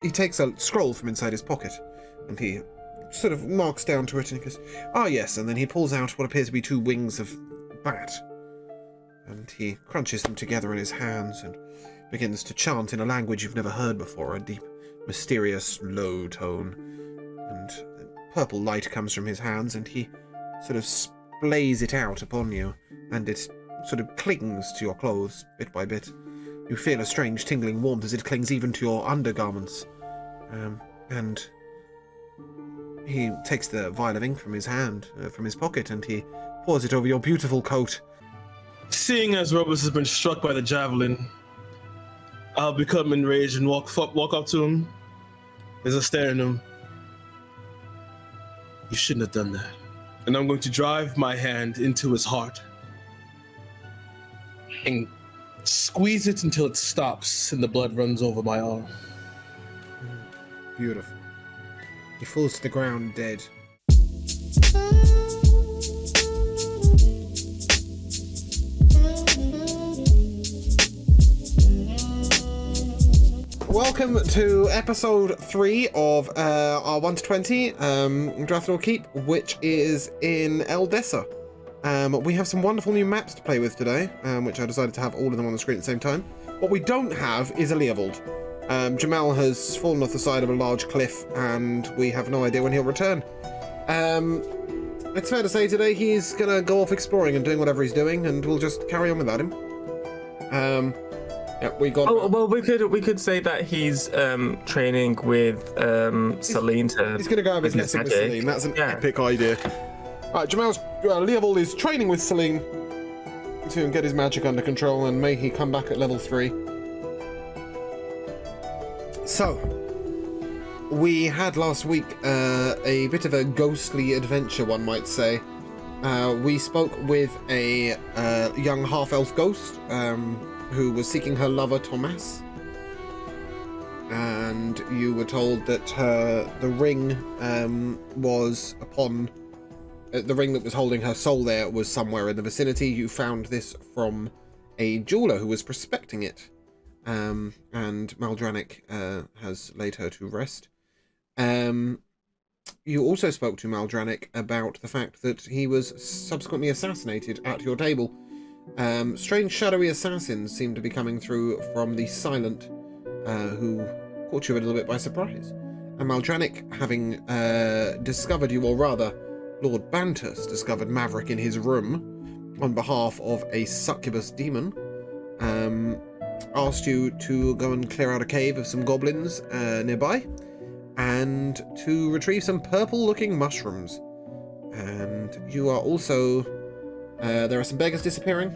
he takes a scroll from inside his pocket, and he sort of marks down to it, and he goes, "Ah, yes," and then he pulls out what appears to be 2 wings of bat, and he crunches them together in his hands and begins to chant in a language you've never heard before, a deep, mysterious, low tone, and purple light comes from his hands, and he sort of splays it out upon you, and it sort of clings to your clothes bit by bit. You feel a strange tingling warmth as it clings even to your undergarments. And he takes the vial of ink from his hand, from his pocket, and he pours it over your beautiful coat. Seeing as Robus has been struck by the javelin, I'll become enraged and walk up to him as I stare at him. You shouldn't have done that. And I'm going to drive my hand into his heart and squeeze it until it stops and the blood runs over my arm. Beautiful. He falls to the ground dead. Welcome to episode 3 of our 1 to 20 Drathnor Keep, which is in Eldessa. We have some wonderful new maps to play with today, which I decided to have all of them on the screen at the same time. What we don't have is a Leovold. Jamal has fallen off the side of a large cliff, and we have no idea when he'll return. It's fair to say today he's gonna go off exploring and doing whatever he's doing, and we'll just carry on without him. Yeah, we got. Oh well, we could say that he's training with Celine to. He's gonna go have his lesson with Celine. That's an epic idea. Alright, Jamal's Leovold is training with Celine to get his magic under control, and may he come back at level 3. So, we had last week a bit of a ghostly adventure, one might say. We spoke with a young half-elf ghost who was seeking her lover, Thomas. And you were told that the ring was upon... the ring that was holding her soul there was somewhere in the vicinity. You found this from a jeweler who was prospecting it. And Maldranik has laid her to rest. You also spoke to Maldranik about the fact that he was subsequently assassinated at your table. Strange shadowy assassins seem to be coming through from the Silent, who caught you a little bit by surprise. And Maldranik, having discovered you, or rather, Lord Bantus discovered Maverick in his room on behalf of a succubus demon, asked you to go and clear out a cave of some goblins nearby, and to retrieve some purple-looking mushrooms. And you are also... there are some beggars disappearing.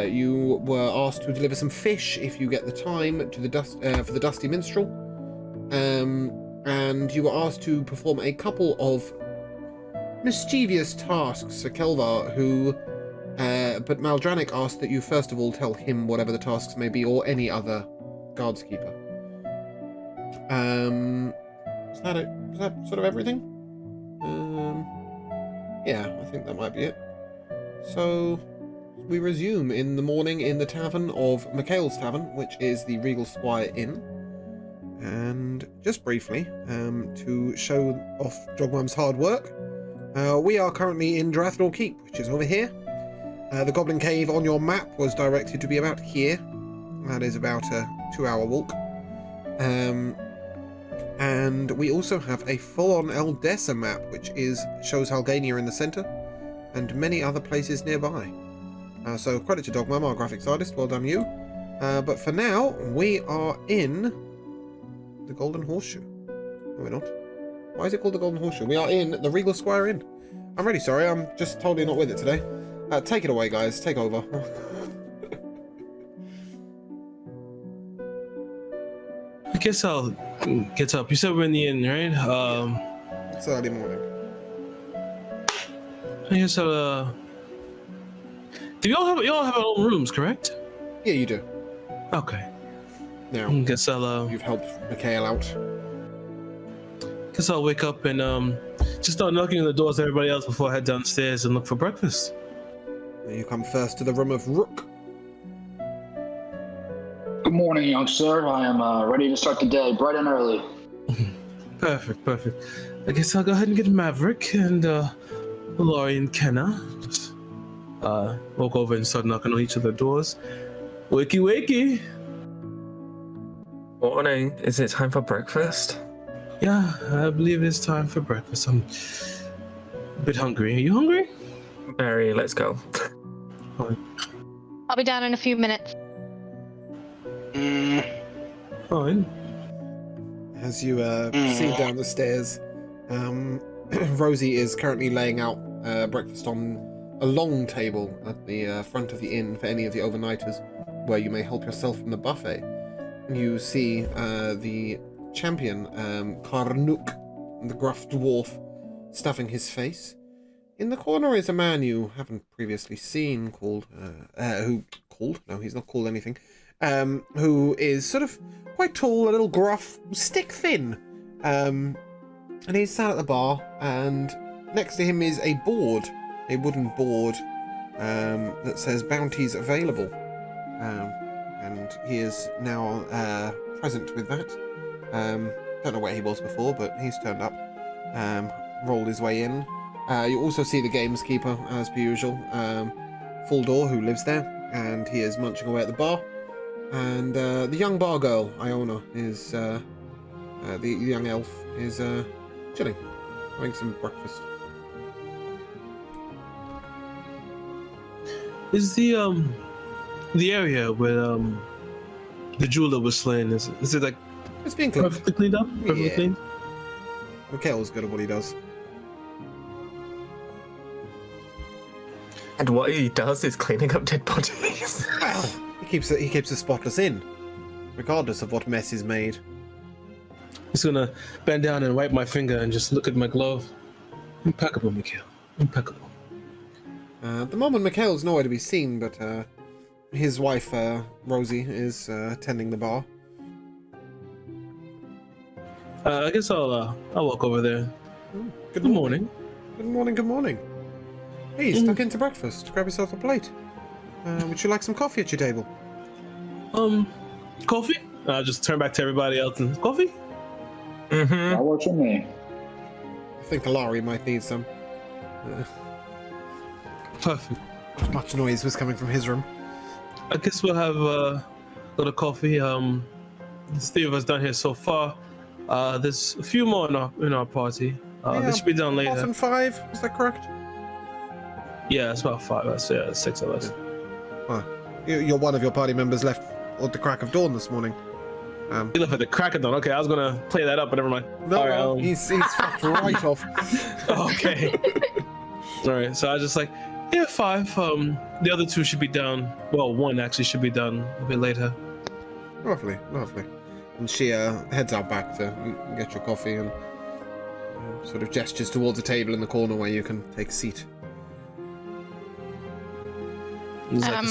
You were asked to deliver some fish, if you get the time, to the for the Dusty Minstrel. And you were asked to perform a couple of mischievous tasks for Kelvar, who... but Maldranik asked that you first of all tell him whatever the tasks may be, or any other guardskeeper. Is that it? Is that sort of everything? Yeah, I think that might be it. So, we resume in the morning in the tavern of Mikhail's Tavern, which is the Regal Squire Inn. And just briefly, to show off Jogmum's hard work, we are currently in Drathnor Keep, which is over here. The Goblin Cave on your map was directed to be about here. That is about a 2-hour walk. And we also have a full-on Eldessa map, which shows Halgania in the centre, and many other places nearby. So credit to Dogmum, our graphics artist, well done you. But for now, we are in the Golden Horseshoe. No, we're not. Why is it called the Golden Horseshoe? We are in the Regal Squire Inn. I'm really sorry, I'm just totally not with it today. Take it away, guys. Take over. I guess I'll get up. You said we're in the inn, right? It's early morning. I guess I'll, you all have our own rooms, correct? Yeah, you do. Okay. Now, guess I'll, you've helped Mikhail out. Guess I'll wake up and just start knocking on the doors of everybody else before I head downstairs and look for breakfast. You come first to the room of Rook. Good morning, young sir. I am ready to start the day bright and early. Perfect. I guess I'll go ahead and get Maverick and Laurie and Kenna. Just walk over and start knocking on each of their doors. Wakey. Morning. Is it time for breakfast? Yeah, I believe it's time for breakfast. I'm a bit hungry. Are you hungry? Barry, let's go. I'll be down in a few minutes. Fine. As you see down the stairs, Rosie is currently laying out breakfast on a long table at the front of the inn for any of the overnighters, where you may help yourself from the buffet. You see the champion, Karnuk, the gruff dwarf, stuffing his face. In the corner is a man you haven't previously seen called, no, he's not called anything, who is sort of quite tall, a little gruff, stick thin. And he's sat at the bar, and next to him is a board, a wooden board, that says bounties available. And he is now present with that. Don't know where he was before, but he's turned up, rolled his way in. You also see the gameskeeper, as per usual, Fuldor, who lives there, and he is munching away at the bar. And the young bar girl, Iona, is the young elf is chilling, having some breakfast. Is the area where the jeweler was slain, is it like It's being cleaned. perfectly cleaned up? Perfectly Yeah. cleaned? Mikhail's good at what he does. And what he does is cleaning up dead bodies. Well, he keeps a spotless inn, regardless of what mess is made. Just gonna bend down and wipe my finger and just look at my glove. Impeccable, Mikhail. Impeccable. At the moment, Mikhail's nowhere to be seen, but his wife, Rosie, is tending the bar. I guess I'll walk over there. Good morning. Good morning. Hey, stuck into breakfast. Grab yourself a plate. Would you like some coffee at your table? Coffee? I'll just turn back to everybody else and coffee? Mm-hmm. That works for me. I think Alari might need some. Perfect. Much noise was coming from his room. I guess we'll have a little coffee. There's 3 of us down here so far. There's a few more in our party. They should be done later. Often 5, is that correct? Yeah, it's about 5 of us. Yeah, 6 of us. Well, you're one of your party members left at the crack of dawn this morning. You left at the crack of dawn. Okay, I was gonna play that up, but never mind. No, All right, he's fucked right off. Okay. All right, so I was just like, yeah, 5. The other 2 should be done. Well, 1 actually should be done a bit later. Lovely. And she heads out back to get your coffee and sort of gestures towards a table in the corner where you can take a seat. It's like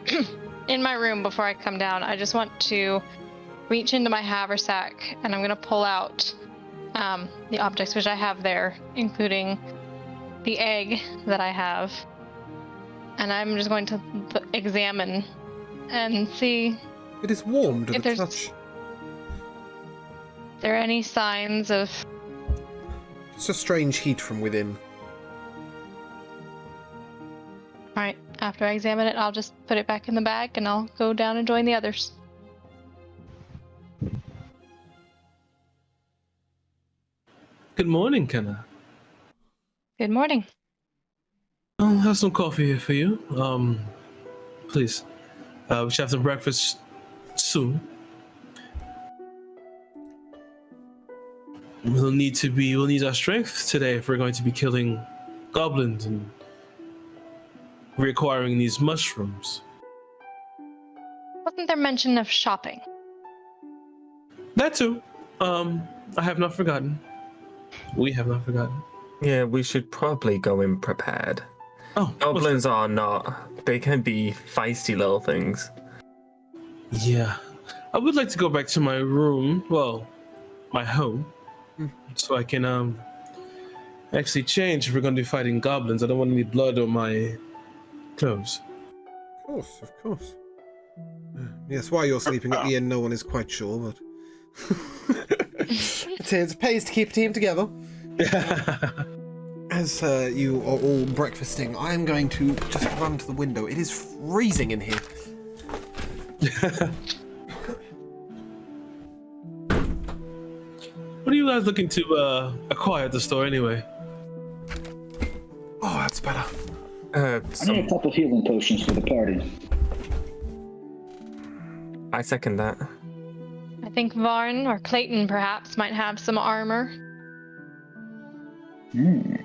it's In my room before I come down, I just want to reach into my haversack and I'm going to pull out the objects which I have there, including the egg that I have. And I'm just going to examine and see It is warm to if the there's touch. if there are any signs of... Just a strange heat from within. Alright, after I examine it, I'll just put it back in the bag and I'll go down and join the others. Good morning, Kenna. Good morning. I'll have some coffee here for you. Please. We should have some breakfast soon. We'll need our strength today if we're going to be killing goblins and reacquiring these mushrooms. Wasn't there mention of shopping? That too. I have not forgotten. We have not forgotten. Yeah, we should probably go in prepared. Oh, Goblins are not. They can be feisty little things. yeah. I would like to go back to my room. Well, my home. So I can actually change if we're going to be fighting goblins. I don't want any blood on my clothes. Of course. Yes, why you're sleeping at the inn, no one is quite sure, but it pays to keep a team together. As you are all breakfasting, I am going to just run to the window. It is freezing in here. What are you guys looking to acquire at the store anyway? Oh, that's better. I need a couple healing potions for the party. I second that. I think Varn or Clayton perhaps might have some armor. Hmm.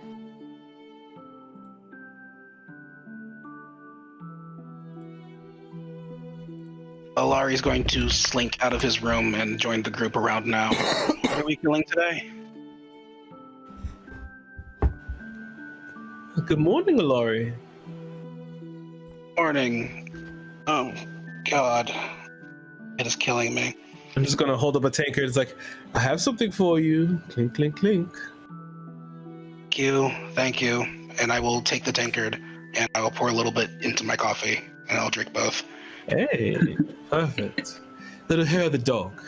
Alari's going to slink out of his room and join the group around now. What are we killing today? Good morning, Alari. Morning. Oh, God. It is killing me. I'm just gonna hold up a tankard. It's like, I have something for you. Clink, clink, clink. Thank you. And I will take the tankard and I will pour a little bit into my coffee and I'll drink both. Hey, perfect. Little hair of the dog.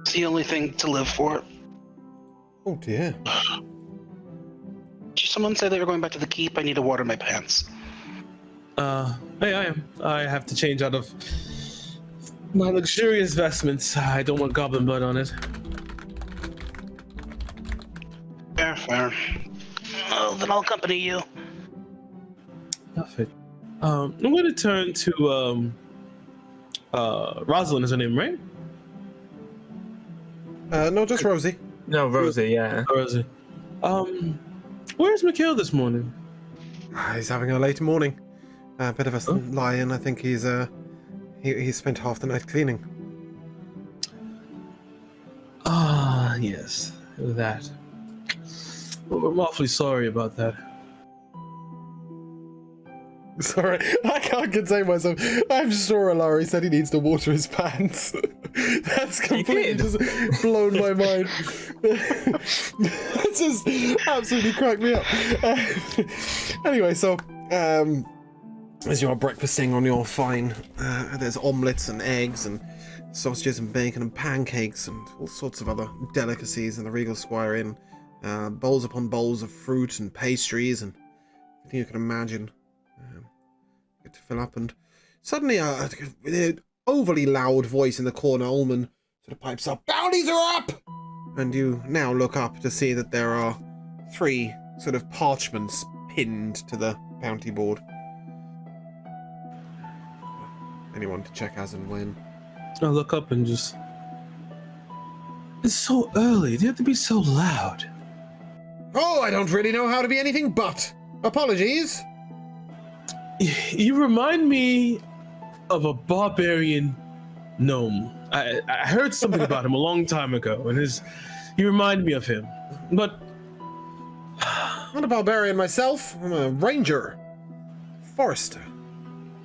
It's the only thing to live for. Oh dear. Did someone say they were going back to the keep? I need to water my pants. Hey, I am. I have to change out of my luxurious vestments. I don't want goblin blood on it. Fair. Well, then I'll accompany you. Perfect. I'm going to turn to Rosalind is her name, right? No, just Rosie. No, Rosie, yeah. Rosie. Where's Mikhail this morning? He's having a late morning. A bit of a lie-in. I think he's he spent half the night cleaning. Ah, yes, that. Well, I'm awfully sorry about that. Sorry, I can't contain myself. I'm sure Alari said he needs to water his pants. That's completely just blown my mind. It's just absolutely cracked me up. Anyway, so as you are breakfasting on your fine, there's omelettes and eggs and sausages and bacon and pancakes and all sorts of other delicacies in the Regal Squire Inn. Bowls upon bowls of fruit and pastries and everything you can imagine. Get to fill up, and suddenly with an overly loud voice in the corner, Ullman sort of pipes up, "Bounties are up!" And you now look up to see that there are 3 sort of parchments pinned to the bounty board. Anyone to check as and when. I look up and just... It's so early. They have to be so loud. Oh, I don't really know how to be anything but. Apologies. You remind me of a barbarian gnome. I heard something about him a long time ago, and you remind me of him. But I'm not a barbarian myself. I'm a ranger. Forester.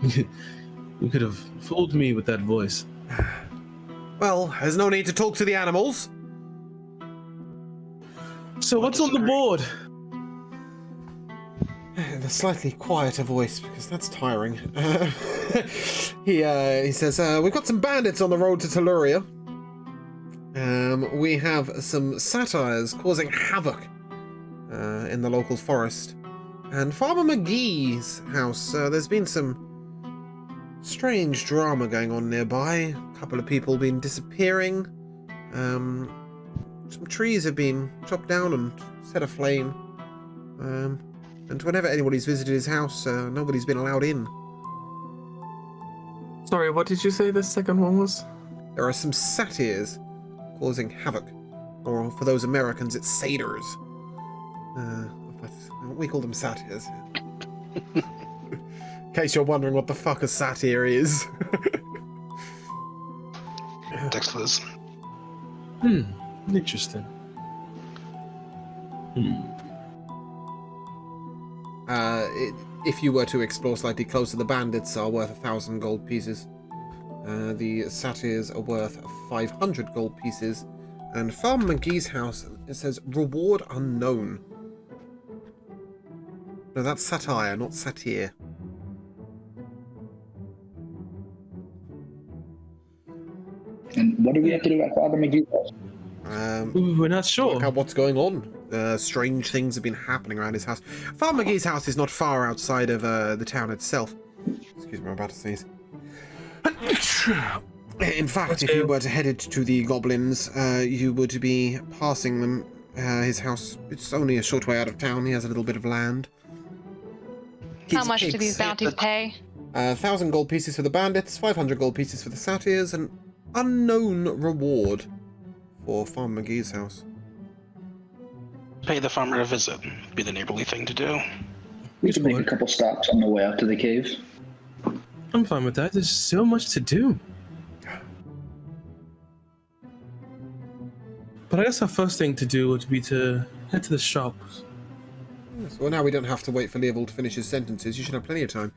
you could have fooled me with that voice. Well, there's no need to talk to the animals. So what's on the board? In a slightly quieter voice, because that's tiring. He says, we've got some bandits on the road to Telluria. We have some satyrs causing havoc in the local forest. And Farmer McGee's house, there's been some strange drama going on nearby. A couple of people been disappearing. Some trees have been chopped down and set aflame. And whenever anybody's visited his house, nobody's been allowed in. Sorry, what did you say the second one was? There are some satyrs causing havoc. Or for those Americans, it's satyrs. But we call them satyrs. In case you're wondering what the fuck a satyr is. Dexter's. Interesting. If you were to explore slightly closer, the bandits are worth 1,000 gold pieces. The satyrs are worth 500 gold pieces. And Farmer McGee's house, it says reward unknown. No, that's satire, not satyr. And what do we have to do at Father McGee's house? We're not sure. Work out what's going on. Strange things have been happening around his house. Farmer McGee's house is not far outside of the town itself. Excuse me, I'm about to sneeze. In fact, if you were to head to the goblins, you would be passing them his house. It's only a short way out of town. He has a little bit of land. How Keeps much do pigs. these bounties pay? 1,000 gold pieces for the bandits, 500 gold pieces for the satyrs, an unknown reward for Farmer McGee's house. Pay the farmer a visit. Be the neighborly thing to do. We can make a couple stops on the way out to the cave. I'm fine with that. There's so much to do. But I guess our first thing to do would be to head to the shop. Yes, well, now we don't have to wait for Leovold to finish his sentences. You should have plenty of time.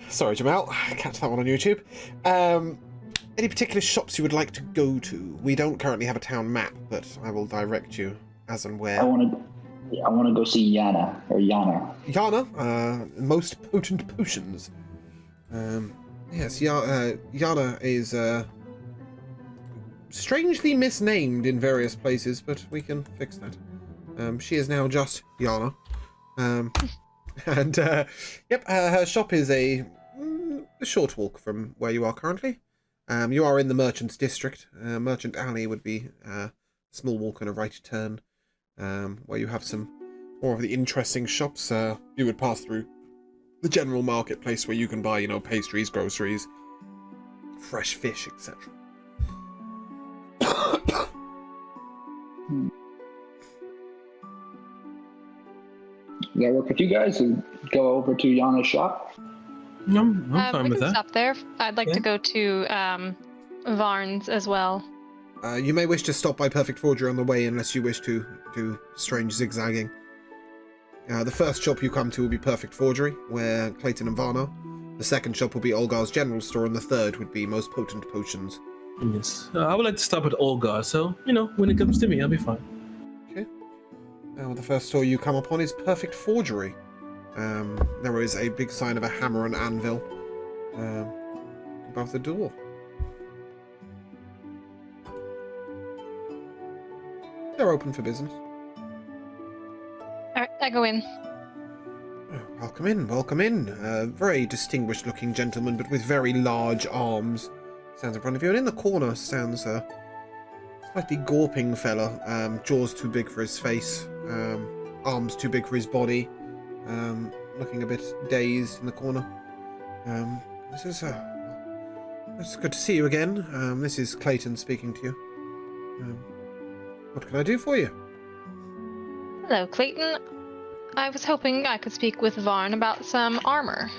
Sorry, Jamal. Catch that one on YouTube. Any particular shops you would like to go to? We don't currently have a town map, but I will direct you as and where. I want to go see Yana. Yana, most potent potions. Yes, Yana is strangely misnamed in various places, but we can fix that. She is now just Yana. And yep, her shop is a short walk from where you are currently. You are in the Merchant's District. Merchant Alley would be a small walk and a right turn, where you have some more of the interesting shops. You would pass through the general marketplace where you can buy, pastries, groceries, fresh fish, etc. Does that work with you guys? To go over to Yana's shop? I'm fine We with can that. stop there. I'd like to go to Varn's as well. You may wish to stop by Perfect Forgery on the way unless you wish to do strange zigzagging. The first shop you come to will be Perfect Forgery, where Clayton and Varna. The second shop will be Olgar's General Store, and the third would be Most Potent Potions. Yes. I would like to stop at Olgar, so, when it comes to me, I'll be fine. Okay. The first store you come upon is Perfect Forgery. There is a big sign of a hammer and anvil above the door. They're open for business. All right, I go in. Oh, welcome in, welcome in. Very distinguished looking gentleman, but with very large arms. Stands in front of you, and in the corner stands a slightly gawping fella. Jaws too big for his face, arms too big for his body, looking a bit dazed in the corner. It's good to see you again. This is Clayton speaking to you. What can I do for you? Hello, Clayton. I was hoping I could speak with Varn about some armor.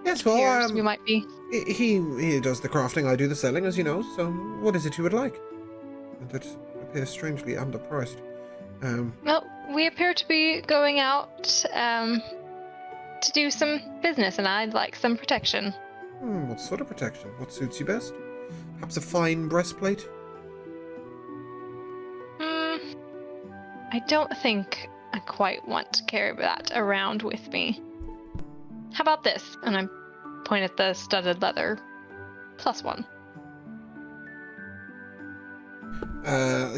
Yes, Here's, well, we might be. he does the crafting, I do the selling, as you know, so what is it you would like? That appears strangely underpriced. Well, we appear to be going out to do some business, and I'd like some protection. What sort of protection? What suits you best? Perhaps a fine breastplate? I don't think I quite want to carry that around with me. How about this? And I point at the studded leather +1.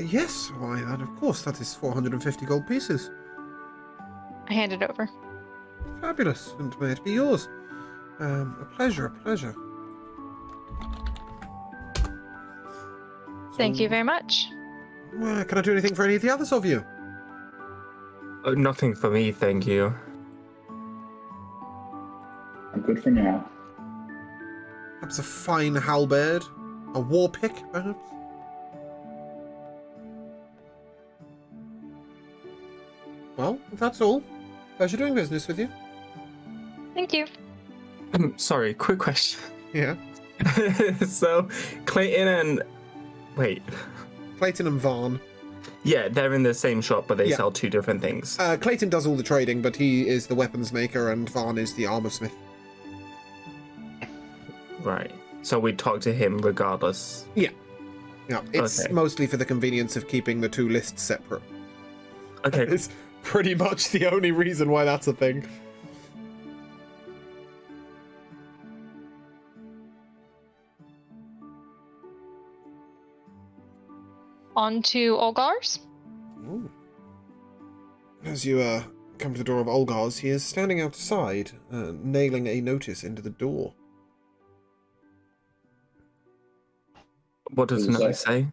Yes, why, and of course, that is 450 gold pieces. I hand it over. Fabulous, and may it be yours. A pleasure, a pleasure. Thank you very much. Can I do anything for any of the others of you? Nothing for me, thank you. I'm good for now. Perhaps a fine halberd? A war pick, perhaps? Well, if that's all. Pleasure doing business with you. Thank you. Sorry, quick question. Yeah. So, Clayton and... Wait. Clayton and Varn. Yeah, they're in the same shop, but they Yeah. sell two different things. Clayton does all the trading, but he is the weapons maker, and Varn is the armor smith. Right. So we talk to him regardless. Yeah, it's Okay. mostly for the convenience of keeping the two lists separate. Okay. It's pretty much the only reason why that's a thing. onto Olgar's. Ooh. As you come to the door of Olgar's, he is standing outside, nailing a notice into the door. What does the notice say?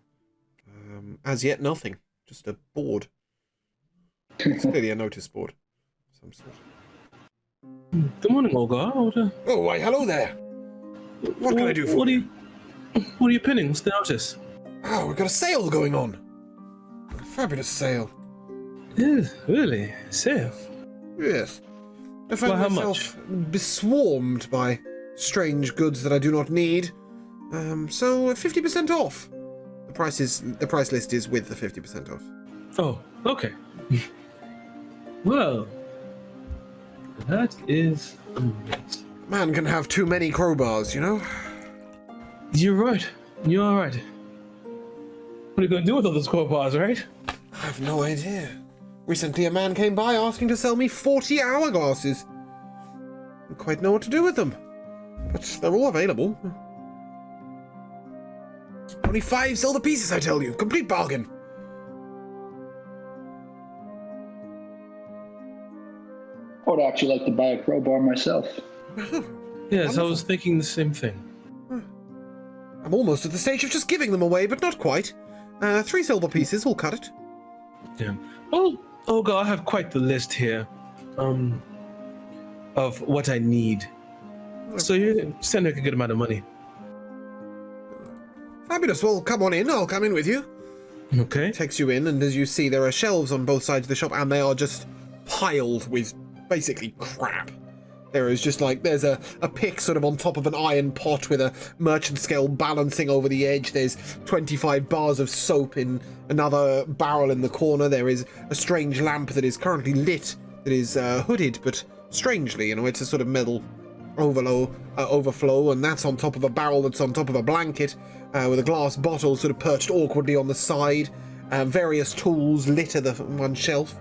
As yet, nothing. Just a board. It's clearly a notice board of some sort. Good morning, Olgar. Oh, why, hello there. What can I do for you? What are you pinning? What's the notice? Oh, we've got a sale going on. A fabulous sale. Yeah, really? Sale? Yes. I find Well, how myself beswarmed by strange goods that I do not need. So 50% off. The price list is with the 50% off. Oh, okay. Well, that is amazing. Man can have too many crowbars, you know? You're right. You are right. What are you going to do with all those crowbars, right? I have no idea. Recently a man came by asking to sell me 40 hourglasses. I don't quite know what to do with them. But they're all available. Only 5 silver pieces, I tell you. Complete bargain. I would actually like to buy a crowbar myself. Yes, Wonderful. I was thinking the same thing. I'm almost at the stage of just giving them away, but not quite. 3 silver pieces will cut it. Yeah. Well, Olga, I have quite the list here, of what I need. So you send like a good amount of money. Fabulous. Well, come on in. I'll come in with you. Okay. Takes you in, and as you see, there are shelves on both sides of the shop, and they are just piled with basically crap. There is just like, there's a pick sort of on top of an iron pot with a merchant scale balancing over the edge. There's 25 bars of soap in another barrel in the corner. There is a strange lamp that is currently lit, that is hooded, but strangely, you know, it's a sort of metal overflow, and that's on top of a barrel that's on top of a blanket, with a glass bottle sort of perched awkwardly on the side. Various tools litter the one shelf.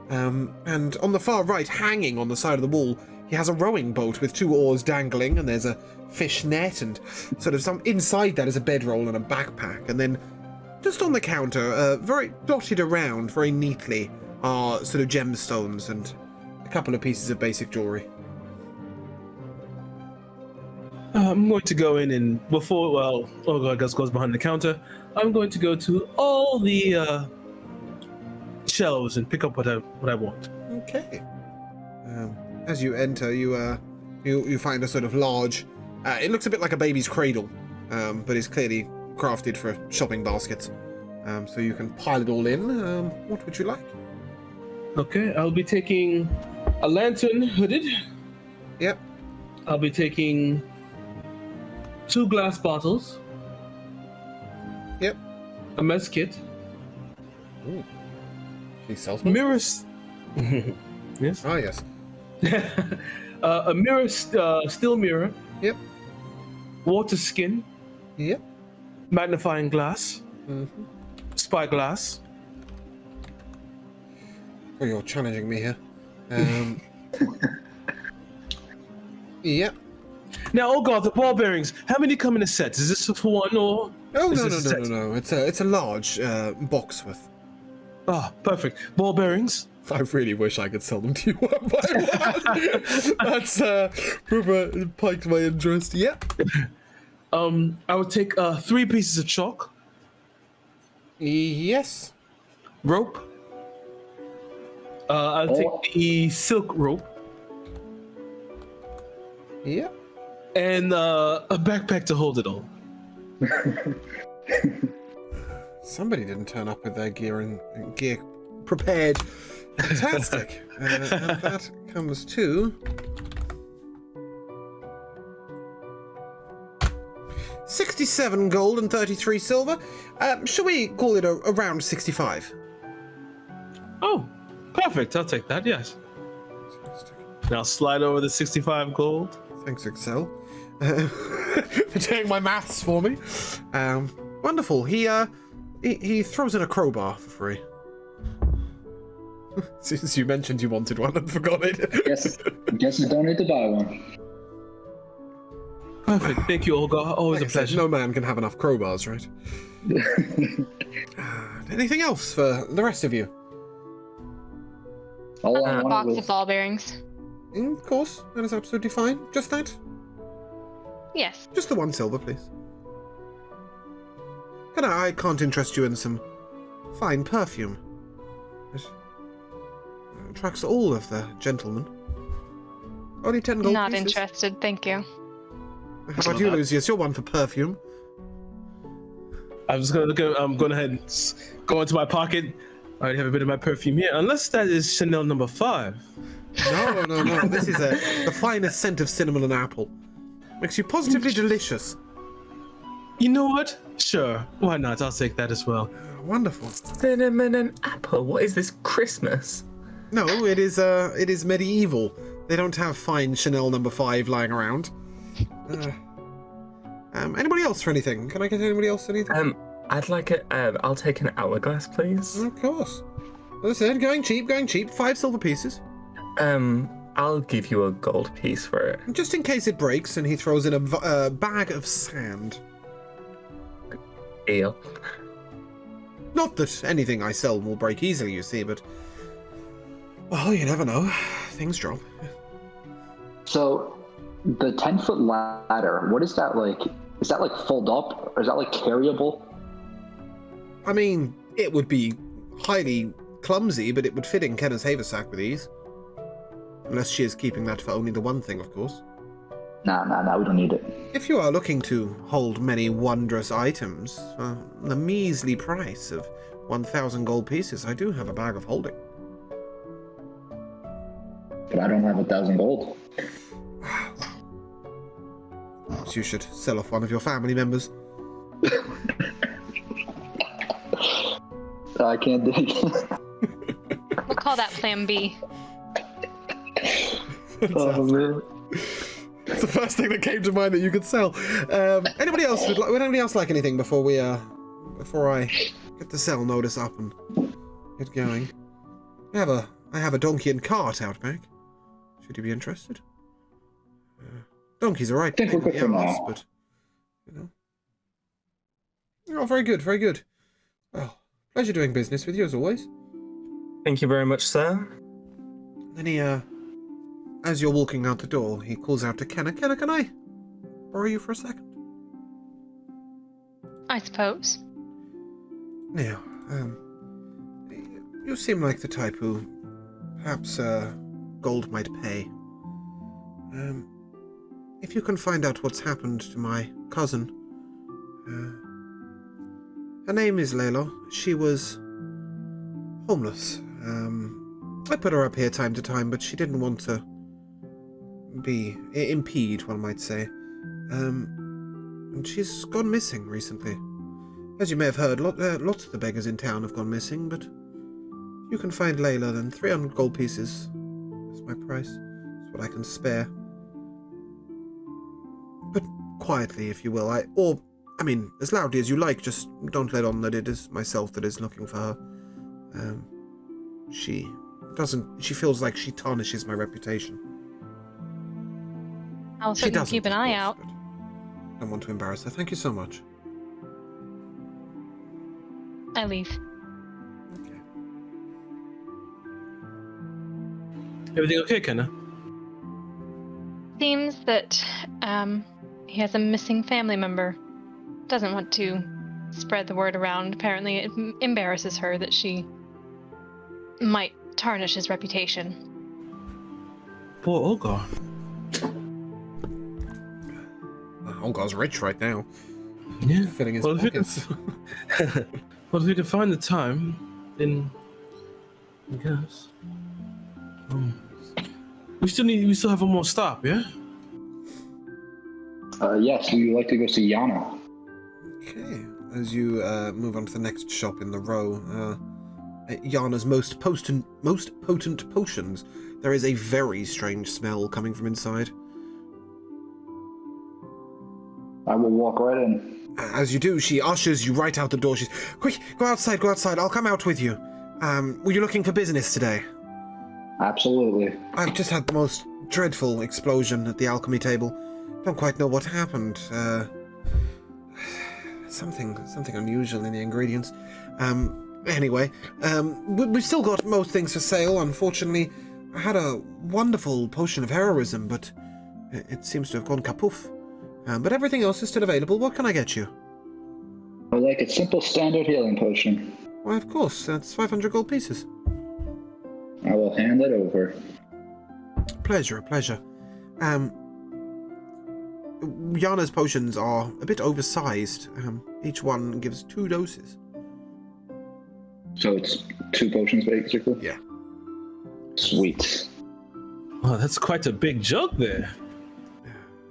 And on the far right, hanging on the side of the wall, he has a rowing boat with 2 oars dangling, and there's a fish net, and sort of some inside that is a bedroll and a backpack. And then just on the counter, very dotted around very neatly, are sort of gemstones and a couple of pieces of basic jewelry. I'm going to go in and Olga, I guess, goes behind the counter. I'm going to go to all the shelves and pick up what I want. Okay. As you enter, you find a sort of large. It looks a bit like a baby's cradle, but is clearly crafted for shopping baskets. So you can pile it all in. What would you like? Okay, I'll be taking a lantern hooded. Yep. I'll be taking 2 glass bottles. Yep. A mess kit. Ooh. He sells Mirrors. Yes. Ah, yes. A mirror, still mirror. Yep. Water skin. Yep. Magnifying glass. Mm-hmm. Spyglass. Oh, you're challenging me here. Yep. Now, oh god, the ball bearings. How many come in a set? Is this for one or? Oh, is no. this a set? It's a large box worth. Ah, perfect. Ball bearings. I really wish I could sell them to you one by one. That's proper piqued my interest. Yep. I would take 3 pieces of chalk. Yes. Rope. I'll take the silk rope. Yep. And a backpack to hold it all. Somebody didn't turn up with their gear prepared. Fantastic. And that comes to 67 gold and 33 silver. Shall we call it around 65? Oh, perfect. I'll take that, yes. Now slide over the 65 gold. Thanks, Excel, for doing my maths for me. Wonderful. He throws in a crowbar for free. Since you mentioned you wanted one and forgot it. Guess you don't need to buy one. Perfect. Thank you, Olga. Always Like a I said, pleasure. no man can have enough crowbars, right? Anything else for the rest of you? All I A wanted box was of ball bearings. Of course, that is absolutely fine. Just that? Yes. Just the 1 silver, please. I can't interest you in some fine perfume. It attracts all of the gentlemen. Only 10 gold Not pieces. interested, thank you. How about you, Lucius? You're one for perfume. I'm just gonna go ahead and go into my pocket. I already have a bit of my perfume here, unless that is Chanel number 5. No. This is the finest scent of cinnamon and apple. Makes you positively delicious. You know what? Sure, why not? I'll take that as well. Wonderful. Cinnamon and apple. What is this, Christmas? No, it is medieval. They don't have fine Chanel number 5 lying around. Anybody else for anything? Can I get anybody else anything? I'd like I'll take an hourglass, please. Of course. As I said, going cheap. 5 silver pieces. I'll give you a gold piece for it. Just in case it breaks, and he throws in a bag of sand. Deal. Not that anything I sell will break easily, you see, but... Well, you never know. Things drop. so the 10-foot ladder. What is that like? Is that like fold up, or is that like carryable? I mean, it would be highly clumsy, but it would fit in Kenna's haversack with ease. Unless she is keeping that for only the one thing, of course. Nah, we don't need it. If you are looking to hold many wondrous items, for the measly price of 1,000 gold pieces, I do have a bag of holding. But I don't have 1,000 gold. Perhaps you should sell off one of your family members. I can't do it. We'll call that Plan B. Oh man. It's the first thing that came to mind that you could sell. Anybody else would anybody else like anything before I get the sell notice up and get going? I have a donkey and cart out back. Should you be interested? Donkeys are right. I think we're good for now. But you know. Oh, very good, very good. Well, pleasure doing business with you as always. Thank you very much, sir. Then he, as you're walking out the door, he calls out to Kenna. Kenna, can I borrow you for a second? I suppose. Now, you seem like the type who perhaps gold might pay. If you can find out what's happened to my cousin, her name is Layla. She was homeless. I put her up here time to time, but she didn't want to impede, one might say. And she's gone missing recently. As you may have heard, lots of the beggars in town have gone missing, but if you can find Layla, then 300 gold pieces is my price. It's what I can spare. But quietly, if you will. I mean, as loudly as you like, just don't let on that it is myself that is looking for her. She feels like she tarnishes my reputation. I'll She certainly doesn't, keep an of eye course, out. but I don't want to embarrass her. Thank you so much. I leave. Okay. Everything okay, Kenna? Seems that he has a missing family member. Doesn't want to spread the word around. Apparently it embarrasses her that she might tarnish his reputation. Poor Olga. Olgar's rich right now. Yeah. Filling his Well, if you can, pockets. well, if you can find the time, then I guess. We still have one more stop, yeah? Yes, we would like to go see Yana. Okay. As you move on to the next shop in the row, Yana's most potent potions. There is a very strange smell coming from inside. I will walk right in. As you do, she ushers you right out the door. She's, quick, go outside, I'll come out with you. Were you looking for business today? Absolutely. I've just had the most dreadful explosion at the alchemy table. don't quite know what happened. Something unusual in the ingredients. Anyway, we've still got most things for sale. Unfortunately, I had a wonderful potion of heroism, but it seems to have gone kapoof. But everything else is still available. What can I get you? I would like a simple standard healing potion. Why, of course. That's 500 gold pieces. I will hand it over. Pleasure. Yana's potions are a bit oversized. Each one gives 2 doses. So it's 2 potions basically? Yeah. Sweet. Oh, that's quite a big jug there.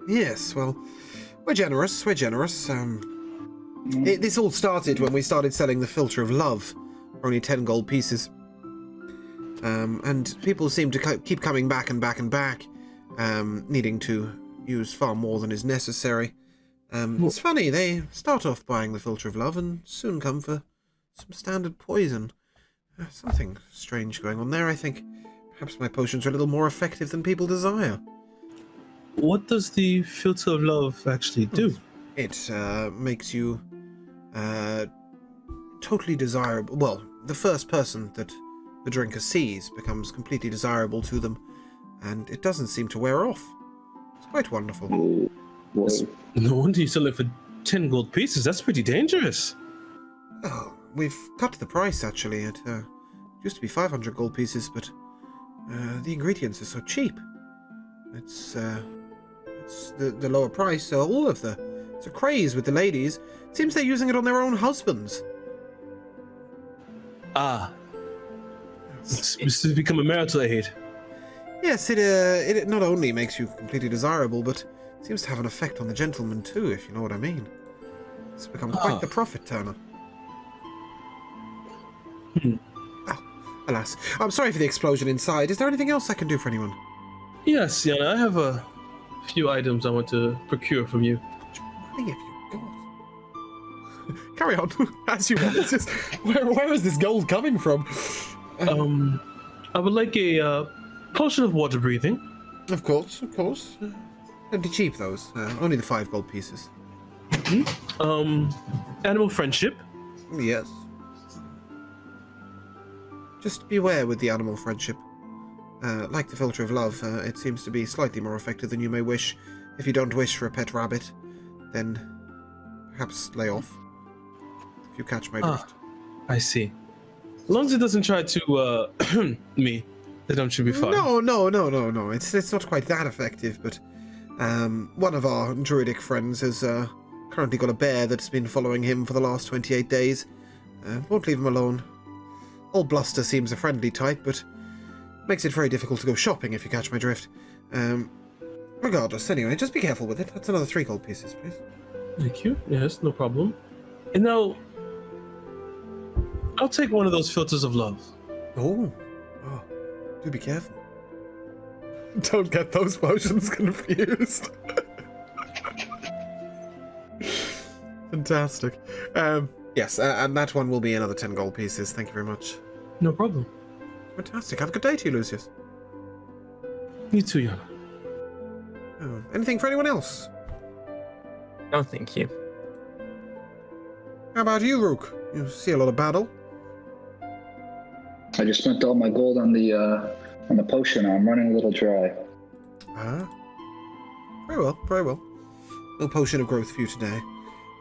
Yes, well, we're generous. This all started when we started selling the Filter of Love for only 10 gold pieces. And people seem to keep coming back and back, needing to use far more than is necessary. It's funny, they start off buying the Filter of Love and soon come for some standard poison. Something strange going on there, I think. Perhaps my potions are a little more effective than people desire. What does the Filter of Love actually do? It makes you totally desirable. Well, the first person that the drinker sees becomes completely desirable to them, and it doesn't seem to wear off. It's quite wonderful. No wonder you sell it for 10 gold pieces. That's pretty dangerous. Oh, we've cut the price, actually. It used to be 500 gold pieces, but the ingredients are so cheap. It's the lower price, so all of it's a craze with the ladies. It seems they're using it on their own husbands. Ah. It's become a marital aid. Yes, it not only makes you completely desirable, but seems to have an effect on the gentleman too, if you know what I mean. It's become quite the profit turner. Oh, alas. I'm sorry for the explosion inside. Is there anything else I can do for anyone? Yes, Yana, I have a few items I want to procure from you. Money have you got? Carry on, as you want. It's just, where is this gold coming from? I would like a potion of water breathing. Of course. Plenty cheap, those. Only the 5 gold pieces. Animal friendship. Yes. Just beware with the animal friendship. Like the Filter of Love, it seems to be slightly more effective than you may wish. If you don't wish for a pet rabbit, then perhaps lay off. If you catch my drift. I see. As long as it doesn't try to me, then should be fine. No. It's not quite that effective, but one of our druidic friends has currently got a bear that's been following him for the last 28 days. Won't leave him alone. Old Bluster seems a friendly type, but makes it very difficult to go shopping, if you catch my drift. Regardless, anyway, just be careful with it. That's another 3 gold pieces, please. Thank you. Yes, no problem. And now, I'll take one of those Filters of Love. Oh, do be careful. Don't get those potions confused. Fantastic. Yes, and that one will be another 10 gold pieces. Thank you very much. No problem. Fantastic. Have a good day to you, Lucius. You too, Yana. Oh, anything for anyone else? No, thank you. How about you, Rook? You see a lot of battle. I just spent all my gold on the potion. I'm running a little dry. Very well. No potion of growth for you today.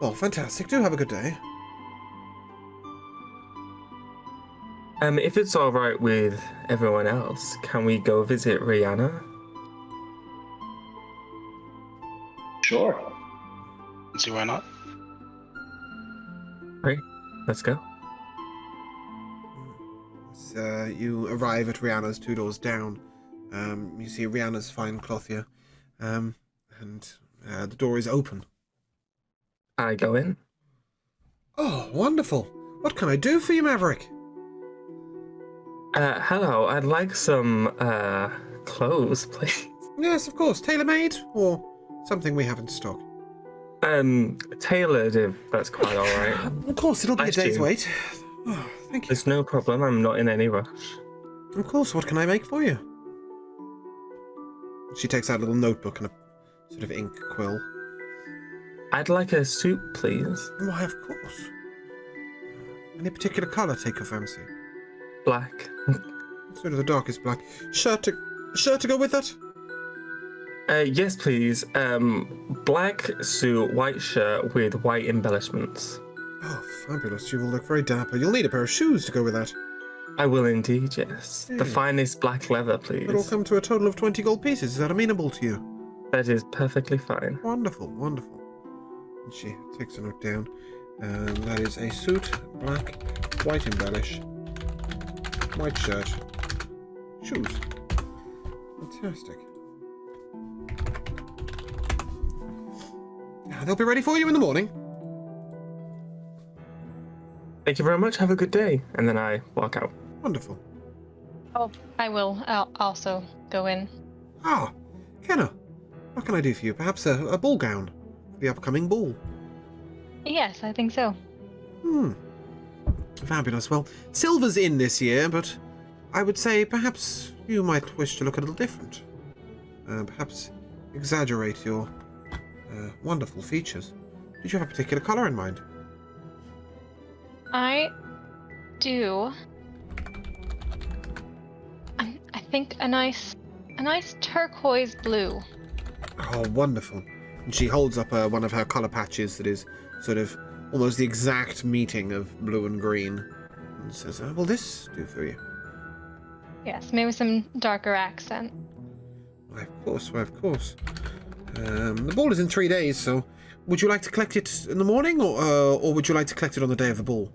Well, fantastic. Do have a good day. If it's all right with everyone else, can we go visit Rihanna? Sure. See why not? Right, let's go. You arrive at Rihanna's 2 doors down. You see Rihanna's fine clothier, and the door is open. I go in. Oh, wonderful! What can I do for you, Maverick? Hello, I'd like some clothes, please. Yes, of course. Tailor-made, or something we have in stock? Tailored, if that's quite all right. Of course, it'll be Nice a day's to- wait. Oh, thank you. There's no problem, I'm not in any rush. Of course, what can I make for you? She takes out a little notebook and sort of ink quill. I'd like a suit, please. Why, of course. Any particular colour take your fancy? Black. Sort of the darkest black. Shirt to go with that? Yes, please. Black suit, white shirt with white embellishments. Oh, fabulous. You will look very dapper. You'll need a pair of shoes to go with that. I will indeed, yes. The Hey. finest black leather, please. It'll come to a total of 20 gold pieces. Is that amenable to you? That is perfectly fine. Wonderful, wonderful. And she takes a note down. That is a suit, black, white embellish, white shirt, shoes. Fantastic. They'll be ready for you in the morning. Thank you very much. Have a good day. And then I walk out. Wonderful. Oh, I will. I'll also go in. Ah, Kenna, what can I do for you? Perhaps a ball gown for the upcoming ball. Yes, I think so. Fabulous. Well, silver's in this year, but I would say perhaps you might wish to look a little different. Perhaps exaggerate your wonderful features. Did you have a particular colour in mind? I do. I think a nice turquoise blue. Oh, wonderful. And she holds up one of her colour patches that is sort of almost the exact meeting of blue and green and says, will this do for you? Yes, maybe some darker accent. Why, of course, why, of course. The ball is in 3 days, so would you like to collect it in the morning or would you like to collect it on the day of the ball?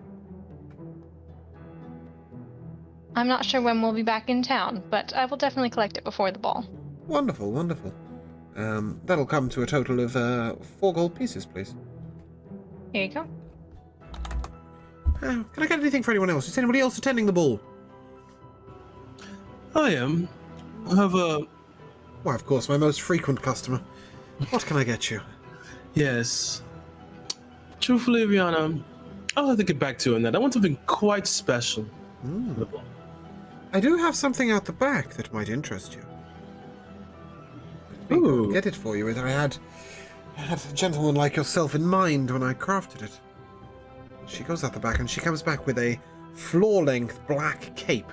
I'm not sure when we'll be back in town, but I will definitely collect it before the ball. Wonderful, wonderful. That'll come to a total of 4 gold pieces, please. Here you go. Can I get anything for anyone else? Is anybody else attending the ball? I am. I have a... Why, of course, my most frequent customer. What can I get you? Yes. Truthfully, Rihanna, I'll have to get back to you on that. I want something quite special for the ball. I do have something out the back that might interest you. Let me go and get it for you. I had a gentleman like yourself in mind when I crafted it. She goes out the back and she comes back with a floor-length black cape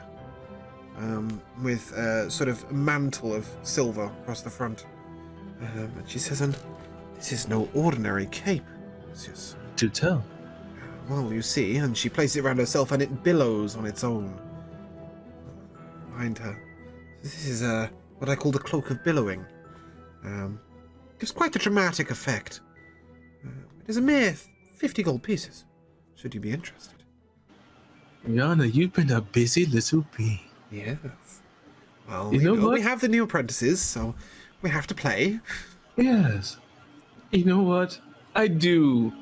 with a sort of mantle of silver across the front. And she says, and this is no ordinary cape. It's just... Do tell. Well, you see, and she places it around herself and it billows on its own. Behind her. This is what I call the cloak of billowing. Gives quite a dramatic effect. It is a mere 50 gold pieces, should you be interested. Rihanna, you've been a busy little bee. Yes. Well, You know what? we have the new apprentices, so we have to play. Yes. You know what? I do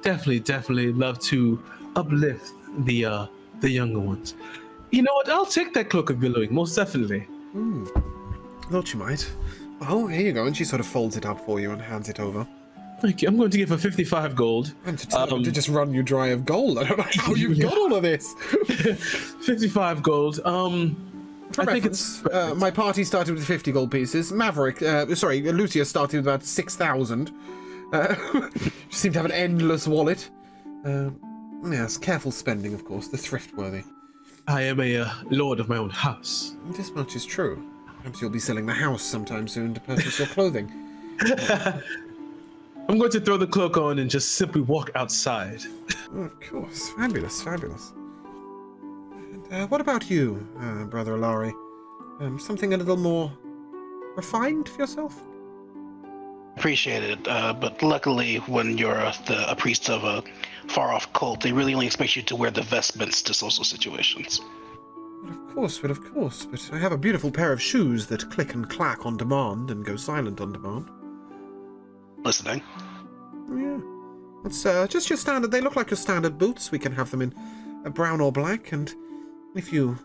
definitely love to uplift the younger ones. You know what? I'll take that cloak of billowing, most definitely. Thought you might. Well, here you go, and she sort of folds it up for you and hands it over. Thank you. I'm going to give her 55 gold. And to just run you dry of gold. I don't know how you've got all of this. 55 gold. For I think reference, it's my party started with 50 gold pieces. Lucia started with about 6,000. She seemed to have an endless wallet. Yes, careful spending, of course. The thrift-worthy. I am a lord of my own house. This much is true. Perhaps you'll be selling the house sometime soon to purchase your clothing. I'm going to throw the cloak on and just simply walk outside. Oh, of course. Fabulous, fabulous. And, what about you, Brother Alari? Something a little more refined for yourself? Appreciate it, but luckily when you're a priest of a far-off cult, they really only expect you to wear the vestments to social situations. Well, of course, but I have a beautiful pair of shoes that click and clack on demand and go silent on demand. Listening. Yeah. It's just your standard, they look like your standard boots. We can have them in brown or black, and if you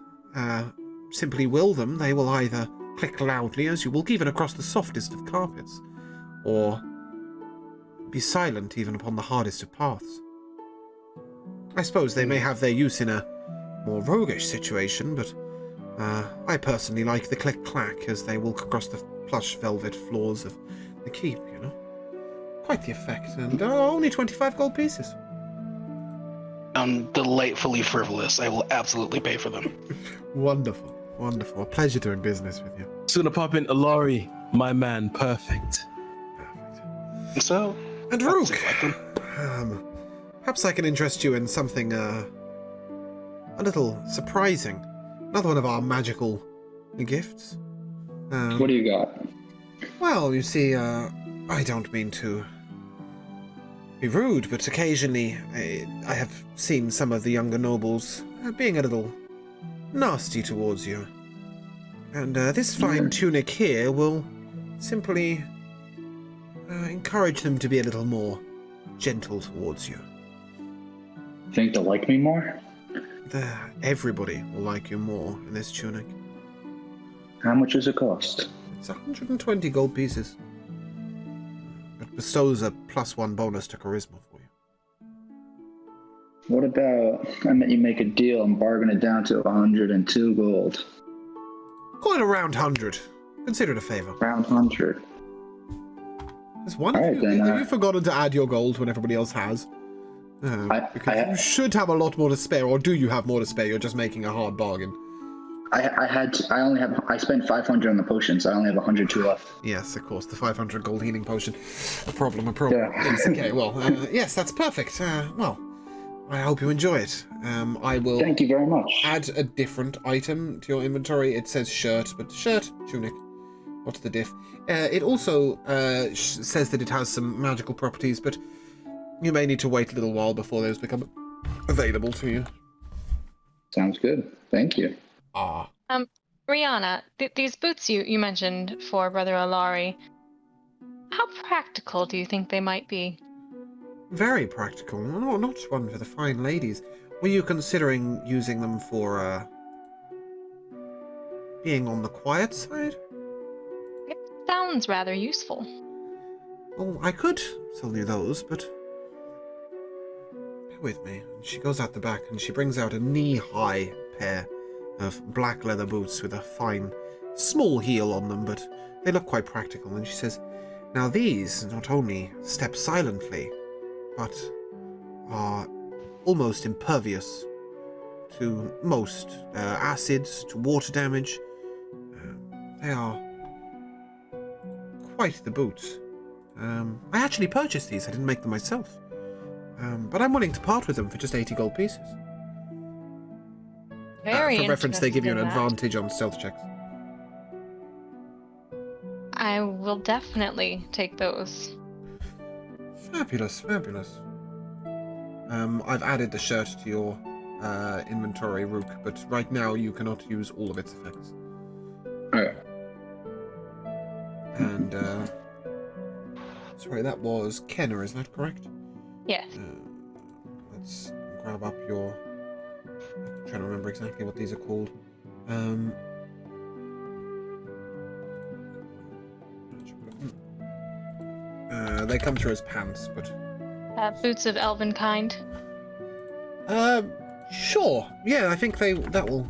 simply will them, they will either click loudly as you will, even across the softest of carpets, or be silent even upon the hardest of paths. I suppose they may have their use in a more roguish situation, but I personally like the click-clack as they walk across the plush velvet floors of the keep, you know. Quite the effect, and only 25 gold pieces. Delightfully frivolous. I will absolutely pay for them. Wonderful, wonderful. A pleasure doing business with you. Just gonna pop in Alari, my man, perfect. Perfect. So, And that Rook, seems like them. perhaps I can interest you in something a little surprising. Another one of our magical gifts. What do you got? Well, you see, I don't mean to be rude, but occasionally I have seen some of the younger nobles being a little nasty towards you. And this fine tunic here will simply encourage them to be a little more gentle towards you. Think they'll like me more? Everybody will like you more in this tunic. How much does it cost? It's 120 gold pieces. It bestows a +1 bonus to charisma for you. What about I let you make a deal and bargain it down to 102 gold? Call it a round 100. Consider it a favor. Round 100. There's one. Alright, then, have you forgotten to add your gold when everybody else has? Because you should have a lot more to spare, or do you have more to spare? You're just making a hard bargain. I spent 500 on the potion, so I only have 102 left. Yes, of course, the 500 gold healing potion. A problem. Yeah. Yes, okay, well, yes, that's perfect. Well, I hope you enjoy it. I will Thank you very much. add a different item to your inventory. It says shirt, but shirt, tunic. What's the diff? It also says that it has some magical properties, but you may need to wait a little while before those become available to you. Sounds good. Thank you. Rihanna, these boots you mentioned for Brother Alari, how practical do you think they might be? Very practical. No, not one for the fine ladies. Were you considering using them for, being on the quiet side? It sounds rather useful. Well, I could sell you those, but bear with me. She goes out the back and she brings out a knee-high pair of black leather boots with a fine, small heel on them, but they look quite practical. And she says, now these not only step silently, but are almost impervious to most acids, to water damage. They are quite the boots. I actually purchased these. I didn't make them myself. But I'm willing to part with them for just 80 gold pieces. Very for reference, they give you an interested in that. advantage on stealth checks. I will definitely take those. Fabulous, fabulous. I've added the shirt to your inventory, Rook, but right now you cannot use all of its effects. Alright. And, sorry, that was Kenner, is that correct? Yes. Let's grab up your... I'm trying to remember exactly what these are called. They come through as pants, but... Boots of elven kind. Sure. Yeah, I think that will...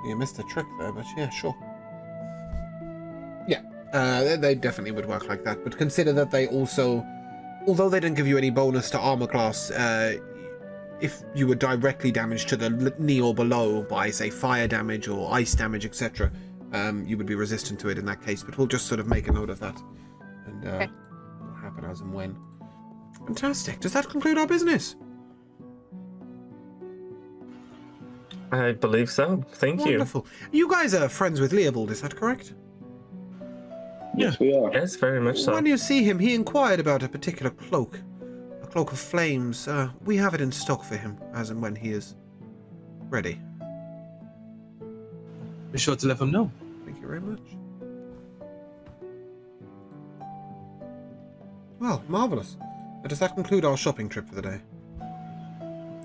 You missed a trick there, but yeah, sure. Yeah, they definitely would work like that, but consider that they also... Although they don't give you any bonus to armor class, if you were directly damaged to the knee or below by, say, fire damage or ice damage, etc., you would be resistant to it in that case, but we'll just sort of make a note of that. And Okay. it'll happen as and when. Fantastic. Does that conclude our business? I believe so. Thank you. Wonderful. You guys are friends with Leopold, is that correct? Yes, we are. Yes, very much so. When you see him, he inquired about a particular cloak. A cloak of flames. We have it in stock for him, as and when he is ready. Be sure to let them know. Thank you very much. Well, marvellous. Does that conclude our shopping trip for the day?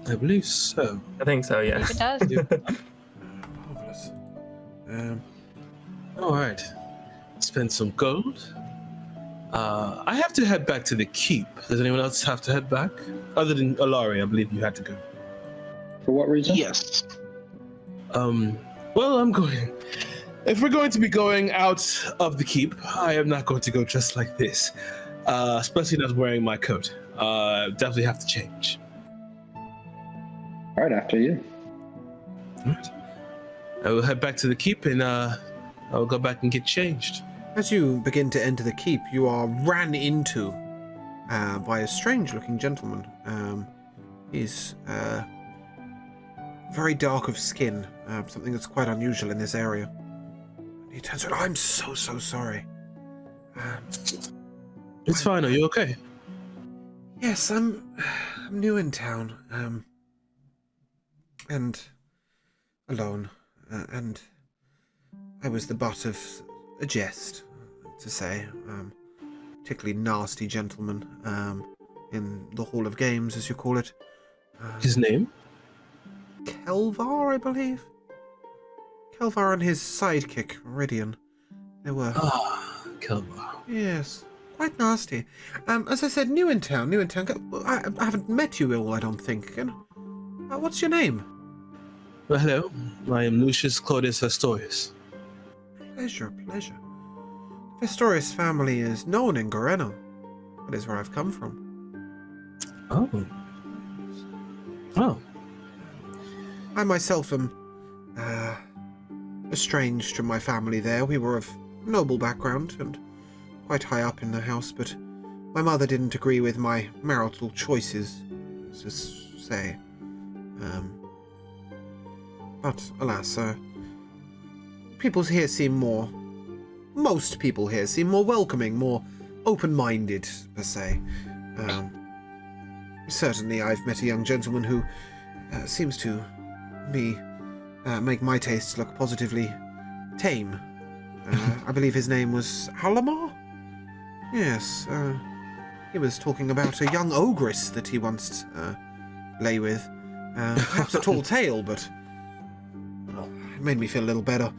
I believe so. I think so, If yes. it does. Marvellous. All right. Spend some gold. I have to head back to the keep. Does anyone else have to head back? Other than Alari, I believe you had to go. For what reason? Yes. Well, I'm going If we're going to be going out of the keep, I am not going to go just like this. Especially not wearing my coat. Definitely have to change. All right, after you. All right. I will head back to the keep and I'll go back and get changed. As you begin to enter the keep, you are ran into by a strange-looking gentleman. He's very dark of skin, something that's quite unusual in this area. He turns around, I'm so sorry. It's fine, are you okay? Yes, I'm new in town, and alone, and I was the butt of a jest, to say, particularly nasty gentleman, in the Hall of Games, as you call it. His name? Kelvar, I believe. Kelvar and his sidekick, Meridian. They were... Ah, Kelvar. Yes, quite nasty. As I said, new in town. I haven't met you all, I don't think. What's your name? Well, hello. I am Lucius Claudius Festorius. Pleasure. The Festorius family is known in Garena. That is where I've come from. Oh. I myself am estranged from my family there. We were of noble background and quite high up in the house, but my mother didn't agree with my marital choices, to say. But alas, most people here seem more welcoming, more open-minded, per se. Certainly I've met a young gentleman who seems to make my tastes look positively tame. I believe his name was Halamar? Yes, he was talking about a young ogress that he once lay with. Perhaps a tall tale, but it made me feel a little better.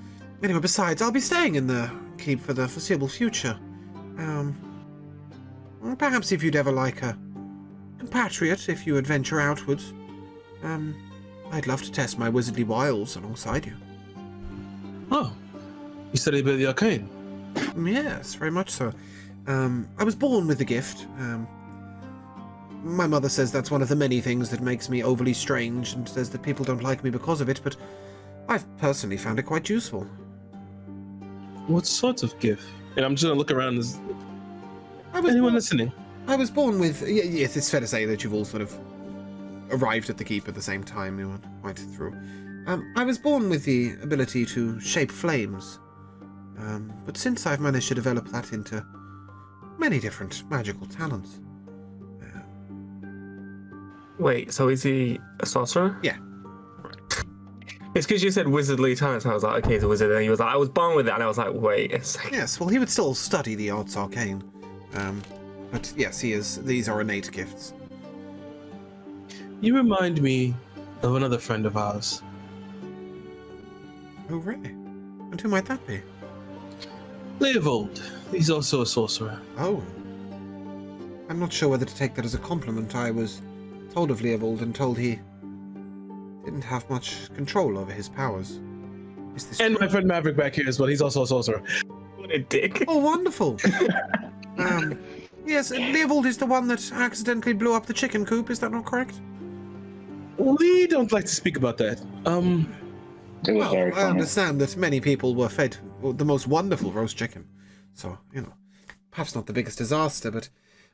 Anyway, besides, I'll be staying in the keep for the foreseeable future. Perhaps if you'd ever like a compatriot, if you adventure outwards, I'd love to test my wizardly wiles alongside you. Oh. You studied a bit of the arcane? Yes, very much so. I was born with the gift. My mother says that's one of the many things that makes me overly strange, and says that people don't like me because of it, but I've personally found it quite useful. What sort of gift? And I'm just gonna look around. Listening? I was born with... Yes, it's fair to say that you've all sort of arrived at the keep at the same time. You weren't quite through. I was born with the ability to shape flames. But since I've managed to develop that into many different magical talents. Wait, so is he a sorcerer? Yeah. It's because you said wizardly talents, and I was like, okay, he's a wizard, and he was like, I was born with it, and I was like, wait a second. Yes, well, he would still study the arts arcane. But yes, these are innate gifts. You remind me of another friend of ours. Oh, really? And who might that be? Leovold. He's also a sorcerer. Oh. I'm not sure whether to take that as a compliment. I was told of Leovold and told he didn't have much control over his powers. Is this And true? my friend Maverick back here as well. He's also a sorcerer. What a dick. Oh, wonderful. Yes, Leovold is the one that accidentally blew up the chicken coop. Is that not correct? We don't like to speak about that. It was very I funny. understand that many people were fed the most wonderful roast chicken. So, perhaps not the biggest disaster, but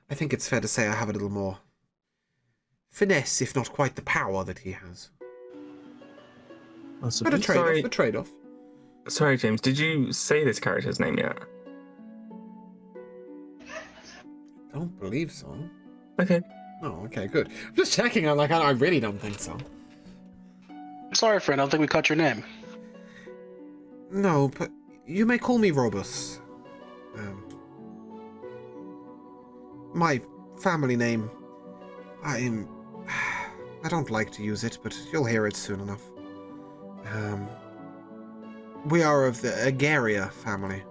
I think it's fair to say I have a little more finesse, if not quite the power that he has. That's a But a bit- trade-off, Sorry. a trade-off. Sorry, James, did you say this character's name yet? Don't believe so. Okay. Oh, okay, good. I'm just checking. I really don't think so. Sorry, friend. I don't think we caught your name. No, but you may call me Robus. My family name, I don't like to use it, but you'll hear it soon enough. We are of the Agaria family.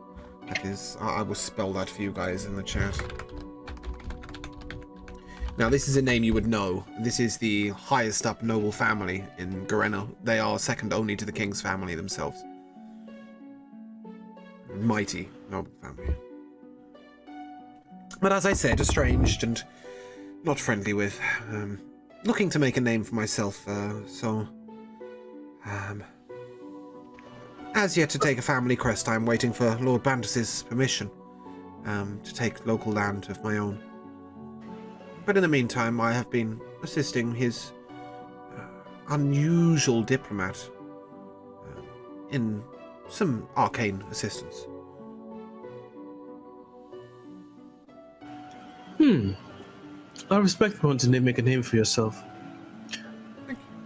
That is, I will spell that for you guys in the chat. Now, this is a name you would know. This is the highest up noble family in Garena. They are second only to the king's family themselves. mighty noble family. But as I said, estranged and not friendly with. Looking to make a name for myself, as yet to take a family crest, I'm waiting for Lord Bantus's permission to take local land of my own. But in the meantime, I have been assisting his unusual diplomat in some arcane assistance. I respect wanting to make a name for yourself.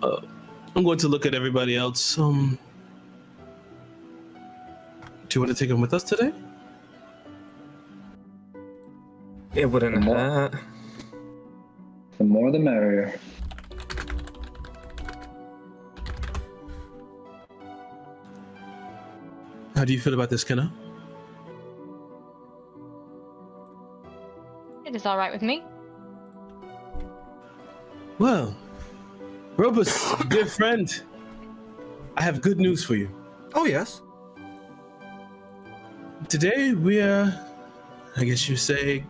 I'm going to look at everybody else. Do you want to take him with us today? It wouldn't hurt. The more the merrier. How do you feel about this, Kenna? It is all right with me. Well, Robus, dear friend, I have good news for you. Oh, yes. Today we are, I guess you say,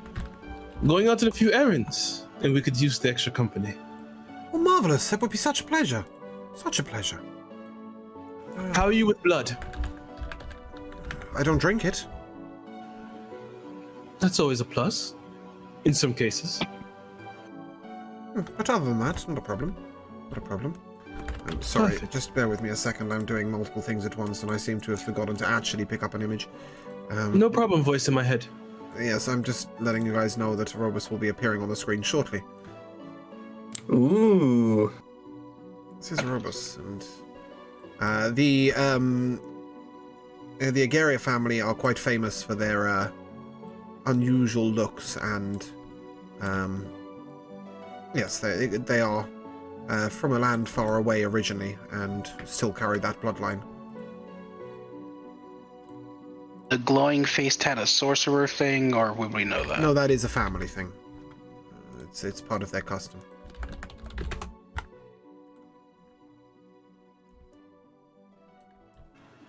going out on a few errands, and we could use the extra company. Oh, marvelous. That would be such a pleasure. Such a pleasure. How are you with blood? I don't drink it. That's always a plus, in some cases. But other than that, not a problem. Not a problem. I'm sorry, Perfect. just bear with me a second. I'm doing multiple things at once, and I seem to have forgotten to actually pick up an image. No problem, voice in my head. Yes, I'm just letting you guys know that Robus will be appearing on the screen shortly. Ooh. This is Robus, and the Agaria family are quite famous for their unusual looks, and yes, they are from a land far away originally, and still carry that bloodline. The glowing faced had a sorcerer thing, or would we know that? No, that is a family thing. It's part of their custom.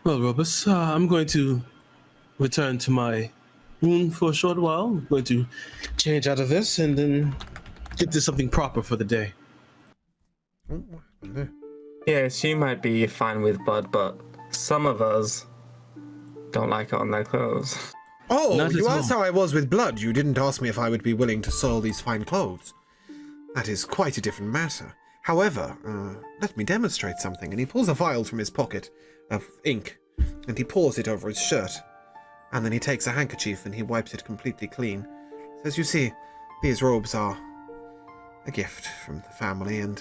Well, Robus, I'm going to return to my room for a short while. I'm going to change out of this and then get to something proper for the day. Oh, what happened there? Yeah, she might be fine with blood, but some of us don't like it on their clothes. Oh, Not you at asked all. how I was with blood. You didn't ask me if I would be willing to soil these fine clothes. That is quite a different matter. However, let me demonstrate something. And he pulls a vial from his pocket of ink, and he pours it over his shirt. And then he takes a handkerchief and he wipes it completely clean. Says, you see, these robes are a gift from the family, and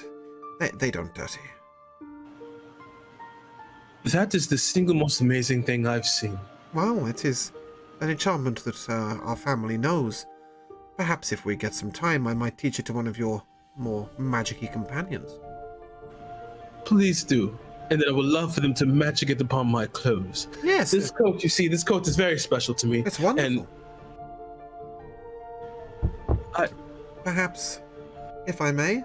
they don't dirty. That is the single most amazing thing I've seen. Well, it is an enchantment that our family knows. Perhaps if we get some time, I might teach it to one of your more magic-y companions. Please do. And then I would love for them to magic it upon my clothes. Yes, This coat, you see, this coat is very special to me. it's wonderful. And Perhaps, if I may,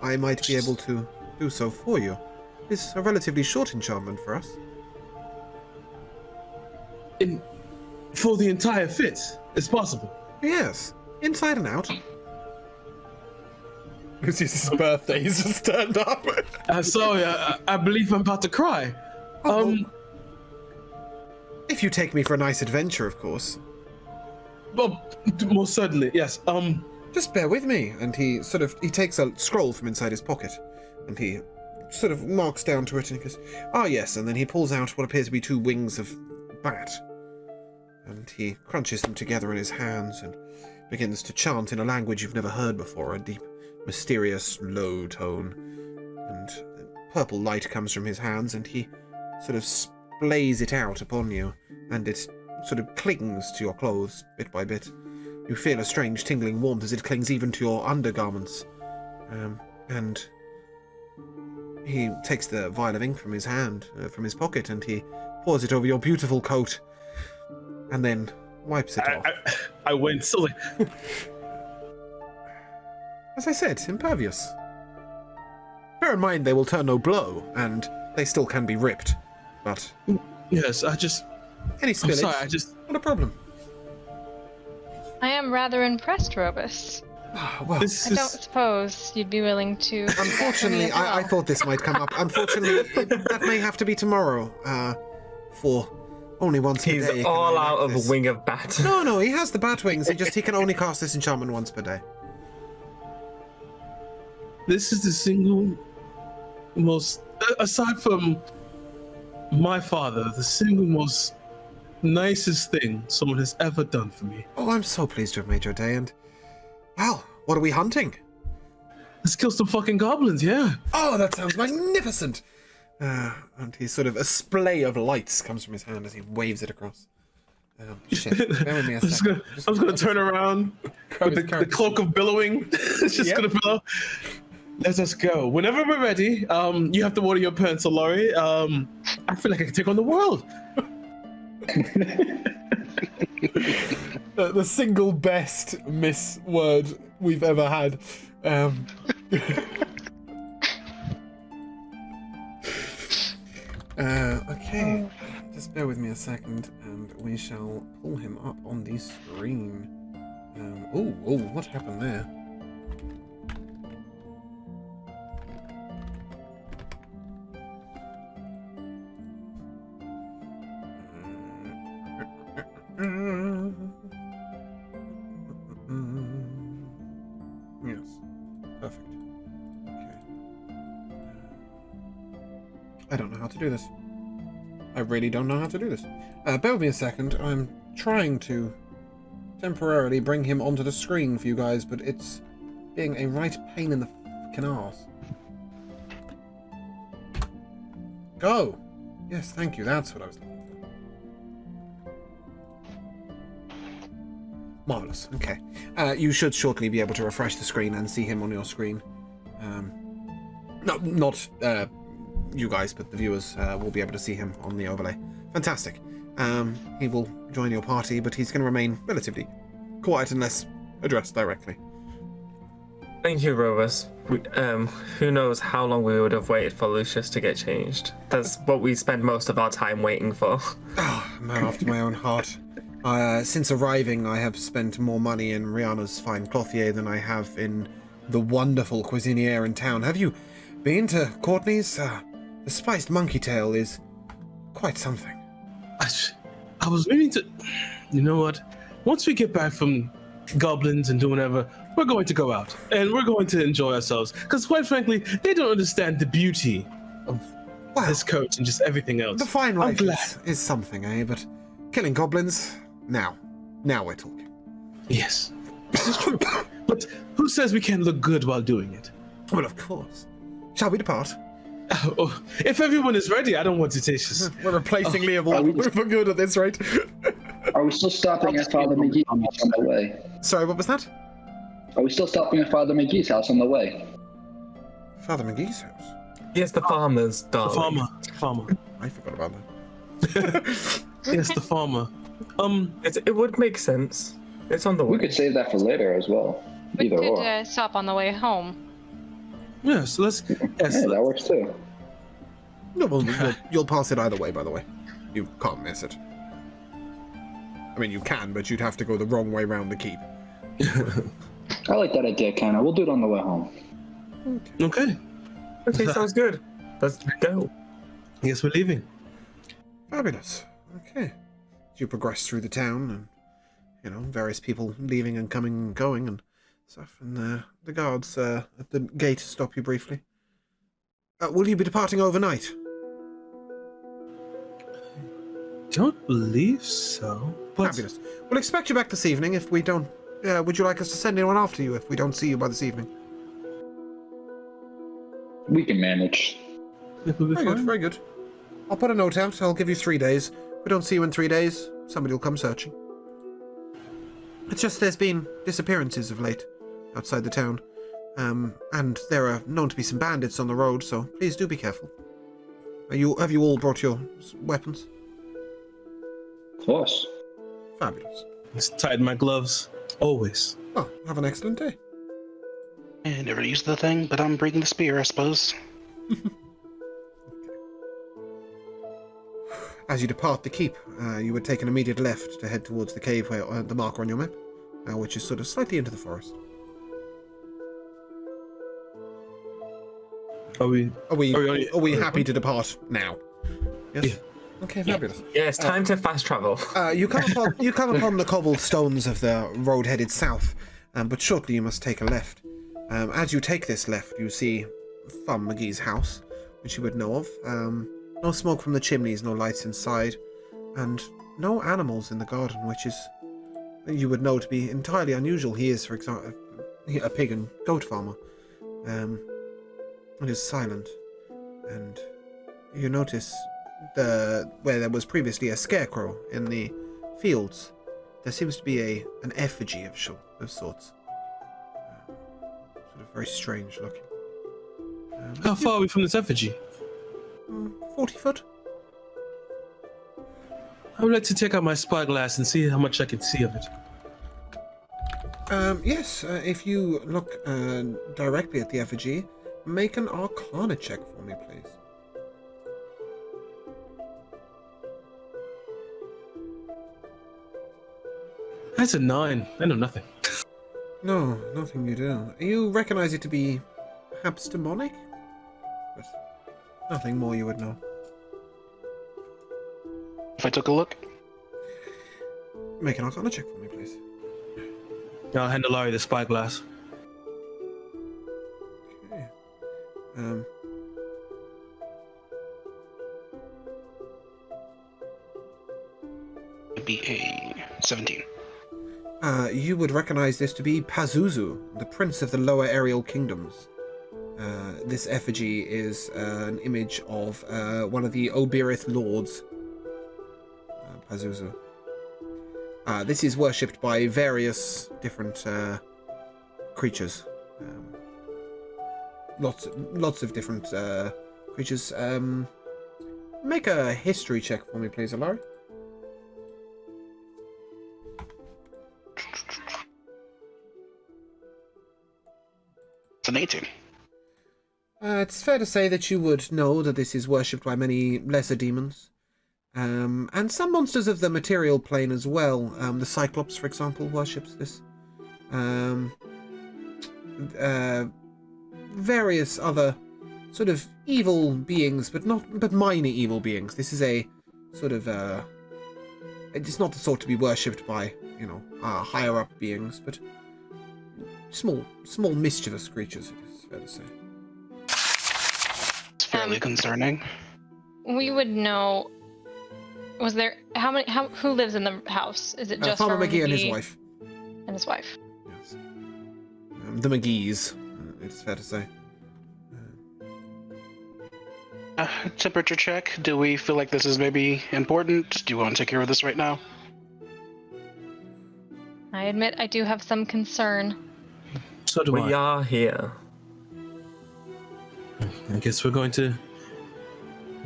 I might be able to do so for you. It's a relatively short enchantment for us. for the entire fit, it's possible. Yes, inside and out. It's his birthday, he's just turned up. Sorry, I believe I'm about to cry. If you take me for a nice adventure, of course. Well, most certainly, yes. Just bear with me. And he takes a scroll from inside his pocket, and he sort of marks down to it, and he goes, ah, yes, and then he pulls out what appears to be 2 wings of bat, and he crunches them together in his hands and begins to chant in a language you've never heard before, a deep, mysterious, low tone, and purple light comes from his hands, and he sort of splays it out upon you, and it sort of clings to your clothes bit by bit. You feel a strange tingling warmth as it clings even to your undergarments, and he takes the vial of ink from his hand, from his pocket, and he pours it over your beautiful coat, and then wipes it off. I went silly. As I said, impervious. Bear in mind they will turn no blow, and they still can be ripped, but Yes, Any I'm spillage? sorry, Not a problem. I am rather impressed, Robus. Well, I don't suppose you'd be willing to. unfortunately, as well. I thought this might come up. Unfortunately, that may have to be tomorrow. For only once per He's day. can all I out enact of this. a wing of bat. No, he has the bat wings. He can only cast this enchantment once per day. This is the single most, aside from my father, the single most nicest thing someone has ever done for me. Oh, I'm so pleased to have made your day. And well, what are we hunting? Let's kill some fucking goblins, yeah. Oh, that sounds magnificent. And he sort of a splay of lights comes from his hand as he waves it across. Shit. Bear with me a I'm just second. gonna turn around with the cloak of billowing. It's just gonna blow. Let us go. Whenever we're ready, you have to order your pencil, Laurie. I feel like I can take on the world. The single best miss word we've ever had. Okay, just bear with me a second, and we shall pull him up on the screen. Oh, what happened there? Yes, perfect. Okay. I don't know how to do this. I really don't know how to do this. Bear with me a second. I'm trying to temporarily bring him onto the screen for you guys, but it's being a right pain in the fucking arse. Go! Yes, thank you. That's what I was looking for. Marvellous. Okay. You should shortly be able to refresh the screen and see him on your screen. No, not you guys, but the viewers will be able to see him on the overlay. Fantastic. He will join your party, but he's going to remain relatively quiet unless addressed directly. Thank you, Robus. Who knows how long we would have waited for Lucius to get changed. That's what we spend most of our time waiting for. Oh, man after my own heart. Since arriving, I have spent more money in Rihanna's fine clothier than I have in the wonderful cuisinier in town. Have you been to Courtney's? The spiced monkey tail is quite something. I was meaning to... You know what? Once we get back from goblins and doing whatever, we're going to go out. And we're going to enjoy ourselves. Because quite frankly, they don't understand the beauty of this coach and just everything else. The fine life is something, eh? But killing goblins? Now we're talking. Yes, this is true. But who says we can't look good while doing it? Well, of course. Shall we depart? Oh, if everyone is ready, I don't want to taste this. We're replacing Leovold. We're for good at this, right? Are we still stopping at Father McGee's house on the way? Sorry, what was that? Are we still stopping at Father McGee's house on the way? Father McGee's house? Yes, the farmer's darling. The farmer. I forgot about that. Yes, the farmer. It would make sense. It's on the way. We could save that for later as well. We Either or. could stop on the way home. Yeah, so let's... Yes, Yeah, that works too. No, well, you'll pass it either way, by the way. You can't miss it. I mean, you can, but you'd have to go the wrong way round the keep. I like that idea, Kenna. We'll do it on the way home. Okay. Okay, sounds good. Let's go. Yes, we're leaving. Fabulous. Okay. You progress through the town, and various people leaving and coming and going and stuff, and the guards at the gate stop you briefly. Will you be departing overnight? Don't believe so. But Fabulous. We'll expect you back this evening if we don't... would you like us to send anyone after you if we don't see you by this evening? We can manage. it will be Very good, fine. very good. I'll put a note out. I'll give you 3 days. If we don't see you in 3 days, somebody will come searching. It's just there's been disappearances of late outside the town. And there are known to be some bandits on the road, so please do be careful. Have you all brought your weapons? Of course. Fabulous. Just tighten my gloves. Always. Well, have an excellent day. I never used the thing, but I'm bringing the spear, I suppose. As you depart the keep, you would take an immediate left to head towards the cave where the marker on your map, which is sort of slightly into the forest. Are we happy to depart now? Yes. Yeah. Okay, fabulous. Yeah, it's time to fast travel. You come upon the cobblestones of the road headed south, but shortly you must take a left. As you take this left, you see Farmer McGee's house, which you would know of. No smoke from the chimneys, no lights inside, and no animals in the garden, which is you would know to be entirely unusual. He is, for example, a pig and goat farmer. It is silent, and you notice where there was previously a scarecrow in the fields, there seems to be an effigy of sorts. Sort of very strange looking. How far are we from this effigy? 40 foot. I would like to take out my spyglass and see how much I can see of it. Yes, if you look directly at the effigy, make an Arcana check for me, please. That's a 9. I know nothing. No, nothing you do. You recognize it to be perhaps demonic, but nothing more you would know. If I took a look, Make an Arcana check for me, please. I'll hand Larry the spyglass. Okay. it'd be a 17. You would recognize this to be Pazuzu, the prince of the lower aerial kingdoms. This effigy is an image of one of the Obirith lords, Pazuzu. This is worshipped by various different creatures. Lots of different creatures. Make a history check for me, please, Alari. It's an 18. It's fair to say that you would know that this is worshipped by many lesser demons. And some monsters of the material plane as well. The Cyclops, for example, worships this. Various other sort of evil beings, but minor evil beings. This is a sort of it's not the sort to be worshipped by, higher up beings, but small mischievous creatures, it is fair to say. It's fairly concerning. We would know. Was there who lives in the house? Is it just Farmer McGee and his McGee wife? And his wife. Yes. The McGees, it's fair to say. Temperature check. Do we feel like this is maybe important? Do you want to take care of this right now? I admit I do have some concern. So do We I. are here. I guess we're going to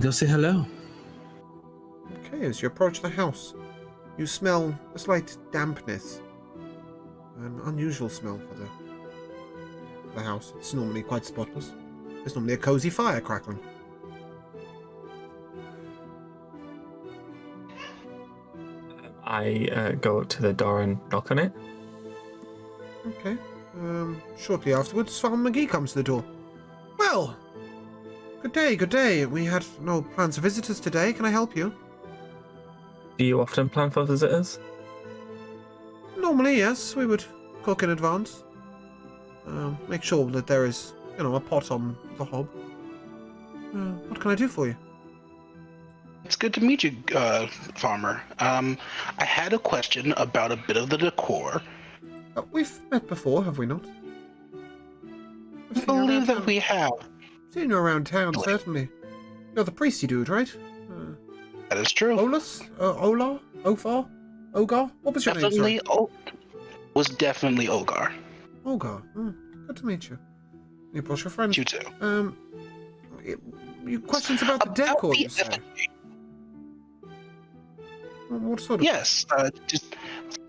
go say hello. Okay, as you approach the house, you smell a slight dampness. An unusual smell for the house. It's normally quite spotless. There's normally a cozy fire crackling. I go up to the door and knock on it. Okay. Shortly afterwards, Farmer McGee comes to the door. Well, good day, good day. We had no plans for visitors today. Can I help you? Do you often plan for visitors? Normally, yes. We would cook in advance. Make sure that there is, a pot on the hob. What can I do for you? It's good to meet you, Farmer. I had a question about a bit of the decor. We've met before, have we not? I believe that we have. Seen you around town, certainly. You're the priesty dude, right? That is true. Olus? Olar? Ofar? Ogar? What was your Definitely, name, sorry? was definitely Ogar. Ogar. Good to meet you. You brought your friend. You too. You questions about the decor, you say? What sort of? Yes, just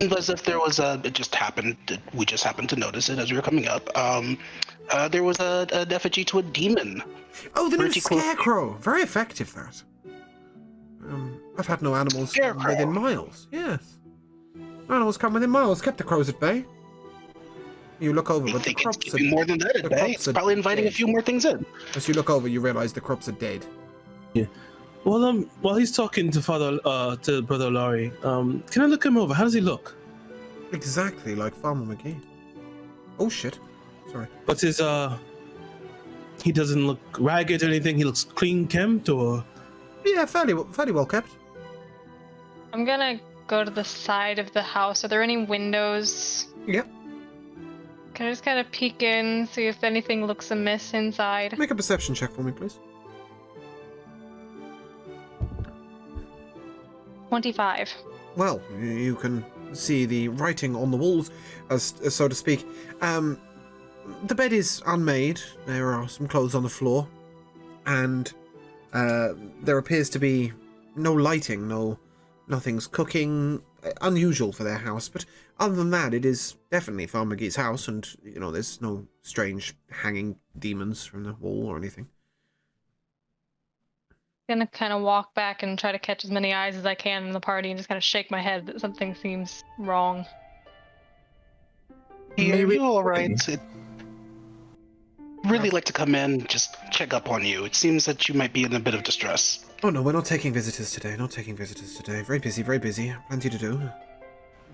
seemed as if there was we just happened to notice it as we were coming up. There was an effigy to a demon. Oh, the new Pretty close. scarecrow. Very effective, that. I've had no animals come Scarecrow. within miles. Yes. Animals come within miles. Kept the crows at bay. You look over, I but the think it's crops keeping more than that the at bay. crops It's are probably inviting a dead. few more things in. As you look over, you realize the crops are dead. Well, while he's talking to to Brother Laurie, can I look him over? How does he look? Exactly like Farmer McGee. Oh shit. Sorry. But he doesn't look ragged or anything. He looks clean kempt, or Yeah, fairly well kept. I'm gonna go to the side of the house. Are there any windows? Yep. Can I just kind of peek in, see if anything looks amiss inside? Make a perception check for me, please. 25. Well, you can see the writing on the walls, as so to speak. The bed is unmade. There are some clothes on the floor, and there appears to be no lighting. Nothing's cooking. Unusual for their house, but other than that, it is definitely Farmer McGee's house, and there's no strange hanging demons from the wall or anything. Gonna kind of walk back and try to catch as many eyes as I can in the party and just kind of shake my head that something seems wrong. Yeah, Maybe- you all right? I'd really like to come in, just check up on you. It seems that you might be in a bit of distress. Oh no, we're not taking visitors today. Very busy, very busy. Plenty to do.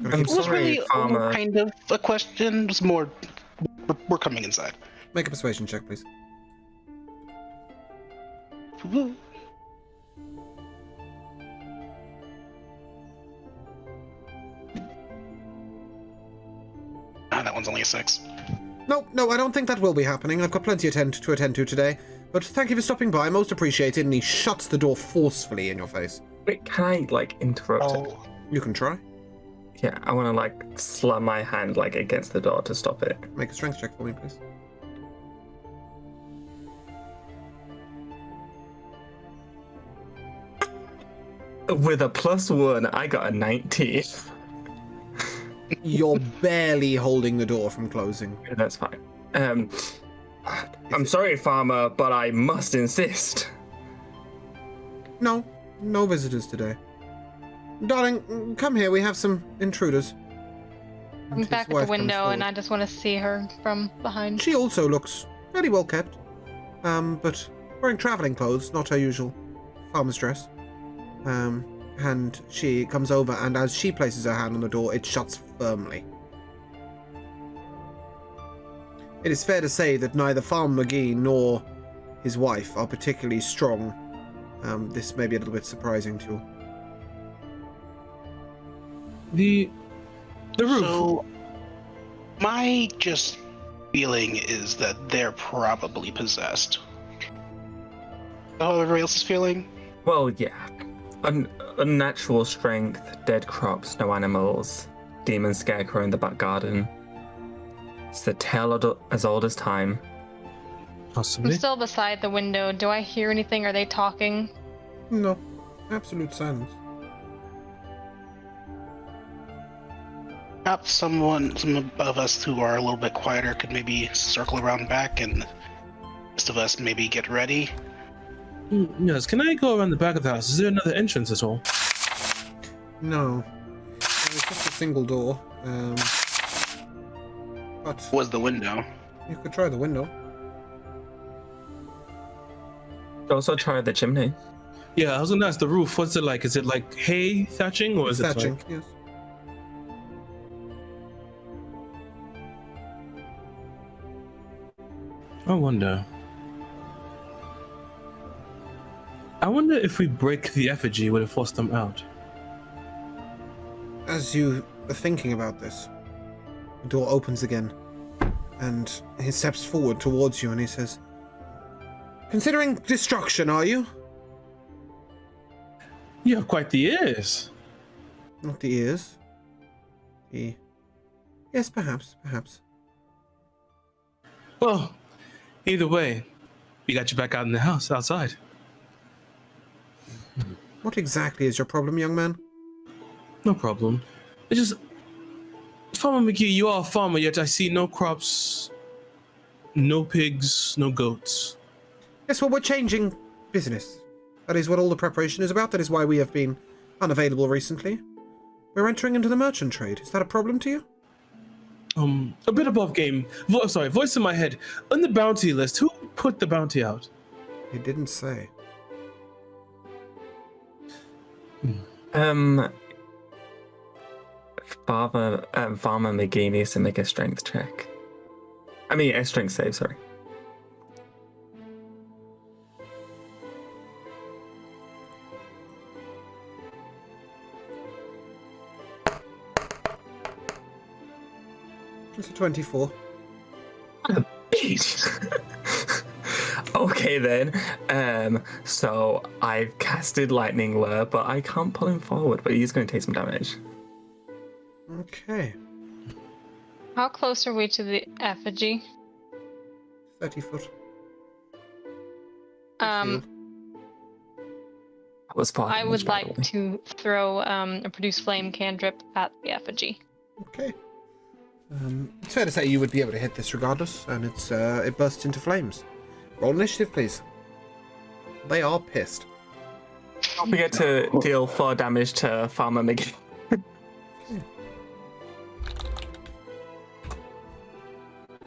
Gotta I'm keep It was sorry, really Farmer. kind of a question. It was more, we're coming inside. Make a persuasion check, please. That one's only a 6. No, I don't think that will be happening. I've got plenty to attend to today. But thank you for stopping by. Most appreciated. And he shuts the door forcefully in your face. Wait, can I interrupt it? Oh, You can try. Yeah, I want to slam my hand against the door to stop it. Make a strength check for me, please. With a +1, I got a 19. You're barely holding the door from closing. That's fine. I'm sorry, Farmer, but I must insist. No visitors today. Darling, come here. We have some intruders. I'm And back his at wife the comes window and forward. I just want to see her from behind. She also looks fairly well kept. But wearing traveling clothes, not her usual farmer's dress. And she comes over, and as she places her hand on the door, it shuts firmly. It is fair to say that neither Farmer McGee nor his wife are particularly strong. This may be a little bit surprising to you. the roof. so my just feeling is that they're probably possessed. How everybody else is feeling? Well, yeah. Unnatural strength, dead crops, no animals, demon scarecrow in the back garden. It's the tale as old as time. I'm Possibly. still beside the window. Do I hear anything? Are they talking? No, absolute silence. Perhaps some of us who are a little bit quieter could maybe circle around back, and the rest of us maybe get ready. Yes. Can I go around the back of the house? Is there another entrance at all? No, it's just a single door. But Was the window? you could try the window. Also try the chimney. Yeah, I was gonna ask the roof. What's it like? Is it like hay thatching, or is it Thatching, like... yes. I wonder if we break the effigy, would it force them out? As you are thinking about this, the door opens again, and he steps forward towards you and he says, "Considering destruction, are you?" You have quite the ears. Not the ears. Yes, perhaps. Well, either way, we got you back out in the house, outside. What exactly is your problem, young man? No problem. It's just, Farmer McGee, you are a farmer, yet I see no crops, no pigs, no goats. Yes, well, we're changing business. That is what all the preparation is about. That is why we have been unavailable recently. We're entering into the merchant trade. Is that a problem to you? A bit above game. Voice in my head. On the bounty list, who put the bounty out? He didn't say. Farmer McGee needs to make a strength check. I mean, a strength save, sorry. It's a 24. Okay then. So I've casted Lightning Lure, but I can't pull him forward, but he's going to take some damage. Okay. How close are we to the effigy? 30 foot. Um, That was far. I would like to throw a produce flame cantrip at the effigy. Okay. It's fair to say you would be able to hit this regardless, and it bursts into flames. Roll initiative, please. They are pissed. Don't forget to deal 4 damage to Farmer McGee.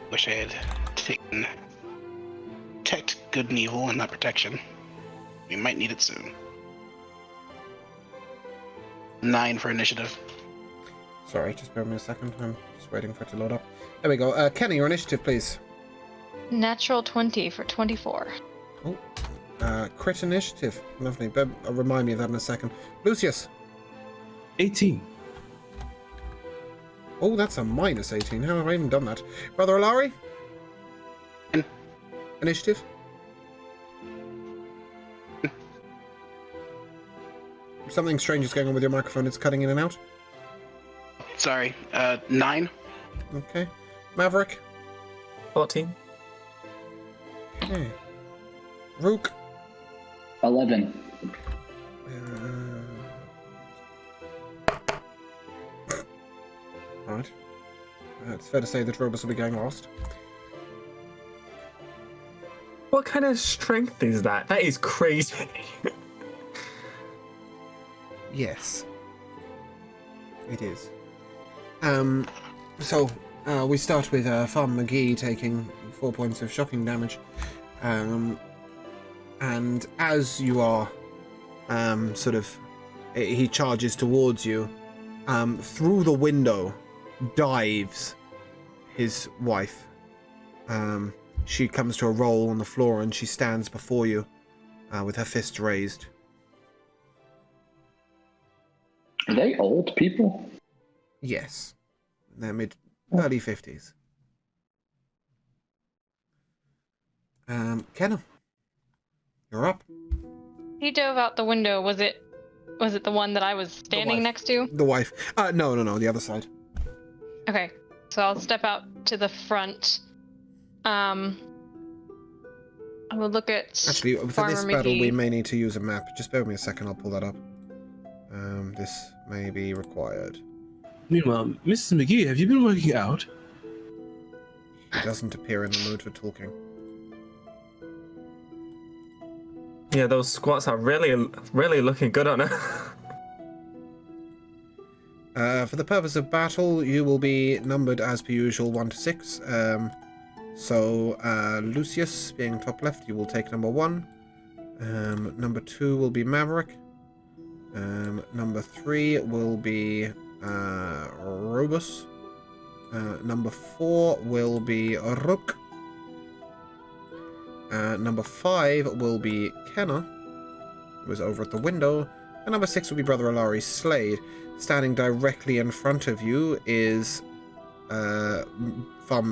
Wish I had taken detect good and evil and not protection. We might need it soon. 9 for initiative. Sorry, just bear with me a second. I'm just waiting for it to load up. There we go. Kenny, your initiative, please. Natural 20 for 24. Oh, crit initiative. Lovely. Remind me of that in a second. Lucius. 18. Oh, that's a minus 18. How have I even done that? Brother Alari? Initiative? Something strange is going on with your microphone. It's cutting in and out. Sorry, 9. Okay. Maverick? 14. Okay. Rook? 11. Right. It's fair to say that Robus will be going last. What kind of strength is that? That is crazy. Yes. It is. So, we start with Farmer McGee taking 4 points of shocking damage. And as you are he charges towards you, through the window dives his wife. She comes to a roll on the floor and she stands before you with her fists raised. Are they old people? Yes. They're early 50s. Kenna, you're up. He dove out the window. Was it the one that I was standing next to? The wife. No, the other side. Okay, so I'll step out to the front. I will look at Actually, for Farmer this battle, McGee. we may need to use a map. Just bear with me a second, I'll pull that up. This may be required. Meanwhile, Mrs. McGee, have you been working out? He doesn't appear in the mood for talking. Yeah, those squats are really, really looking good on her. For the purpose of battle, you will be numbered as per usual 1 to 6. Lucius, being top left, you will take number 1. Number 2 will be Maverick. Number 3 will be Robus. Number 4 will be Rook. Number 5 will be Kenna, who is over at the window. And number 6 will be Brother Alari Slade. Standing directly in front of you is Farmer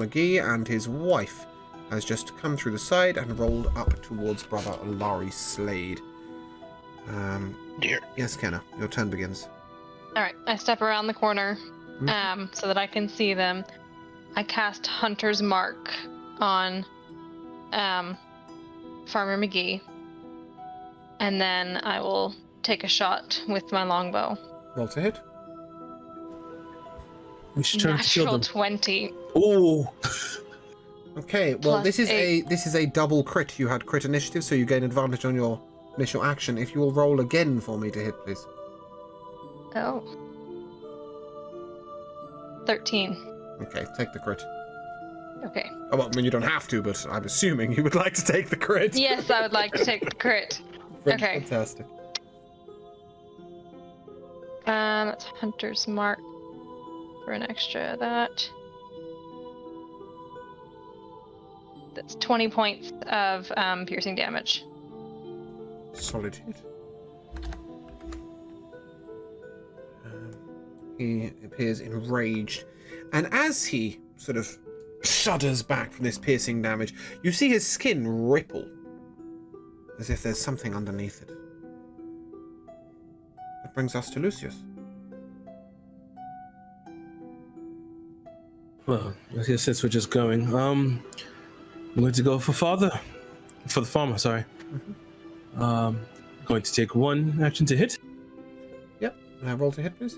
McGee, and his wife has just come through the side and rolled up towards Brother Alari Slade. Dear. Yes, Kenna, your turn begins. Alright, I step around the corner so that I can see them. I cast Hunter's Mark on Farmer McGee. And then I will take a shot with my longbow. Roll to hit. Which turn to kill Natural them. 20. Oh, Okay, well, Plus this is 8. this is a double crit. You had crit initiative, so you gain advantage on your initial action. If you will roll again for me to hit, please. Oh. 13. Okay, take the crit. Okay. Oh, well, I mean, you don't have to, but I'm assuming you would like to take the crit. Yes, I would like to take the crit. Okay. Fantastic. That's Hunter's Mark for an extra of that. That's 20 points of piercing damage. Solid hit. He appears enraged, and as he sort of shudders back from this piercing damage, you see his skin ripple, as if there's something underneath it. That brings us to Lucius. Well, I guess since we're just going, I'm going to go for the farmer, sorry. Going to take one action to hit. Yep. Roll to hit, please.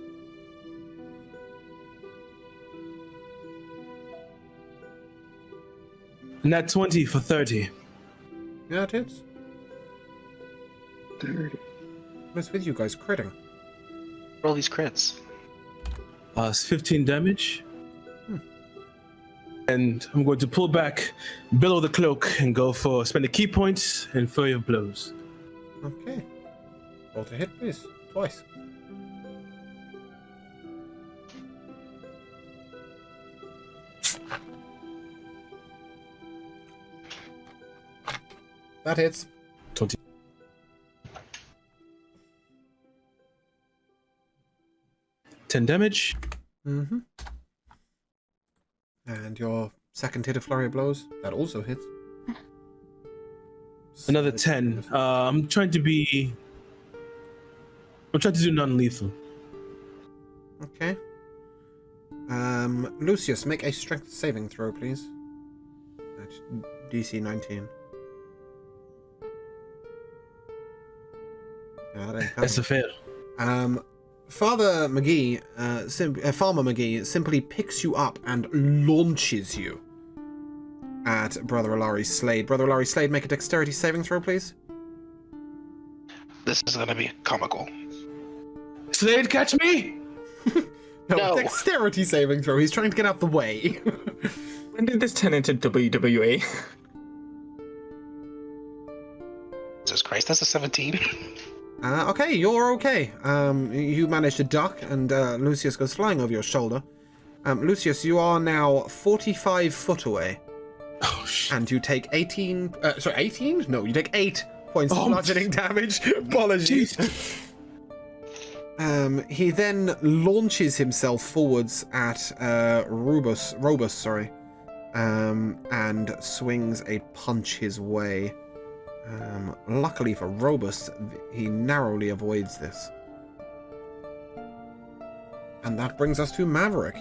And that 20 for 30. Yeah, it hits. 30. What's with you guys critting? Roll these crits. It's 15 damage. And I'm going to pull back below the cloak and go for spend a key point and flurry of blows. Okay. Roll to hit, please. Twice. That hits. 20. Ten damage. Mm-hmm. And your second hit of flurry of blows, that also hits. Another 10. I'm trying to do non-lethal. Okay. Lucius, make a strength saving throw, please. That's DC 19. Yeah, that ain't That's a fail. Farmer McGee simply picks you up and launches you at Brother Alari Slade. Brother Alari Slade, make a dexterity saving throw, please. This is going to be comical. Slade, catch me! No, dexterity saving throw. He's trying to get out the way. When did this turn into WWE? Jesus Christ, that's a 17. Okay, you're okay. You manage to duck, and Lucius goes flying over your shoulder. Lucius, you are now 45 foot away. Oh, shit. And you take 18... 18? No, you take 8 points of Oh, bludgeoning damage. Apologies. He then launches himself forwards at Robus, and swings a punch his way. Luckily for Robus, he narrowly avoids this. And that brings us to Maverick.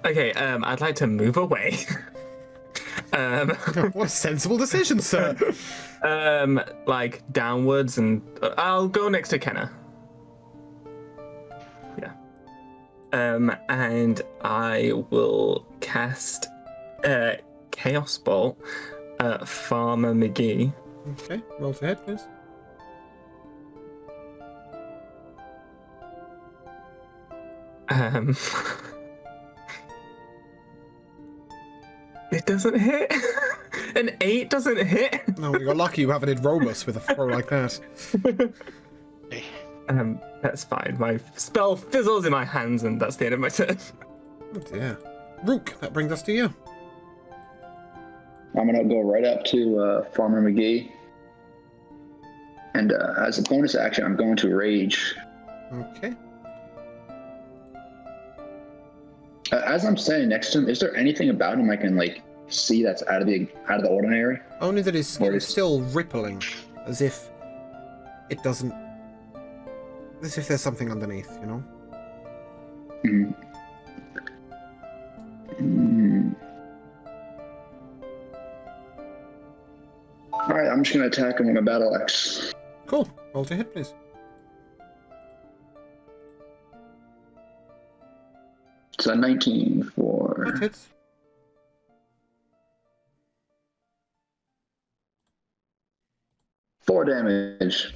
Okay, I'd like to move away. What a sensible decision, sir. Like downwards, and I'll go next to Kenna. Yeah. And I will cast Chaos Bolt at Farmer McGee. Okay, roll to hit, please. It doesn't hit. An 8 doesn't hit. No, you're lucky you haven't hit Robus with a throw like that. That's fine. My spell fizzles in my hands, and that's the end of my turn. Oh dear. Rook, that brings us to you. I'm gonna go right up to Farmer McGee, and as a bonus action, I'm going to rage. Okay. As I'm standing next to him, is there anything about him I can see that's out of the ordinary? Only that his skin Or is is- still rippling, as if it doesn't... As if there's something underneath, you know? Alright, I'm just gonna attack him with my battle axe. Cool. Roll to hit, please. So 19 for... That hits. Four damage.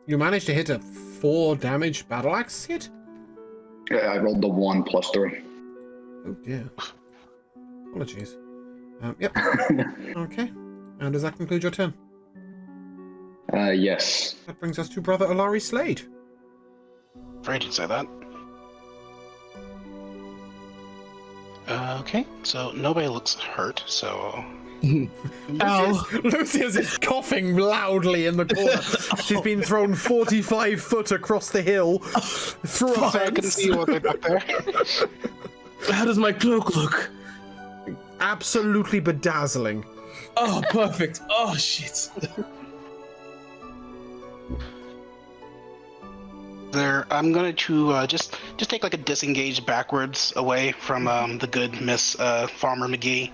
You managed to hit a 4 damage battle axe hit? Yeah, I rolled the 1 plus 3. Oh dear. Apologies. Yep. Okay. And does that conclude your turn? Yes. That brings us to Brother Alari Slade. Afraid you'd say that. Okay, so nobody looks hurt, so... Ow. Lucius is coughing loudly in the corner. She's been thrown 45 foot across the hill through a Sorry, I couldn't fence. see what they back there. How does my cloak look? Absolutely bedazzling. Oh, perfect. Oh, shit. There, I'm going to just take like a disengage backwards away from the good Miss Farmer McGee.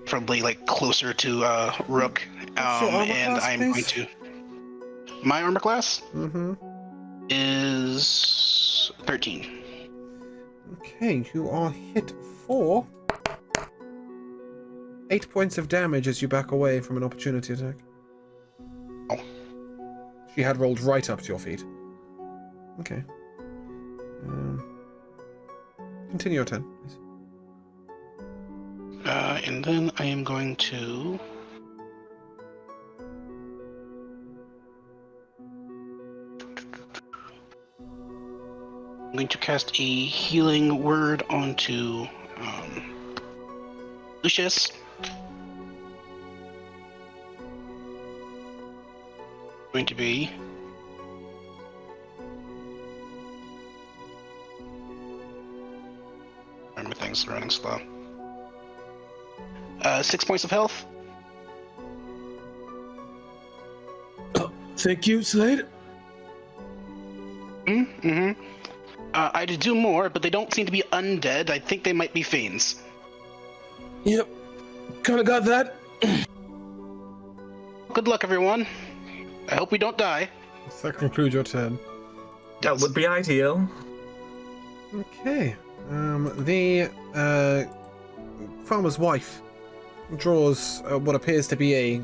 Probably like closer to Rook. What's your armor And class, I'm please? going to. My armor class Mm-hmm. is 13. Okay, you are hit for 8 points of damage as you back away from an opportunity attack. Oh. She had rolled right up to your feet. Okay. Continue your turn, please. And then I am going to. I'm going to cast a healing word onto Lucius. Going to be. Remember, things are running slow. 6 points of health. Oh, thank you, Slade. Mm-hmm. I'd do more, but they don't seem to be undead. I think they might be fiends. Yep. Kinda got that. Good luck, everyone. I hope we don't die. Does that conclude your turn? That would be ideal. Okay. The farmer's wife draws what appears to be a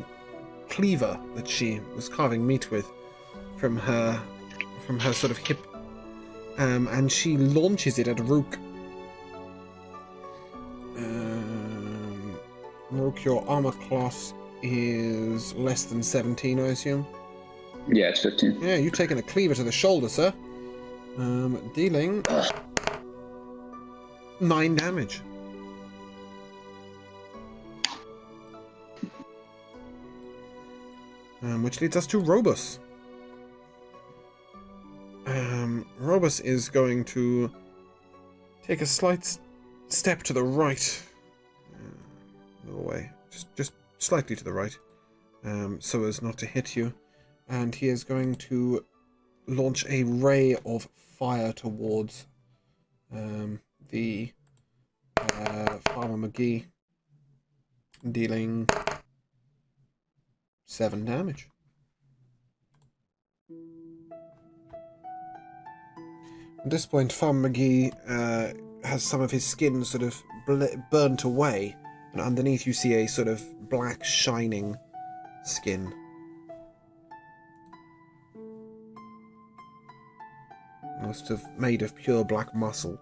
cleaver that she was carving meat with from her sort of hip, and she launches it at Rook. Rook, your armor class is less than 17, I assume. Yeah, it's 15. Yeah, you've taken a cleaver to the shoulder, sir. Dealing 9 damage. Which leads us to Robus. Robus is going to take a slight step to the right. A little way. Just slightly to the right. So as not to hit you. And he is going to launch a ray of fire towards the Farmer McGee, dealing 7 damage. At this point, Farmer McGee has some of his skin sort of burnt away, and underneath you see a sort of black shining skin. Must have made of pure black muscle.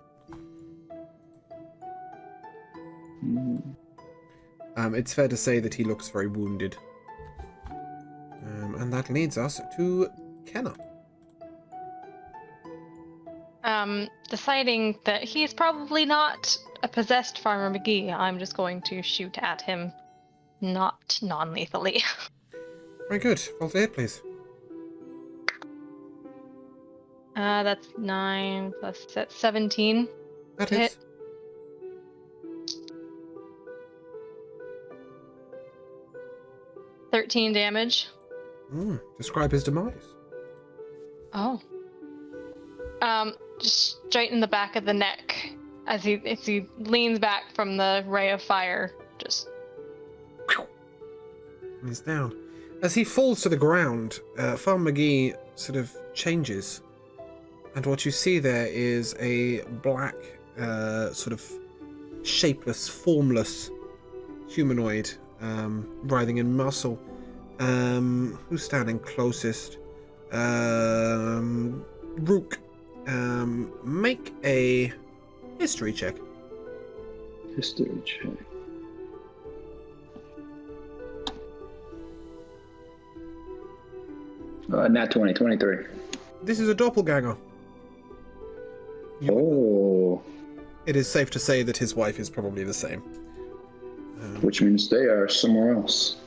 It's fair to say that he looks very wounded. And that leads us to Kenna. Deciding that he's probably not a possessed Farmer McGee, I'm just going to shoot at him, not non-lethally. Very good. Roll to hit, please. That's 9 plus that's 17. That To hits. hit. $13 damage. Describe his demise. Oh. Just straight in the back of the neck as he leans back from the ray of fire. Just He's down. As he falls to the ground, Farm McGee sort of changes. And what you see there is a black, sort of shapeless, formless humanoid, writhing in muscle. Who's standing closest? Rook. Make a history check. History check. Nat 20, 23. This is a doppelganger. Oh. It is safe to say that his wife is probably the same. Which means they are somewhere else.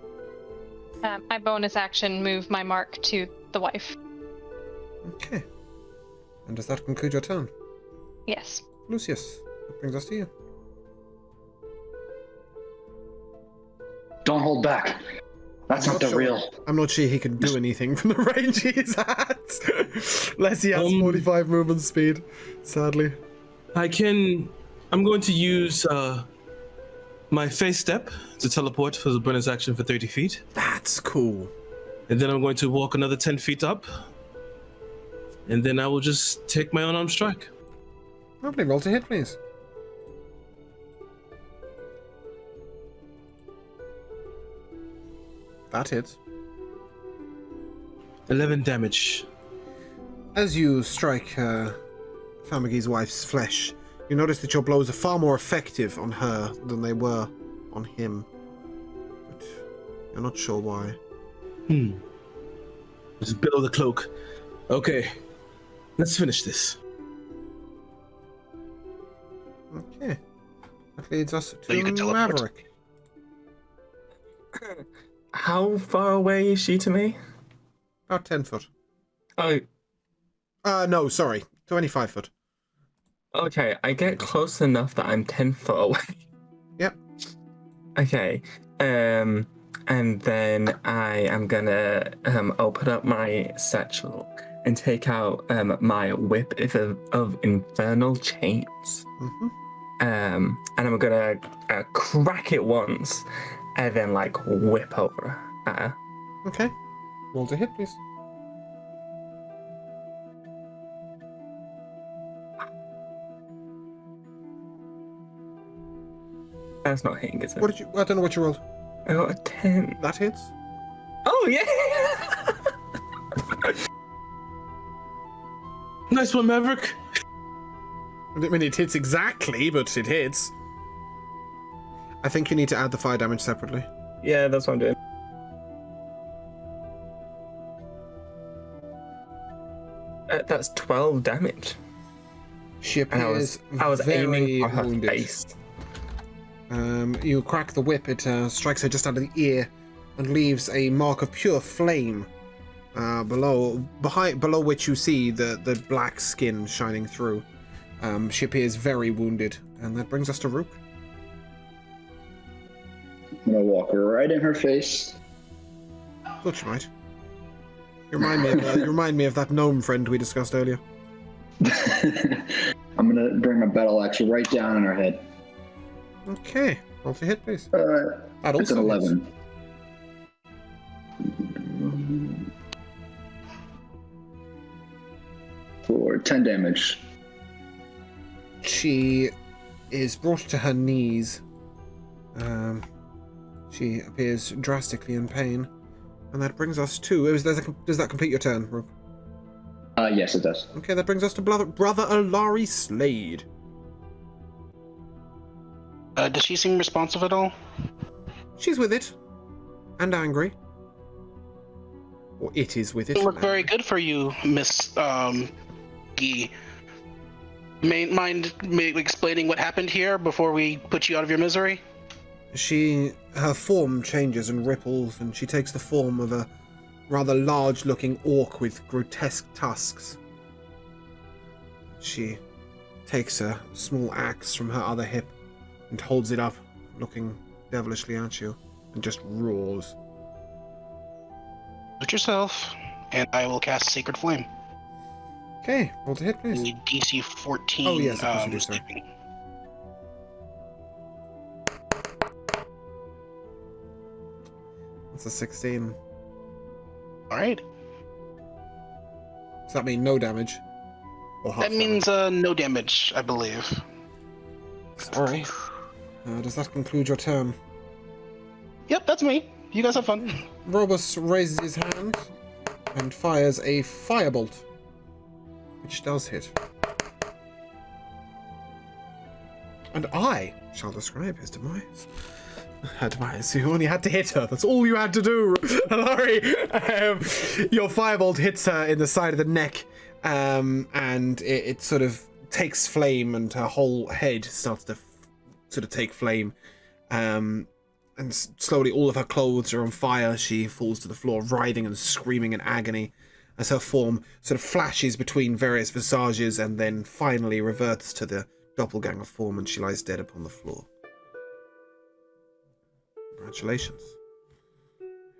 My bonus action move my mark to the wife. Okay. And does that conclude your turn? Yes. Lucius, that brings us to you. Don't hold back. That's not the real. I'm not sure he can do anything from the range he's at. Unless he has 45 movement speed, sadly. I'm going to use my face step to teleport for the bonus action for 30 feet. That's cool. And then I'm going to walk another 10 feet up. And then I will just take my unarmed strike. Lovely, roll to hit, please. That hits. 11 damage. As you strike Famagi's wife's flesh, you notice that your blows are far more effective on her than they were on him. But you're not sure why. Just below the cloak. Okay, let's finish this. Okay. That leads us So you can to teleport. Maverick. How far away is she to me? About 10 foot. Oh, No, sorry. 25 foot. okay. I get close enough that I'm 10 foot away. Yep. Okay. And then I am gonna open up my satchel and take out my whip of infernal chains. Mm-hmm. And I'm gonna crack it once, and then like whip over at her. Okay. Roll to hit, please. That's not hitting, is it? What did you... I don't know what you rolled. I got a 10. That hits. Oh yeah! Nice one, Maverick. I mean, it hits exactly, but it hits. I think you need to add the fire damage separately. Yeah, that's what I'm doing. That's 12 damage. She And appears I was very aiming for her wounded. face. You crack the whip, it strikes her just under the ear and leaves a mark of pure flame below which you see the black skin shining through. She appears very wounded, and that brings us to Rook. I'm gonna walk right in her face. Thought you might. You remind me of that gnome friend we discussed earlier. I'm gonna bring my battle axe right down in her head. Okay, roll to hit, please. That it's an 11. For 10 damage. She is brought to her knees. She appears drastically in pain, and that brings us to. Does that complete your turn, Rook? Yes, it does. Okay, that brings us to brother Alari Slade. Does she seem responsive at all? She's with it, and angry. Or it is with it. It looked and very angry. good for you, Miss Gee. Mind explaining what happened here before we put you out of your misery? Her form changes and ripples, and she takes the form of a rather large-looking orc with grotesque tusks. She takes a small axe from her other hip and holds it up, looking devilishly at you, and just roars. Put yourself, and I will cast Sacred Flame. Okay, roll to hit, please. You need DC 14. Oh, yes, of course you do, sir. saving. That's a 16. right. Does that mean no damage? Or half That means no damage, I believe. Sorry. Does that conclude your turn? Yep, that's me. You guys have fun. Robus raises his hand and fires a firebolt, which does hit. And I shall describe his demise. Her demise. You only had to hit her. That's all you had to do, Hilary. Your firebolt hits her in the side of the neck, and it sort of takes flame, and her whole head starts to sort of take flame. And slowly all of her clothes are on fire. She falls to the floor, writhing and screaming in agony as her form sort of flashes between various visages and then finally reverts to the doppelganger form, and she lies dead upon the floor. Congratulations.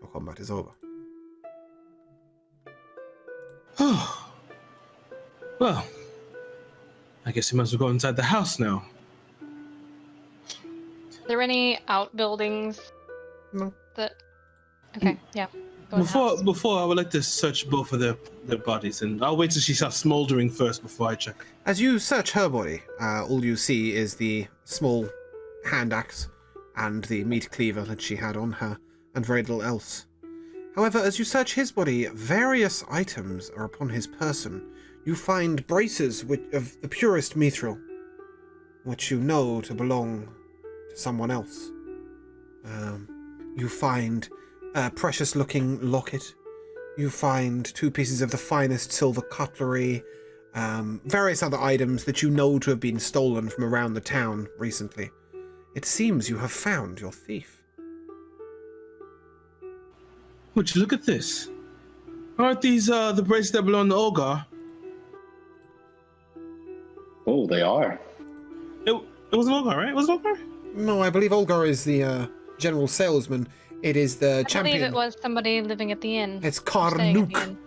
Your combat is over. Oh. Well, I guess we must go inside the house now. Are there any outbuildings? No. Okay, yeah. Go in the house. Before I would like to search both of their bodies, and I'll wait till she starts smoldering first before I check. As you search her body, all you see is the small hand axe and the meat cleaver that she had on her, and very little else. However, as you search his body, various items are upon his person. You find braces of the purest mithril, which you know to belong to someone else. You find a precious-looking locket. You find 2 pieces of the finest silver cutlery, various other items that you know to have been stolen from around the town recently. It seems you have found your thief. Would you look at this? Aren't these the bracelets that belong to Olgar? Oh, they are. It wasn't Olgar, right? Was it Olgar? No, I believe Olgar is the general salesman. It is the champion. I believe it was somebody living at the inn. It's Staying at the Karnuk. inn.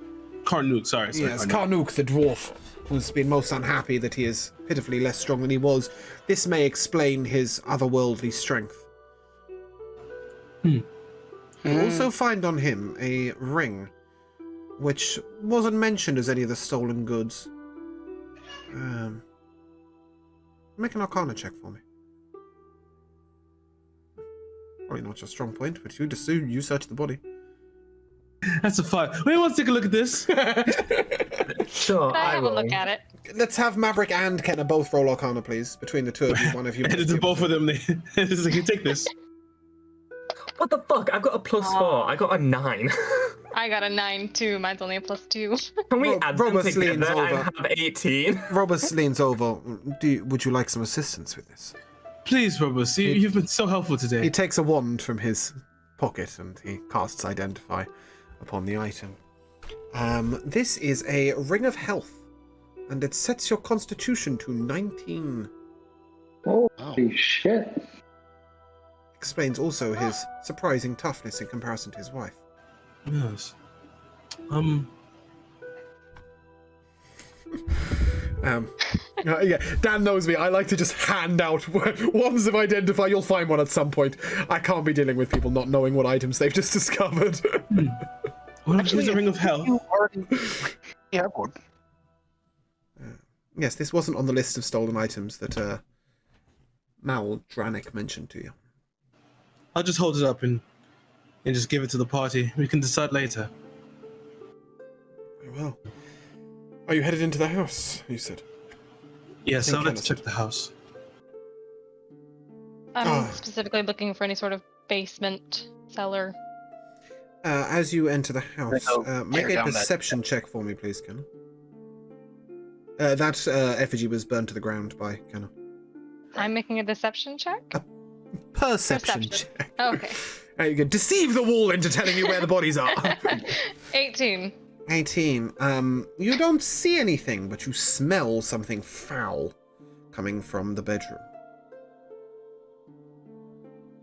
Karnuk, sorry. Yes, Karnuk. Karnuk, the dwarf, who's been most unhappy that he is pitifully less strong than he was. This may explain his otherworldly strength. You also find on him a ring, which wasn't mentioned as any of the stolen goods. Make an Arcana check for me. Probably not your strong point, but you'd assume you search the body. That's a 5. Wait, let's take a look at this. Sure, Can I have a will. look at it? Let's have Maverick and Kenna both roll Arcana, please. Between the two of you, one of you. And it's both of them. It's like, you take this. What the fuck? I've got a +4. I got a 9. I got a 9 too. Mine's only a +2. Can we add them Robust leans together and over. have 18? Robus leans over. Would you like some assistance with this? Please, Robus, you've been so helpful today. He takes a wand from his pocket and he casts Identify upon the item. This is a Ring of Health, and it sets your constitution to 19. Holy shit. Explains also his surprising toughness in comparison to his wife. Yes. Yeah, Dan knows me. I like to just hand out wands of Identify. You'll find one at some point. I can't be dealing with people not knowing what items they've just discovered. Well, here's a Ring of Health. You already have one. Yes, this wasn't on the list of stolen items that Mal Dranik mentioned to you. I'll just hold it up and just give it to the party. We can decide later. Very well. Are you headed into the house, you said? Yes, think I'll let's Kenneth check the house. I'm specifically looking for any sort of basement, cellar. As you enter the house, make tear a down that- perception check for me, please, Kenna. That effigy was burned to the ground by Kenna. I'm making a deception check? Perception Perception. check. Oh, okay. You can deceive the wall into telling you where the bodies are. 18. 18. You don't see anything, but you smell something foul coming from the bedroom.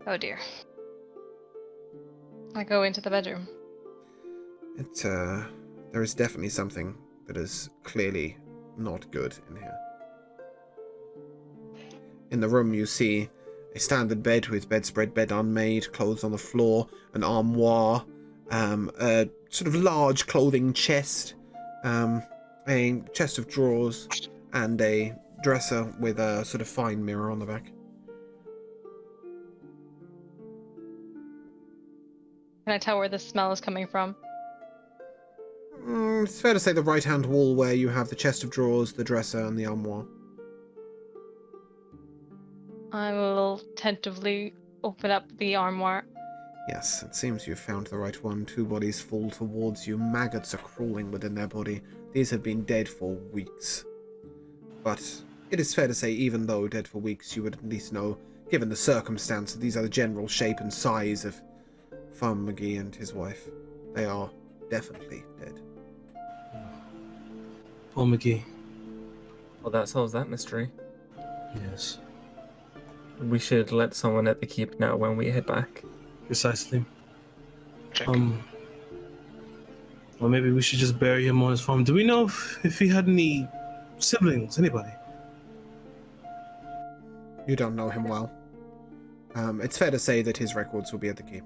Oh dear. I go into the bedroom. There is definitely something that is clearly not good in here. In the room, you see a standard bed with bedspread, bed unmade, clothes on the floor, an armoire, a sort of large clothing chest, a chest of drawers, and a dresser with a sort of fine mirror on the back. Can I tell where the smell is coming from? It's fair to say the right-hand wall where you have the chest of drawers, the dresser, and the armoire. I will tentatively open up the armoire. Yes, it seems you've found the right one. 2 bodies fall towards you. Maggots are crawling within their body. These have been dead for weeks. But it is fair to say, even though dead for weeks, you would at least know, given the circumstance, that these are the general shape and size of Farmer McGee and his wife. They are definitely dead. Paul McGee. Well, that solves that mystery. Yes, We should let someone at the keep know when we head back. precisely. Check. Or maybe we should just bury him on his farm. Do we know if he had any siblings, anybody? You don't know him well. It's fair to say that his records will be at the keep.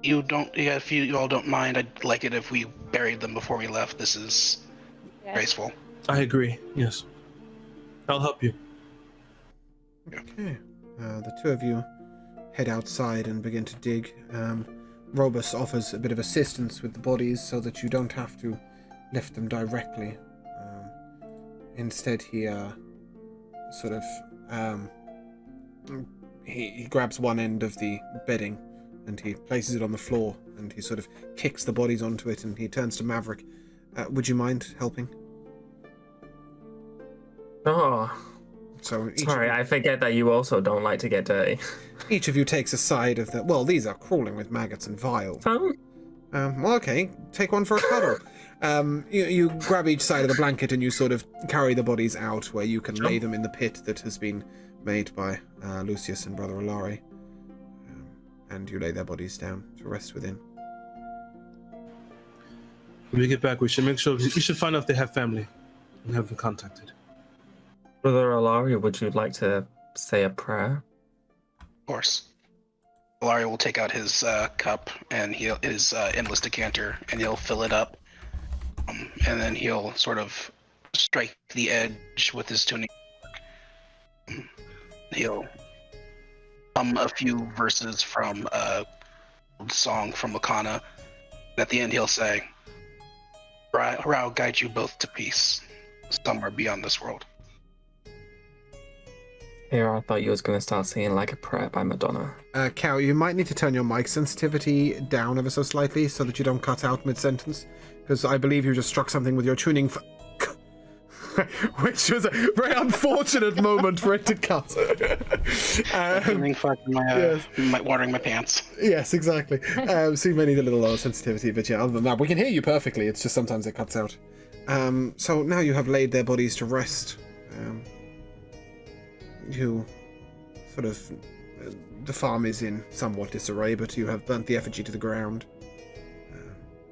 If you all don't mind, I'd like it if we buried them before we left. This is graceful. I agree, yes. I'll help you. Okay. The 2 of you head outside and begin to dig. Robus offers a bit of assistance with the bodies so that you don't have to lift them directly. Instead, he he grabs one end of the bedding and he places it on the floor and he sort of kicks the bodies onto it and he turns to Maverick. Would you mind helping? Oh, So sorry, I forget that you also don't like to get dirty. each of you takes a side of the... Well, these are crawling with maggots and vile. Oh, Well, okay, take one for a cuddle. You grab each side of the blanket and you sort of carry the bodies out where you can lay them in the pit that has been made by Lucius and Brother Alari. And you lay their bodies down to rest within. When we get back, we should find out if they have family and have them contacted. Brother Alari, would you like to say a prayer? Of course. Ilaria will take out his cup and his endless decanter, and he'll fill it up. And then he'll sort of strike the edge with his tuning. He'll hum a few verses from a song from Lakana. And at the end, he'll say, Ra will guide you both to peace, somewhere beyond this world. Here, I thought you was going to start singing like a prayer by Madonna. Cal, you might need to turn your mic sensitivity down ever so slightly so that you don't cut out mid-sentence, because I believe you just struck something with your tuning which was a very unfortunate moment for it to cut. Watering my pants. Yes, exactly. So you may need a little lower sensitivity, but yeah, other than that, we can hear you perfectly. It's just sometimes it cuts out. So now you have laid their bodies to rest. You sort of... the farm is in somewhat disarray, but you have burnt the effigy to the ground.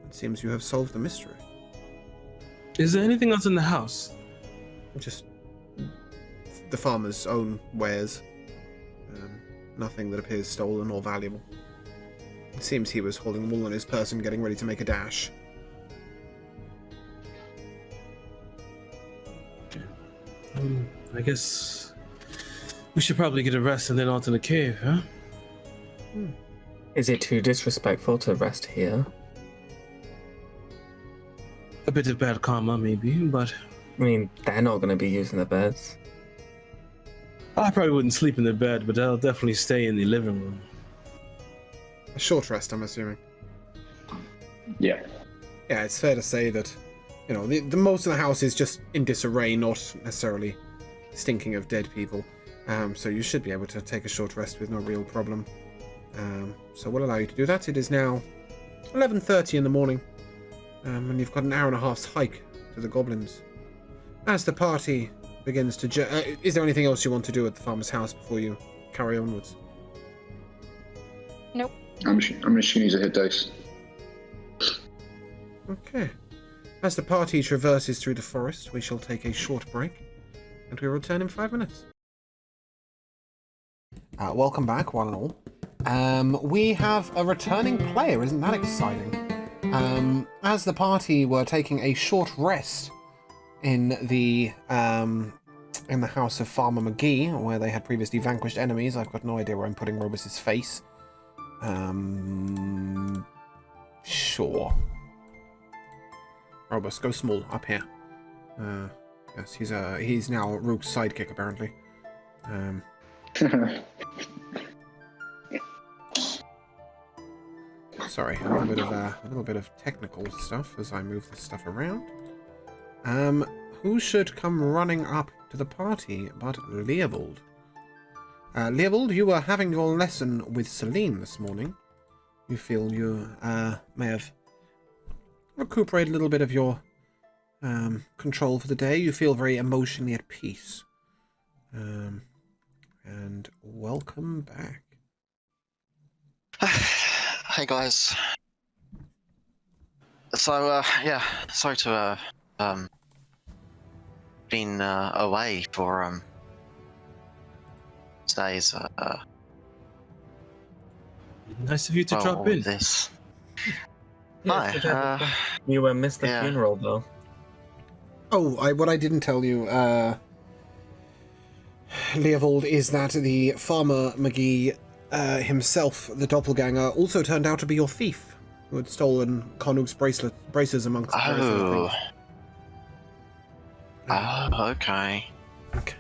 It seems you have solved the mystery. Is there anything else in the house? Just the farmer's own wares. Nothing that appears stolen or valuable. It seems he was holding them all in his person, getting ready to make a dash. I guess we should probably get a rest and then on to the cave, huh? Is it too disrespectful to rest here? A bit of bad karma, maybe, but I mean, they're not going to be using the beds. I probably wouldn't sleep in the bed, but I'll definitely stay in the living room. A short rest, I'm assuming. Yeah. Yeah, it's fair to say that, you know, the most of the house is just in disarray, not necessarily stinking of dead people. So you should be able to take a short rest with no real problem. So we'll allow you to do that. It is now 11:30 in the morning, and you've got an hour and a half's hike to the goblins. As the party begins to... is there anything else you want to do at the farmer's house before you carry onwards? Nope. I'm just gonna use a hit dice. Okay. As the party traverses through the forest, we shall take a short break, and we'll return in 5 minutes. welcome back, one and all. We have a returning player, isn't that exciting? As the party were taking a short rest in the house of Farmer McGee, where they had previously vanquished enemies. I've got no idea where I'm putting Robus's face. Sure. Robus, go small, up here. Yes, he's now Rook's sidekick, apparently. Sorry, a little bit of technical stuff as I move this stuff around. Who should come running up to the party but Leovold? Leovold, you were having your lesson with Celine this morning. You feel you may have recuperated a little bit of your control for the day. You feel very emotionally at peace. And welcome back. Hey guys. So yeah, sorry to been away for days. Nice of you to drop in. This. Yeah, Hi. You missed the yeah. funeral though. Oh, what I didn't tell you, Leovold, is that the Farmer McGee himself, the doppelganger, also turned out to be your thief, who had stolen Konuk's braces amongst various other things. Oh, okay. Okay.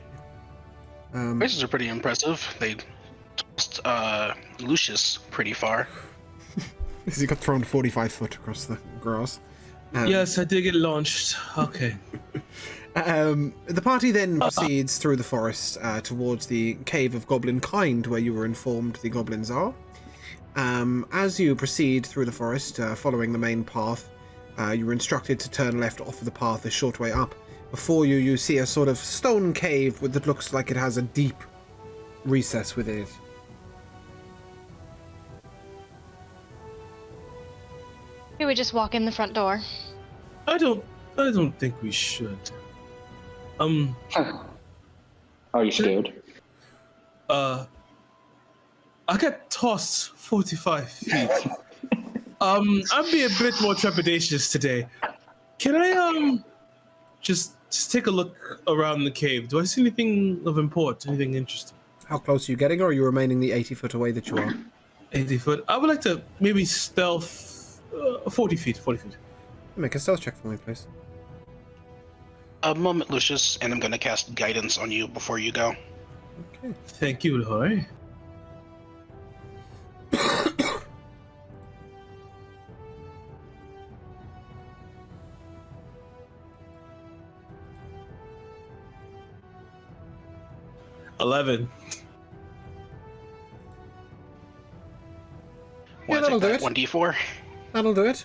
Braces are pretty impressive. They tossed Lucius pretty far. He got thrown 45 foot across the grass. Yes, I did get launched. Okay. The party then proceeds through the forest towards the Cave of Goblin Kind, where you were informed the goblins are. As you proceed through the forest, following the main path, you were instructed to turn left off of the path a short way up. Before you, you see a sort of stone cave that looks like it has a deep recess within it. We would just walk in the front door. I don't think we should. Are you scared? I got tossed 45 feet. I'd be a bit more trepidatious today. Can I just take a look around the cave? Do I see anything of import? Anything interesting? How close are you getting, or are you remaining the 80 foot away that you are? 80 foot. I would like to maybe stealth 40 feet. 40 feet. Make a stealth check for me, please. A moment, Lucius, and I'm going to cast guidance on you before you go. Okay. Thank you, Lori. $11. Want that'll to do take that it. 1d4? That'll do it.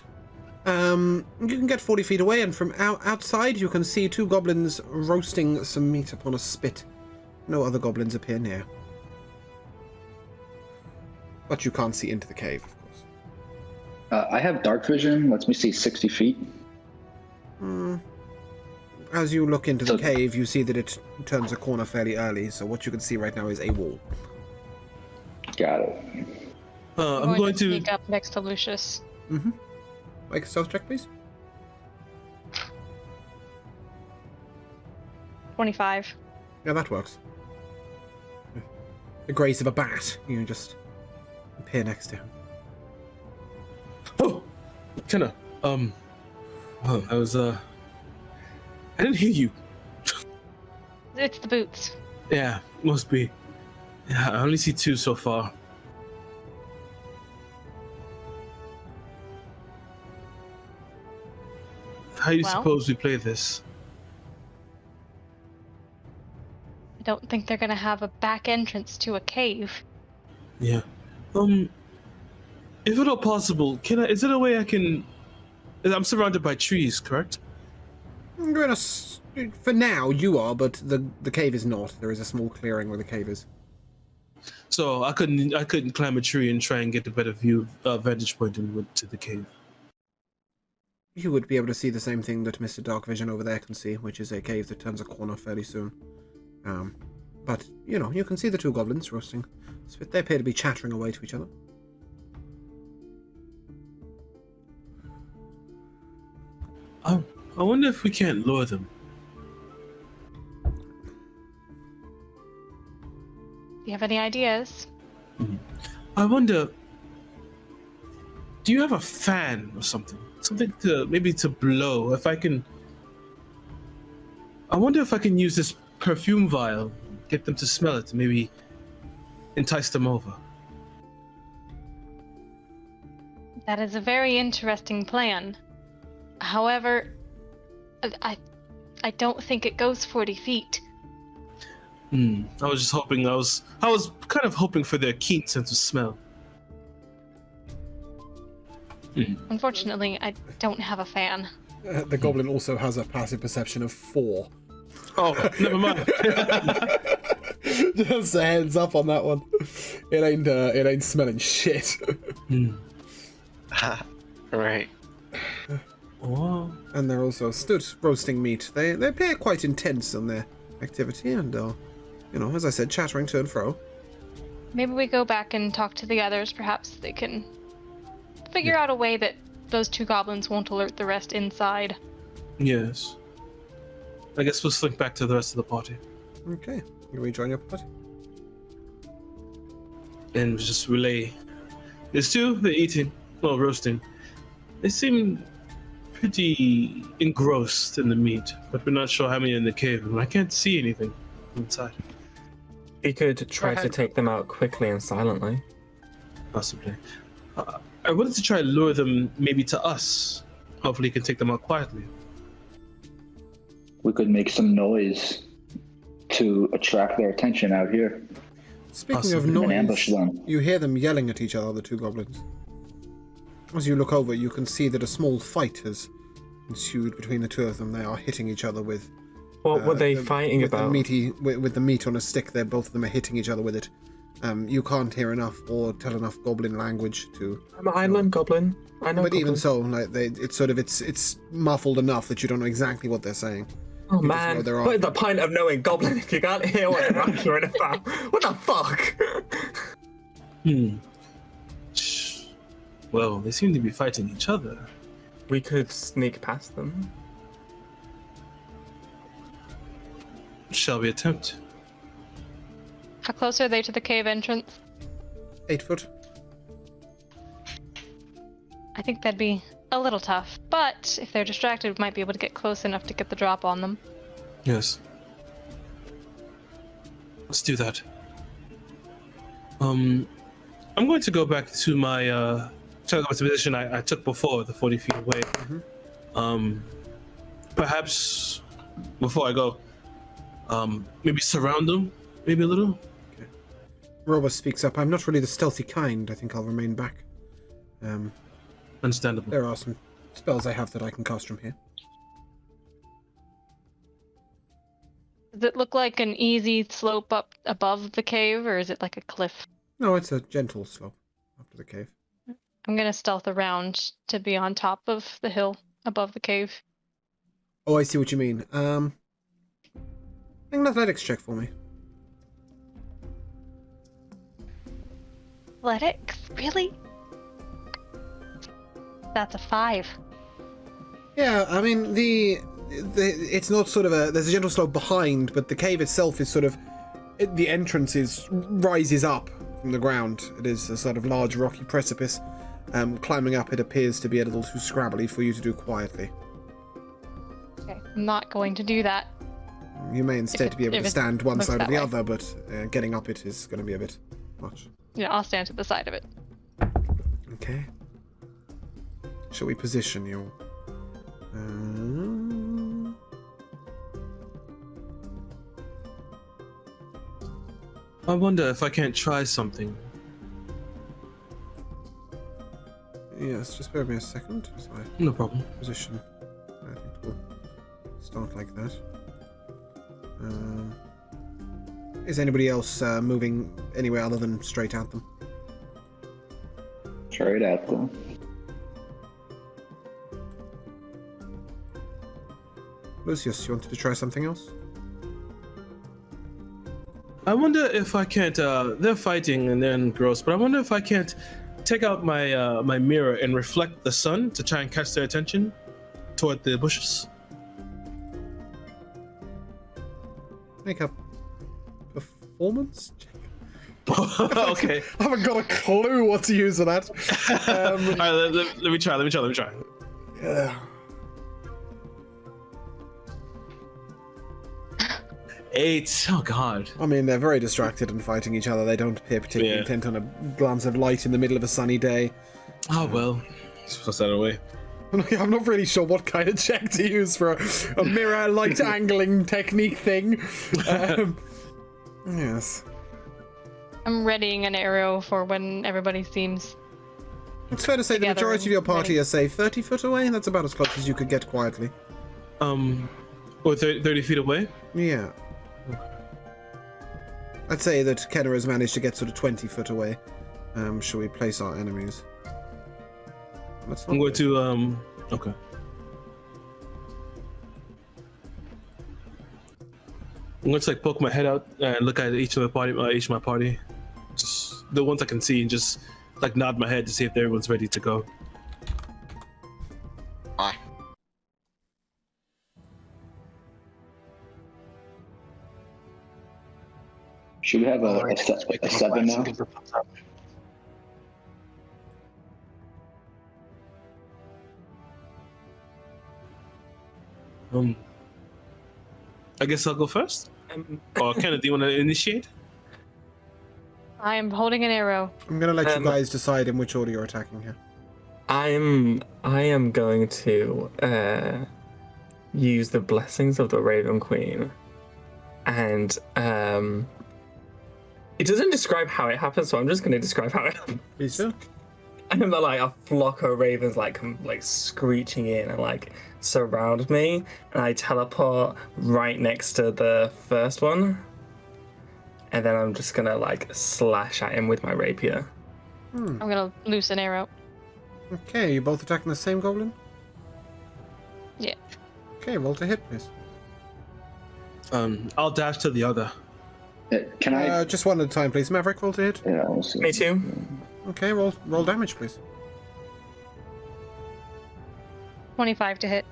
You can get 40 feet away, and from outside you can see two goblins roasting some meat upon a spit. No other goblins appear near. But you can't see into the cave, of course. I have dark vision. Lets me see 60 feet. As you look into the So- cave, you see that it turns a corner fairly early, so what you can see right now is a wall. Got it. I'm going to. sneak up next to Lucius. Mm-hmm. Make a stealth check, please. 25. Yeah, that works. The grace of a bat. You just appear next to him. Oh, Kenna. I was I didn't hear you. It's the boots. Yeah, must be. Yeah, I only see two so far. How do you Well? suppose we play this? I don't think they're gonna have a back entrance to a cave. Yeah. If at all possible, is there a way I can? I'm surrounded by trees, correct? You're in for now, you are, but the cave is not. There is a small clearing where the cave is. So I couldn't climb a tree and try and get a better view, vantage point into the cave. You would be able to see the same thing that Mr. Dark Vision over there can see, which is a cave that turns a corner fairly soon. But, you know, you can see the two goblins roasting. They appear to be chattering away to each other. I wonder if we can't lure them. Do you have any ideas? I wonder, do you have a fan or something? Something to maybe to blow. I wonder if I can use this perfume vial, get them to smell it, maybe entice them over. That is a very interesting plan. However, I don't think it goes 40 feet. I was just hoping. I was kind of hoping for their keen sense of smell. Unfortunately, I don't have a fan. The goblin also has a passive perception of 4. Oh, never mind. Just a heads up on that one. It ain't smelling shit. Right. Oh. And they're also stood roasting meat. They appear quite intense on their activity and you know, as I said, chattering to and fro. Maybe we go back and talk to the others. Perhaps they can figure out a way that those 2 goblins won't alert the rest inside. Yes. I guess we'll slink back to the rest of the party. Okay, you rejoin your party. And just relay. There's 2, they're eating, well, roasting. They seem pretty engrossed in the meat, but we're not sure how many in the cave, and I can't see anything inside. We could try to take them out quickly and silently. Possibly. I wanted to try to lure them maybe to us. Hopefully, you can take them out quietly. We could make some noise to attract their attention out here Speaking of Possibly. and ambush noise, them. you hear them yelling at each other, the 2 goblins. As you look over, you can see that a small fight has ensued between the 2 of them. They are hitting each other with... What were they fighting with about? With the meat on a stick, both of them are hitting each other with it. You can't hear enough or tell enough goblin language to... I'm an island goblin. I know. But even goblin. so, like it's muffled enough that you don't know exactly what they're saying. Oh know man, there are- what is the point of knowing goblin if you can't hear what they're arguing about? What the fuck? Well, they seem to be fighting each other. We could sneak past them. Shall we attempt? How close are they to the cave entrance? 8 foot. I think that'd be a little tough, but if they're distracted, we might be able to get close enough to get the drop on them. Yes. Let's do that. I'm going to go back to my position I took before, the 40 feet away. Perhaps before I go, maybe surround them, maybe a little. Okay. Roba speaks up. I'm not really the stealthy kind. I think I'll remain back. Understandable. There are some spells I have that I can cast from here. Does it look like an easy slope up above the cave, or is it like a cliff? No, it's a gentle slope up to the cave. I'm gonna stealth around to be on top of the hill above the cave. Oh, I see what you mean. Make an athletics check for me. Athletics? Really? That's a 5. Yeah, I mean, it's not sort of there's a gentle slope behind, but the cave itself is sort of, the entrance rises up from the ground. It is a sort of large rocky precipice. Climbing up it appears to be a little too scrabbly for you to do quietly. Okay, I'm not going to do that. You may instead be able if to it stand one looks side or that the way. other, but getting up it is going to be a bit much. Yeah, I'll stand to the side of it. Okay. Shall we position you? I wonder if I can't try something. Yes, just bear with me a second as I No problem. position. I think we'll start like that. Is anybody else moving anywhere other than straight at them? Straight at them. Lucius, you wanted to try something else? I wonder if I can't. They're fighting and they're engrossed, but I wonder if I can't take out my my mirror and reflect the sun to try and catch their attention toward the bushes. Make a performance check. Okay. I haven't got a clue what to use for that. All right, let me try. Yeah. 8. Oh God. I mean, they're very distracted and fighting each other. They don't appear particularly Yeah. intent on a glance of light in the middle of a sunny day. Oh well. Supposed that away. I'm not really sure what kind of check to use for a mirror light angling technique thing. Yes. I'm readying an arrow for when everybody seems. It's fair to say the Together majority of your and party ready. are, say, 30 foot away. That's about as close as you could get quietly. Or 30 feet away. Yeah. I'd say that Kenner has managed to get sort of 20 foot away. Shall we place our enemies? Let's not I'm going do to Okay. I'm going to like poke my head out and look at each of my party, just the ones I can see, and just like nod my head to see if everyone's ready to go. Aye. Should we have a 7 now? I guess I'll go first. Or Kenneth, do you want to initiate? I am holding an arrow. I'm going to let you guys decide in which order you're attacking here. I am going to use the blessings of the Raven Queen, and it doesn't describe how it happens, so I'm just going to describe how it happens. Please do. And like a flock of ravens like come like screeching in and like surround me, and I teleport right next to the first one, and then I'm just gonna like slash at him with my rapier. I'm gonna loose an arrow. Okay, you both attacking the same goblin? Yeah. Okay, roll to hit, please. I'll dash to the other. Can I? Just one at a time, please. Maverick, roll to hit. Yeah, I'll see. Me too. Okay, roll damage, please. 25 to hit.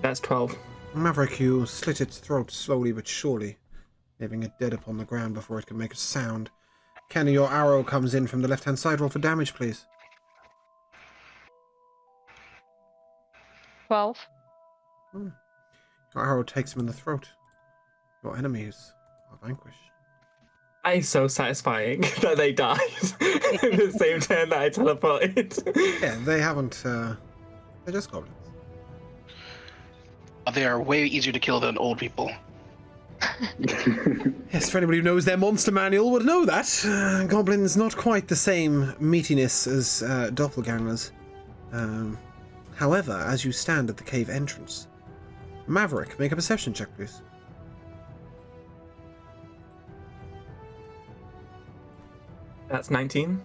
That's 12. Maverick, you slit its throat slowly but surely, leaving it dead upon the ground before it can make a sound. Kenny, your arrow comes in from the left-hand side. Roll for damage, please. 12. Your arrow takes him in the throat. Your enemies are vanquished. It's so satisfying that they died in the same turn that I teleported. Yeah, they haven't, they're just goblins. They are way easier to kill than old people. Yes, for anybody who knows their monster manual would know that. Goblins not quite the same meatiness as doppelgangers. However, as you stand at the cave entrance, Maverick, make a perception check, please. That's 19.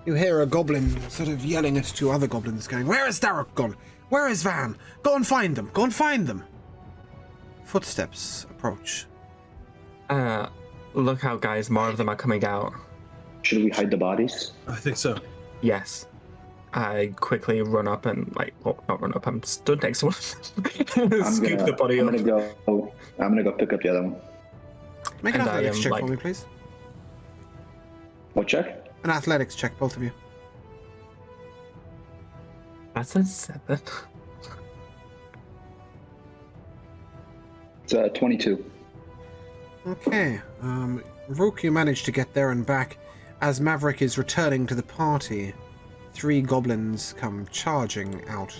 You hear a goblin sort of yelling at two other goblins, going, "Where is Darroch gone? Where is Van? Go and find them! Go and find them!" Footsteps approach. Look out, guys. More of them are coming out. Should we hide the bodies? I think so. Yes. I quickly run up and not run up. I'm stood next to one. Scoop the body I'm up. gonna go pick up the other one. Make an And I athletics am, check like- for me, please. What check? An athletics check, both of you. That's a 7. It's 22. Okay, Rook, you managed to get there and back. As Maverick is returning to the party, 3 goblins come charging out.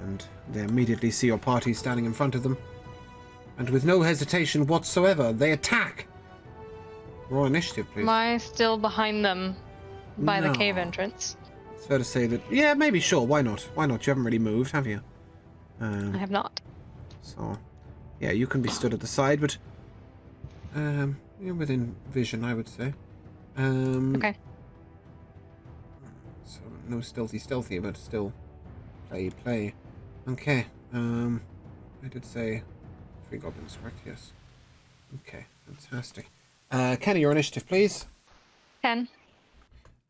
And they immediately see your party standing in front of them. And with no hesitation whatsoever, they attack! Roll initiative, please. Am I still behind them by the cave No. entrance? It's fair to say that, yeah, maybe, sure, why not? Why not? You haven't really moved, have you? I have not. So, yeah, you can be stood at the side, but you're within vision, I would say. Okay. So no stealthy, but still play. Okay. I did say 3 goblins, correct? Yes. Okay, fantastic. Kenny, your initiative, please. 10.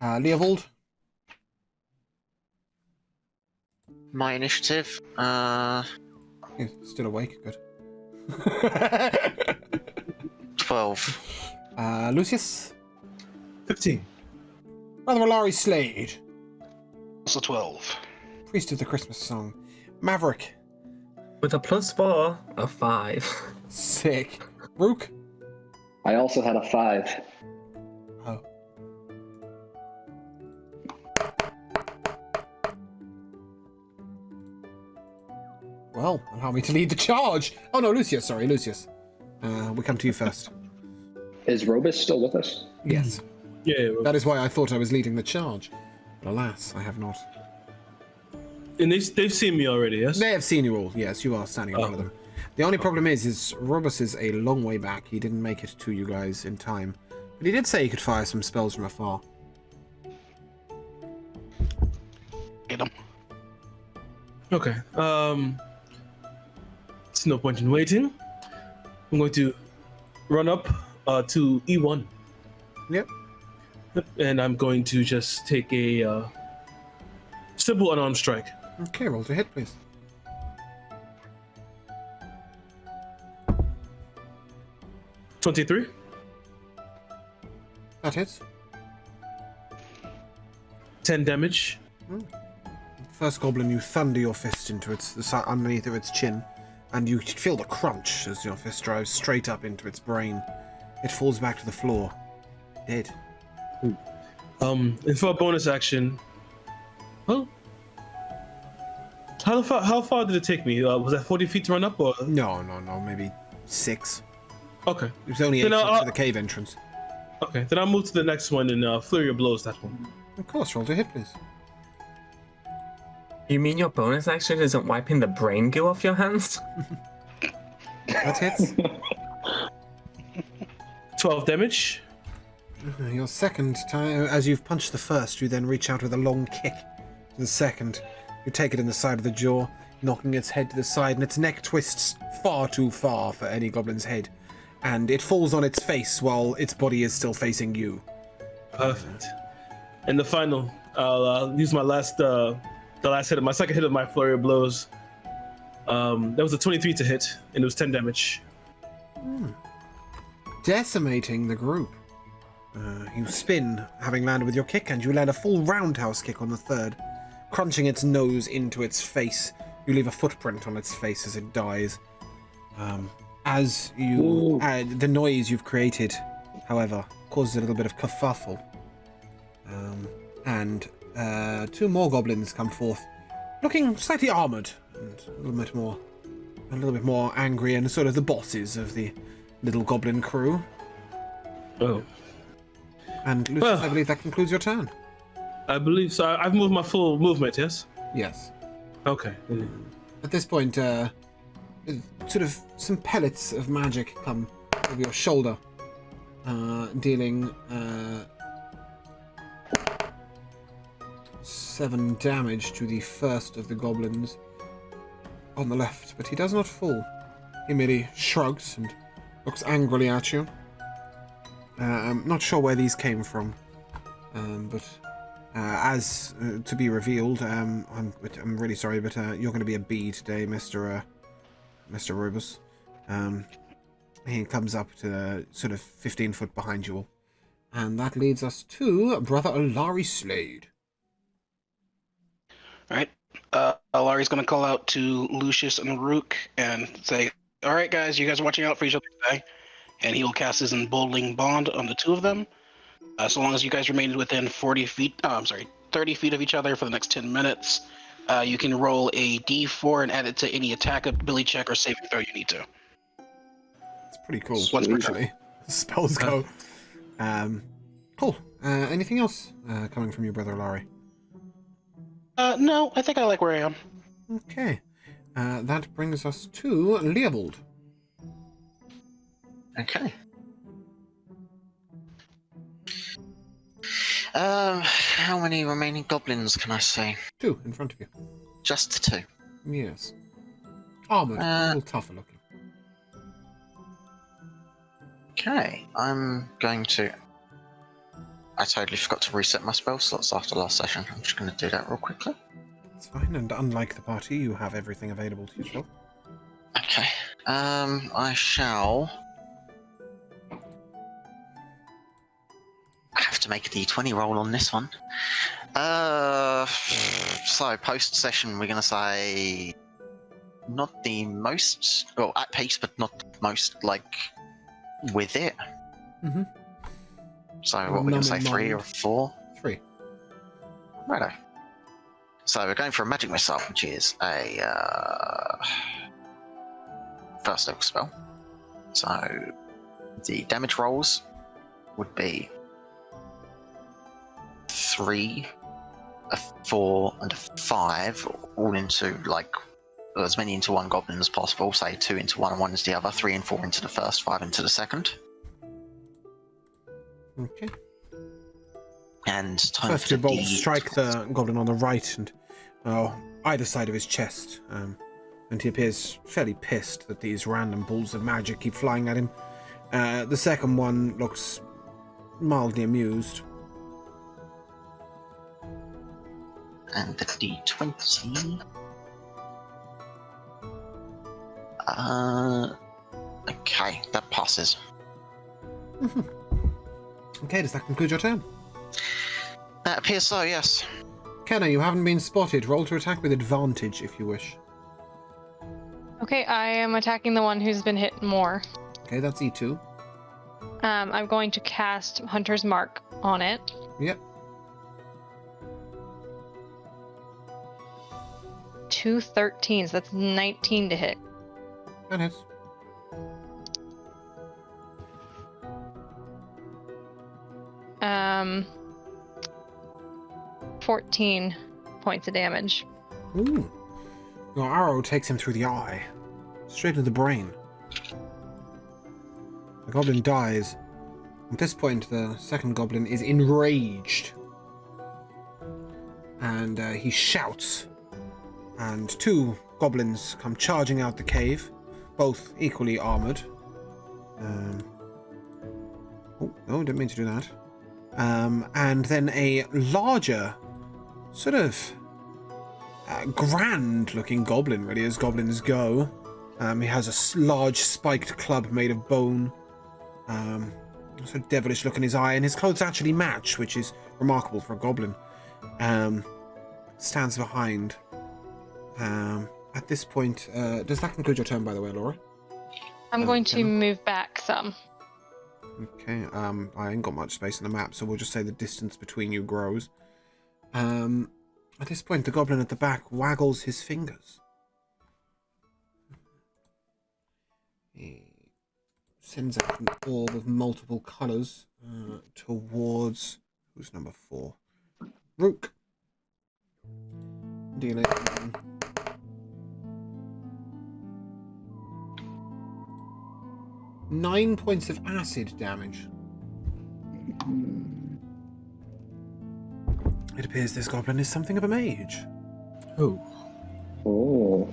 Leovold. My initiative. He's still awake. Good. 12. Lucius. 15. Brother Alari Slade. Also 12. Priest of the Christmas Song. Maverick. With a +4, a 5. Sick. Rook. I also had a 5. Oh. Well, allow me to lead the charge. Oh no, Lucius. Sorry, Lucius. We come to you first. Is Robus still with us? Yes. Yeah, That is why I thought I was leading the charge. But alas, I have not. and they've seen me already, yes? They have seen you all. Yes, you are standing in front of them. The only problem is Robus is a long way back. He didn't make it to you guys in time. But he did say he could fire some spells from afar. Get him. Okay. It's no point in waiting. I'm going to run up to E1. Yep. And I'm going to just take a simple unarmed strike. Okay, roll to hit, please. $23. That hits. 10 damage. First goblin, you thunder your fist into underneath of its chin, and you feel the crunch as your fist drives straight up into its brain. It falls back to the floor, dead. And for a bonus action, well, how far did it take me? Was that 40 feet to run up, or? No, maybe 6. Okay. It was only 8 Then feet I'll- to the cave entrance. Okay, then I'll move to the next one and flurry of blows that one. Of course, roll to hit, please. You mean your bonus action isn't wiping the brain goo off your hands? That hits. 12 damage. Your second time, as you've punched the first, you then reach out with a long kick to the second. You take it in the side of the jaw, knocking its head to the side, and its neck twists far too far for any goblin's head. And it falls on its face while its body is still facing you. Perfect. And the final, I'll use my the last hit, my second hit of my flurry of blows. That was a 23 to hit, and it was 10 damage. Decimating the group. You spin, having landed with your kick, and you land a full roundhouse kick on the third, crunching its nose into its face. You leave a footprint on its face as it dies. As you the noise you've created, however, causes a little bit of kerfuffle. And 2 more goblins come forth, looking slightly armored and a little bit more angry, and sort of the bosses of the little goblin crew. Oh. And Lucius, Well. I believe that concludes your turn. I believe so. I've moved my full movement, yes? Yes. Okay. At this point, sort of some pellets of magic come over your shoulder, dealing 7 damage to the first of the goblins on the left, but he does not fall. He merely shrugs and looks angrily at you. I'm not sure where these came from, but as to be revealed, I'm really sorry, but you're going to be a bee today, Mr. Robus. He comes up to sort of 15 foot behind you all. And that leads us to Brother Alari Slade. Alright. Alari's going to call out to Lucius and Rook and say, alright guys, you guys are watching out for each other today. And he will cast his emboldening bond on the 2 of them. So long as you guys remain within 30 feet of each other for the next 10 minutes. You can roll a d4 and add it to any attack, ability check, or saving throw you need to. It's pretty cool, Sweet. actually. Spells go. Cool. Anything else coming from you, Brother Alari? No, I think I like where I am. Okay. That brings us to Leovold. Okay. How many remaining goblins can I see? 2 in front of you. Just 2. Yes. Armored, a little tougher looking. Okay, I'm going to. I totally forgot to reset my spell slots after last session. I'm just going to do that real quickly. It's fine, and unlike the party, you have everything available to yourself. Okay. I shall. I have to make a d20 roll on this one. So post session, we're going to say not the most, well, at peace, but not the most, like, with it. Mm-hmm. So what we're going to say, 3 or 4? 3. Righto. So we're going for a magic missile, which is a first level spell. So the damage rolls would be 3, a 4, and a 5, all into like as many into one goblin as possible. Say 2 into one and 1 into the other, 3 and 4 into the first, 5 into the second. Okay. And time First for two the bolts strike the goblin on the right and either side of his chest, and he appears fairly pissed that these random balls of magic keep flying at him. The second one looks mildly amused. And the d20. Okay, that passes. Okay, does that conclude your turn? That appears so, yes. Kenna, you haven't been spotted. Roll to attack with advantage if you wish. Okay, I am attacking the one who's been hit more. Okay, that's E2. I'm going to cast Hunter's Mark on it. Yep. 2 13s, that's 19 to hit. That hits. Um, 14 points of damage. Ooh. Your arrow takes him through the eye, straight into the brain. The goblin dies. At this point, the second goblin is enraged. And he shouts. And 2 goblins come charging out the cave, both equally armored. Oh, no, didn't mean to do that. And then a larger, sort of grand-looking goblin, really, as goblins go. He has a large spiked club made of bone. Sort of devilish look in his eye, and his clothes actually match, which is remarkable for a goblin. Stands behind. At this point, does that conclude your turn, by the way, Laura? I'm going to move back some. Okay, I ain't got much space on the map, so we'll just say the distance between you grows. At this point, the goblin at the back waggles his fingers. He sends out an orb of multiple colours towards... Who's number 4? Rook. DNA. 9 points of acid damage. It appears this goblin is something of a mage. Oh. Oh.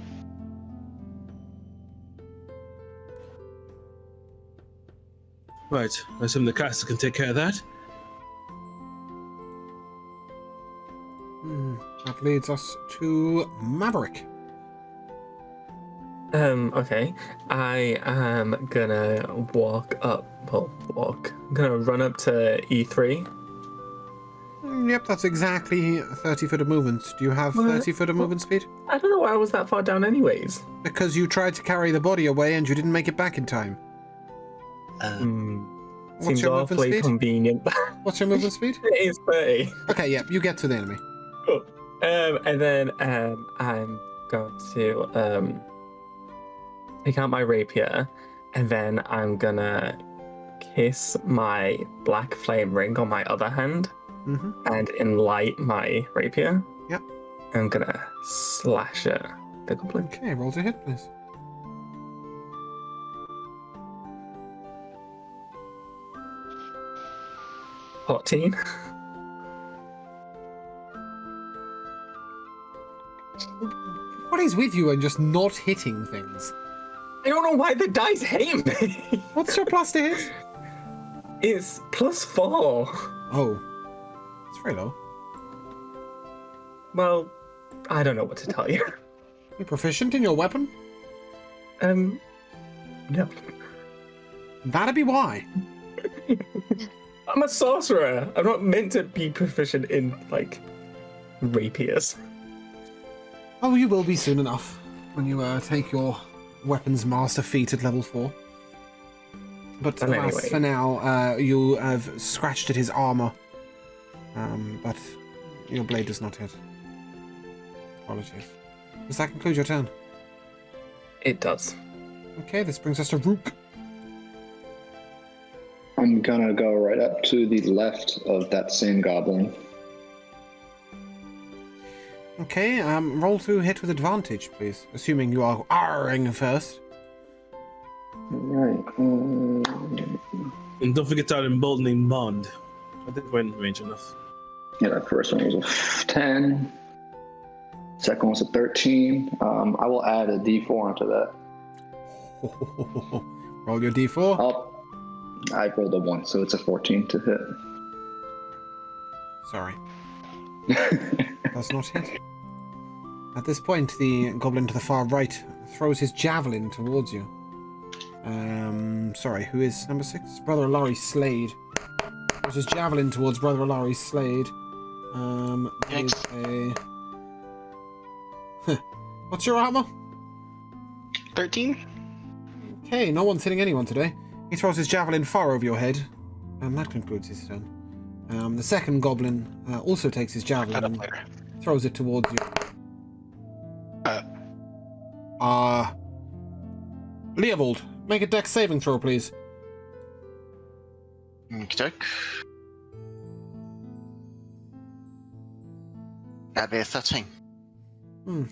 Right, I assume the caster can take care of that. That leads us to Maverick. Okay. I am gonna I'm gonna run up to E3. Yep, that's exactly 30 foot of movement. Do you have 30 foot of movement speed? I don't know why I was that far down anyways. Because you tried to carry the body away and you didn't make it back in time. What's Seems your movement awfully speed? convenient. What's your movement speed? It is 30. Okay, yeah, you get to the enemy. Cool. And then I'm going to take out my rapier, and then I'm gonna kiss my black flame ring on my other hand, and enlight my rapier. Yep. I'm gonna slash at the goblin. Okay, roll to hit, please. $14. What is with you and just not hitting things? I don't know why the dice hate me. What's your plus to hit? It's +4. Oh. It's very low. Well, I don't know what to tell you. You proficient in your weapon? No. That'd be why. I'm a sorcerer. I'm not meant to be proficient in, like, rapiers. Oh, you will be soon enough when you take your weapons master feat at level 4. But And alas, anyway. for now, you have scratched at his armor. But your blade does not hit. Apologies. Does that conclude your turn? It does. Okay, this brings us to Rook. I'm gonna go right up to the left of that same goblin. Okay, roll to hit with advantage, please. Assuming you are R-ing first. Right. And don't forget our emboldening bond. I think we're in range enough. Yeah, that first one was a 10. Second one's a 13. I will add a D4 onto that. Roll your d4. Oh, I rolled a 1, so it's a 14 to hit. Sorry. Does not hit. At this point, the goblin to the far right throws his javelin towards you. Sorry, who is number 6? Brother Alari Slade. Throws his javelin towards Brother Alari Slade. That is a... What's your armor? 13? Okay, no one's hitting anyone today. He throws his javelin far over your head, and that concludes his turn. The second goblin also takes his javelin Cut up and later. throws it towards you. Leovold, make a dex saving throw, please. Okey-doke. That'd be a 13.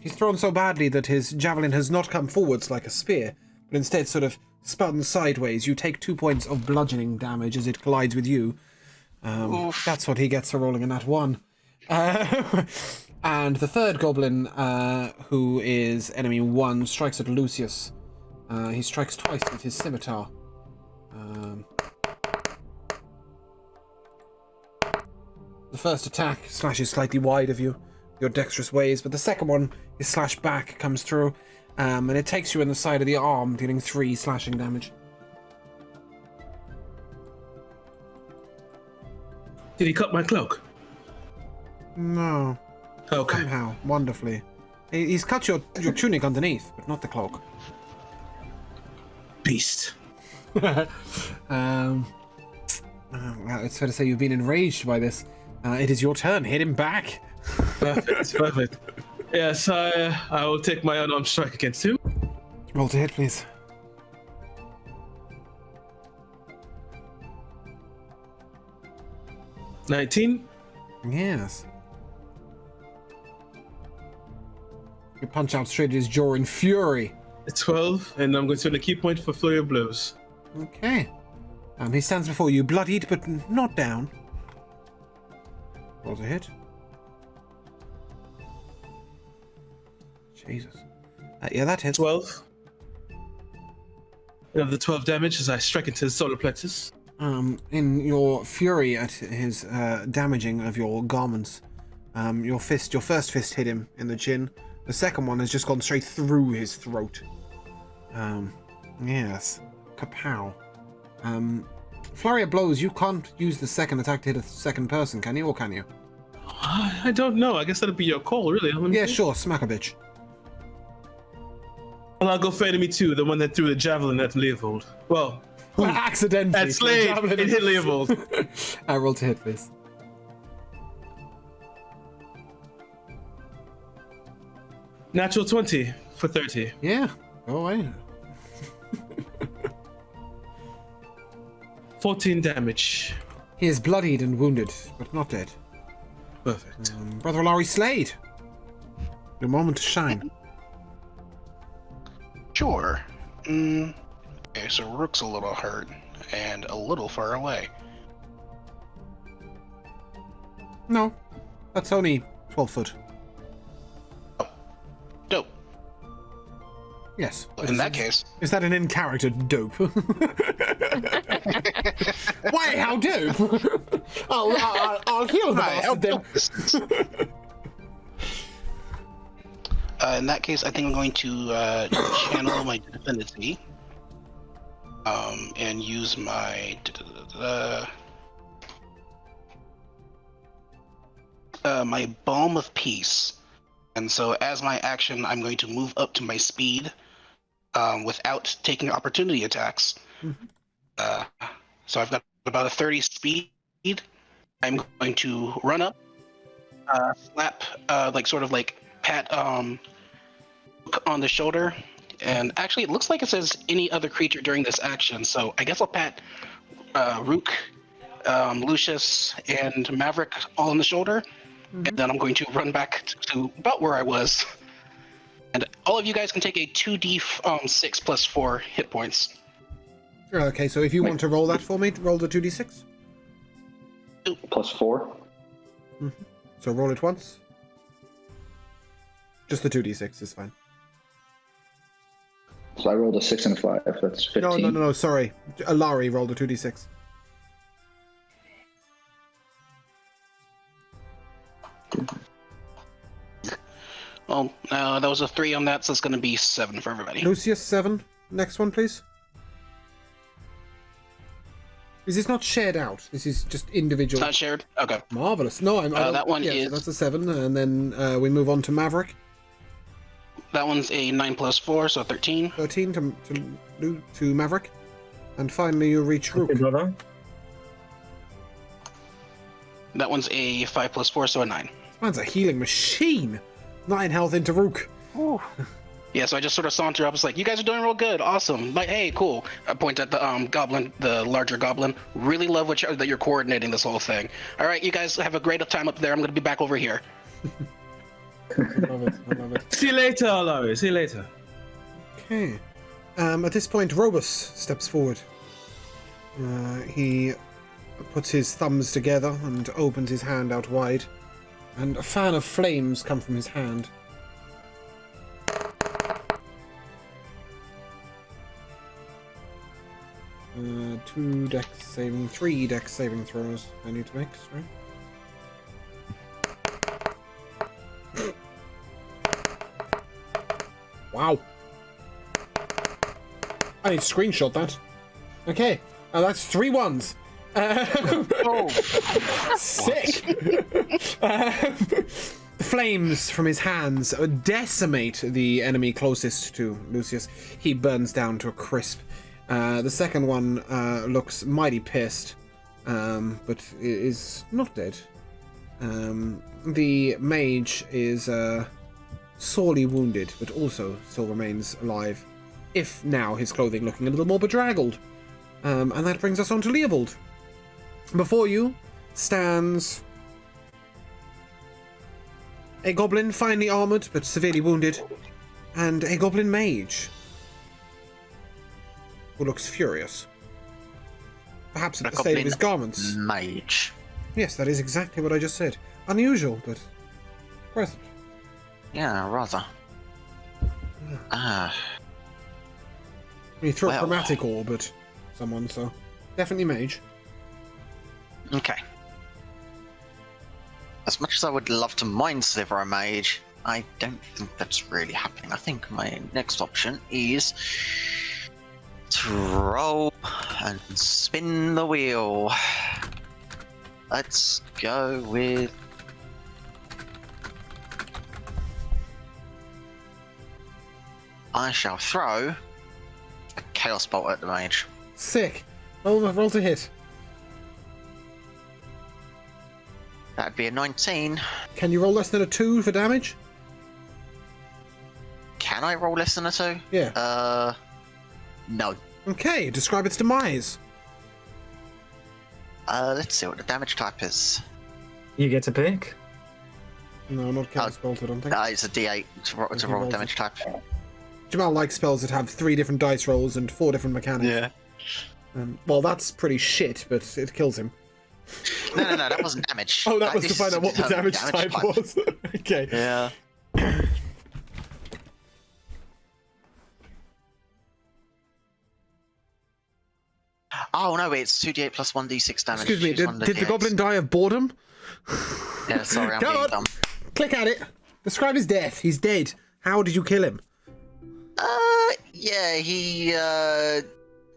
He's thrown so badly that his javelin has not come forwards like a spear, but instead sort of spun sideways. You take 2 points of bludgeoning damage as it collides with you. That's what he gets for rolling a nat 1. And the third goblin, who is enemy 1, strikes at Lucius. He strikes twice with his scimitar. The first attack slashes slightly wide of you, your dexterous ways, but the second one, his slash back comes through, and it takes you in the side of the arm, dealing 3 slashing damage. Did he cut my cloak? No. Okay. Somehow, wonderfully. He's cut your tunic underneath, but not the cloak. Beast. Well, it's fair to say you've been enraged by this. It is your turn. Hit him back. Perfect. Perfect. Yes, I will take my unarmed strike against him. Roll to hit, please. $19. Yes. You punch out straight at his jaw in fury. 12, and I'm going to spend a key point for flurry of blows. Okay. He stands before you, bloodied but not down. Roll to hit. Jesus. Yeah, that hits. 12. Another 12 damage as I strike into his solar plexus. In your fury at his damaging of your garments, your first fist hit him in the chin. The second one has just gone straight through his throat. Yes. Kapow. Flurry of blows, you can't use the second attack to hit a second person, can you? Or can you? I don't know. I guess that'd be your call, really. Yeah, sure. Smack a bitch. Well, I'll go for enemy 2, the one that threw the javelin at Leovold. Well, Accidentally. at Slade, it hit Leovold. I roll to hit, please. Natural 20 for 30. Yeah. Go away. 14 damage. He is bloodied and wounded, but not dead. Perfect. Brother Laurie Slade. Your moment to shine. Sure. Okay, so Rook's a little hurt and a little far away. No. That's only 12 foot. Dope. Yes. In that case, Is that an in-character dope? Why, How do? I'll heal the bastard then. In that case, I think I'm going to channel my divinity and use my my Balm of Peace. And so as my action, I'm going to move up to my speed without taking opportunity attacks. So I've got about a 30 speed. I'm going to run up, slap, pat on the shoulder. And actually, it looks like it says any other creature during this action. So I guess I'll pat Rook, Lucius, and Maverick all on the shoulder. And then I'm going to run back to about where I was. And all of you guys can take a 2d6 plus 4 hit points. Okay, so if you want to roll that for me, roll the 2d6. Plus 4. So roll it once. Just the 2d6 is fine. So I rolled a 6 and a 5. That's 15. No, sorry. Alari rolled a 2d6. Well, that was a 3 on that, so it's going to be 7 for everybody. Lucius, 7. Next one, please. Is this not shared out? This is just individual. It's not shared? Okay. Marvelous. No, that one yeah, is... So that's a 7, and then we move on to Maverick. That one's a 9 plus 4, so 13. 13 to Maverick. And finally you reach Rook. Okay, brother. That one's a 5 plus 4, so a 9. This man's a healing machine. 9 health into Rook. Ooh. Yeah, so I just sort of saunter up. It's like, you guys are doing real good. Awesome. Like, hey, cool. I point at the goblin, the larger goblin. Really love that you're coordinating this whole thing. All right, you guys have a great time up there. I'm going to be back over here. I love it. See you later, Larry. See you later. Okay. At this point, Robus steps forward. He puts his thumbs together and opens his hand out wide. And a fan of flames come from his hand. Three dex saving throws I need to make, sorry. Wow. I need to screenshot that. Okay, that's 3 1s. Sick. The flames from his hands decimate the enemy closest to Lucius. He burns down to a crisp. The second one looks mighty pissed, but is not dead. The mage is sorely wounded, but also still remains alive, if now his clothing looking a little more bedraggled. And that brings us on to Leovold. Before you stands a goblin, finely armoured but severely wounded, and a goblin mage who looks furious. Perhaps at the state of his garments. Mage. Yes, that is exactly what I just said. Unusual, but present. Yeah, rather. He threw a Well. chromatic orb at someone, so definitely mage. Okay. As much as I would love to mind sliver a mage, I don't think that's really happening. I think my next option is to roll and spin the wheel. Let's go with... I shall throw a Chaos Bolt at the mage. Sick. Roll to hit. That'd be a 19. Can you roll less than a 2 for damage? Can I roll less than a 2? Yeah. No. Okay, describe its demise. Let's see what the damage type is. You get to pick. No, not Chaos Bolt, I don't think. It's a D8 to roll rolls damage type. Jamal likes spells that have 3 different dice rolls and 4 different mechanics. Yeah. Well, that's pretty shit, but it kills him. No, that wasn't damage. Oh, that was this to find is out what the damage type was. Okay. Yeah. Oh no, it's 2d8 plus 1d6 damage. Excuse me, Choose one of did the D8s. goblin die of boredom? Yeah, sorry, I'm Come being on. dumb. Click at it. Describe his death. He's dead. How did you kill him? Yeah,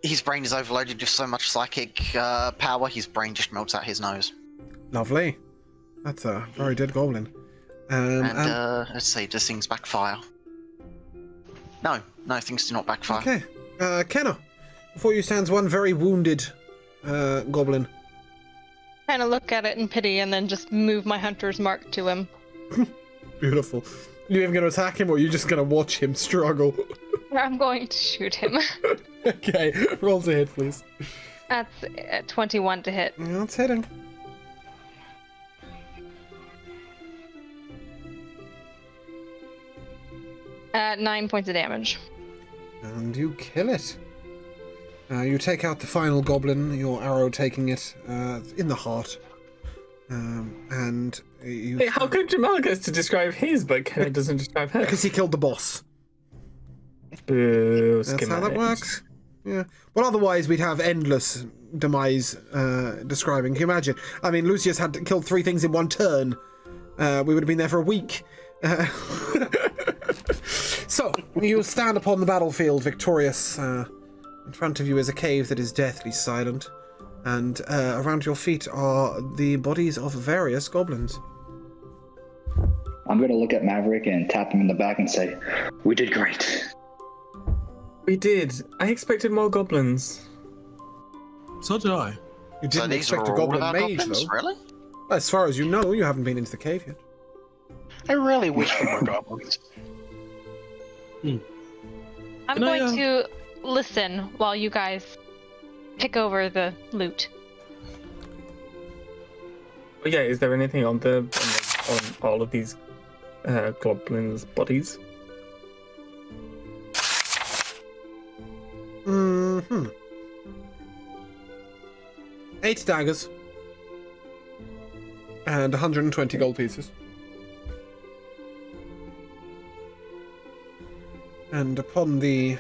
his brain is overloaded with so much psychic power, his brain just melts out his nose. Lovely. That's a very dead goblin. And let's see, does things backfire? No, things do not backfire. Okay. Kenna, before you stands one very wounded goblin. Kind of look at it in pity and then just move my hunter's mark to him. Beautiful. You even going to attack him, or are you just going to watch him struggle? I'm going to shoot him. Okay, roll to hit, please. That's 21 to hit. Yeah, that's hitting. At 9 points of damage. And you kill it. You take out the final goblin, your arrow taking it in the heart. And you... Hey, how come Jamal gets to describe his, but Kenna doesn't describe hers? Because he killed the boss. Boo, That's how that works. Yeah. Well, otherwise we'd have endless demise describing. Can you imagine? I mean, Lucius had killed 3 things in one turn. We would have been there for a week. So, you stand upon the battlefield victorious. In front of you is a cave that is deathly silent. And around your feet are the bodies of various goblins. I'm going to look at Maverick and tap him in the back and say, "We did great." We did. I expected more goblins. So did I. You So didn't these expect are a all goblin of our mage, goblins, though. really? As far as you know, you haven't been into the cave yet. I really wish for more goblins. I'm Can I, going to listen while you guys pick over the loot. Oh yeah, is there anything on on all of these goblins' bodies? Mm-hmm. 8 daggers. And 120 gold pieces. And upon the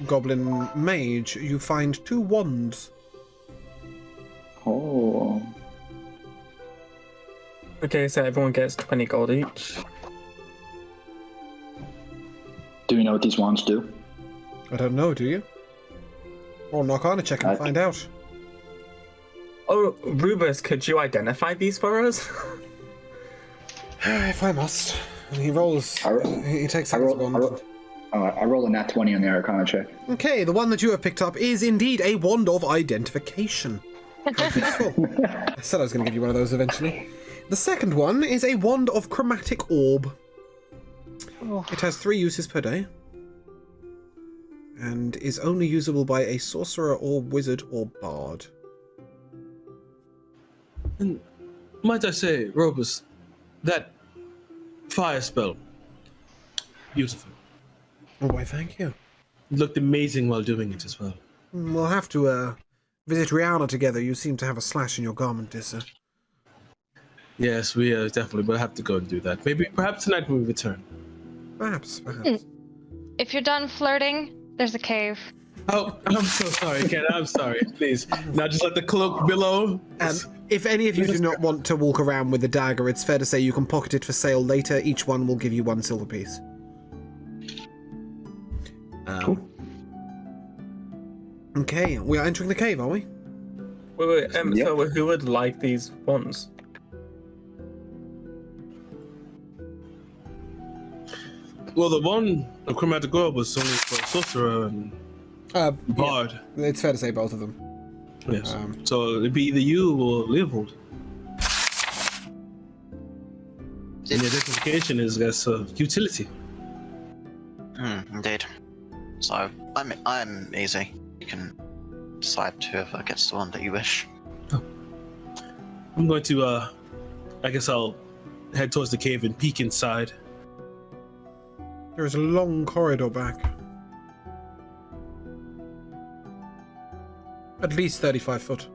goblin mage, you find 2 wands. Oh. Okay, so everyone gets 20 gold each. Do you know what these wands do? I don't know, do you? Or knock on a check and find out. Oh, Rubus, could you identify these for us? If I must. And he rolls. He takes out his wand. I roll a nat 20 on the Arcana check. Okay, the one that you have picked up is indeed a wand of identification. How beautiful. I said I was going to give you one of those eventually. The second one is a wand of chromatic orb. Oh. It has 3 uses per day. And is only usable by a sorcerer or wizard or bard. And might I say, Robus, that fire spell, beautiful. Oh, why, thank you. It looked amazing while doing it as well. We'll have to visit Rihanna together. You seem to have a slash in your garment, dear sir. Yes, we definitely will have to go and do that. Maybe, perhaps tonight when we return. Perhaps. If you're done flirting, there's a cave. Oh, I'm so sorry, Ken. I'm sorry. Please, now just let the cloak below. If any of you do not want to walk around with the dagger, it's fair to say you can pocket it for sale later. Each one will give you 1 silver piece. Cool. Okay, we are entering the cave, are we? Wait, Yep. So who would like these ones? Well, the one, the chromatic orb, was only for sorcerer and bard. Yeah, it's fair to say both of them. Yes. So it'd be either you or Leopold. And the identification is as utility. Indeed. So I'm easy. You can decide whoever gets the one that you wish. I'm going to, I guess I'll head towards the cave and peek inside. There is a long corridor back. At least 35 foot.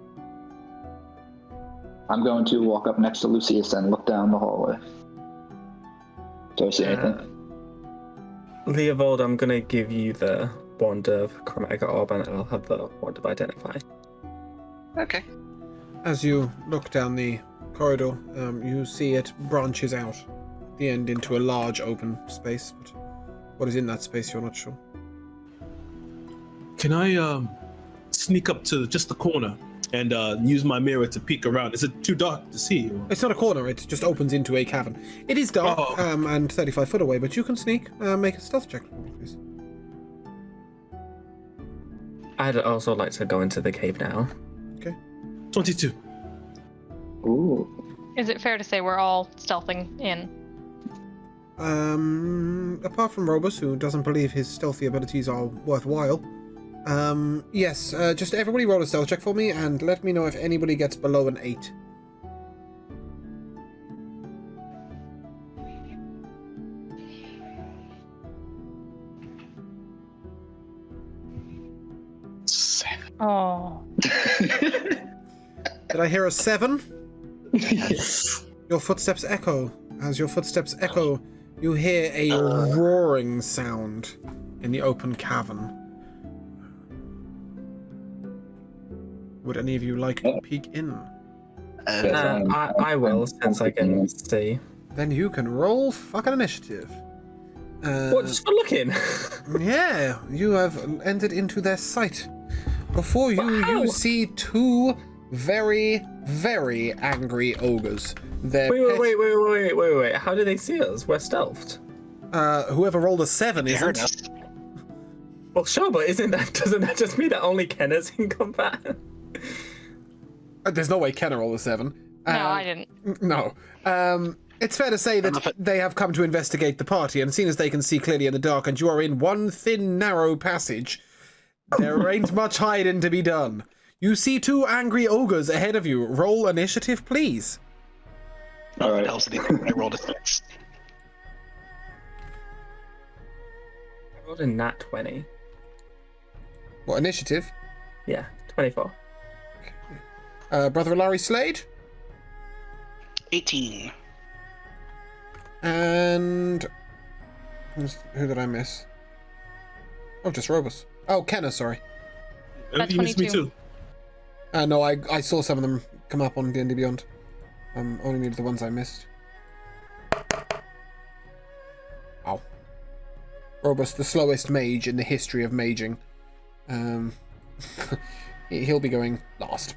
I'm going to walk up next to Lucius and look down the hallway. Do I see anything? Leopold, I'm gonna give you the wand of chromatic orb, and I'll have the wand of identify. Okay. As you look down the corridor, you see it branches out at the end into a large open space. But what is in that space, you're not sure. Can I sneak up to just the corner and use my mirror to peek around? Is it too dark to see? Or... It's not a corner, it just opens into a cavern. It is dark and 35 foot away, but you can sneak. Make a stealth check, please. I'd also like to go into the cave now. Okay. 22. Ooh. Is it fair to say we're all stealthing in? Apart from Robus, who doesn't believe his stealthy abilities are worthwhile. Yes, just everybody roll a stealth check for me, and let me know if anybody gets below an 8. Oh. Did I hear a 7? Your footsteps echo. As your footsteps echo, you hear a roaring sound in the open cavern. Would any of you like to peek in? I will, since I can see. Then you can roll fucking initiative. What, just for looking? Yeah, you have entered into their sight. Before you, you see 2 very, very angry ogres. Wait. How do they see us? We're stealthed. Whoever rolled a 7 They heard isn't. us. Well, sure, but doesn't that just mean that only Ken is in combat? There's no way Kenna rolled a 7. No, I didn't. No. It's fair to say that they have come to investigate the party, and seeing as they can see clearly in the dark, and you are in one thin, narrow passage, there ain't much hiding to be done. You see 2 angry ogres ahead of you. Roll initiative, please. All right. Else I rolled a 6. I rolled a nat 20. What, initiative? Yeah, 24. Brother Larry Slade? 18. And... who did I miss? Oh, just Robus. Oh, Kenna, sorry. You missed me 22. too. No, I saw some of them come up on D&D Beyond. Only needed the ones I missed. Ow. Robus, the slowest mage in the history of maging. He'll be going last.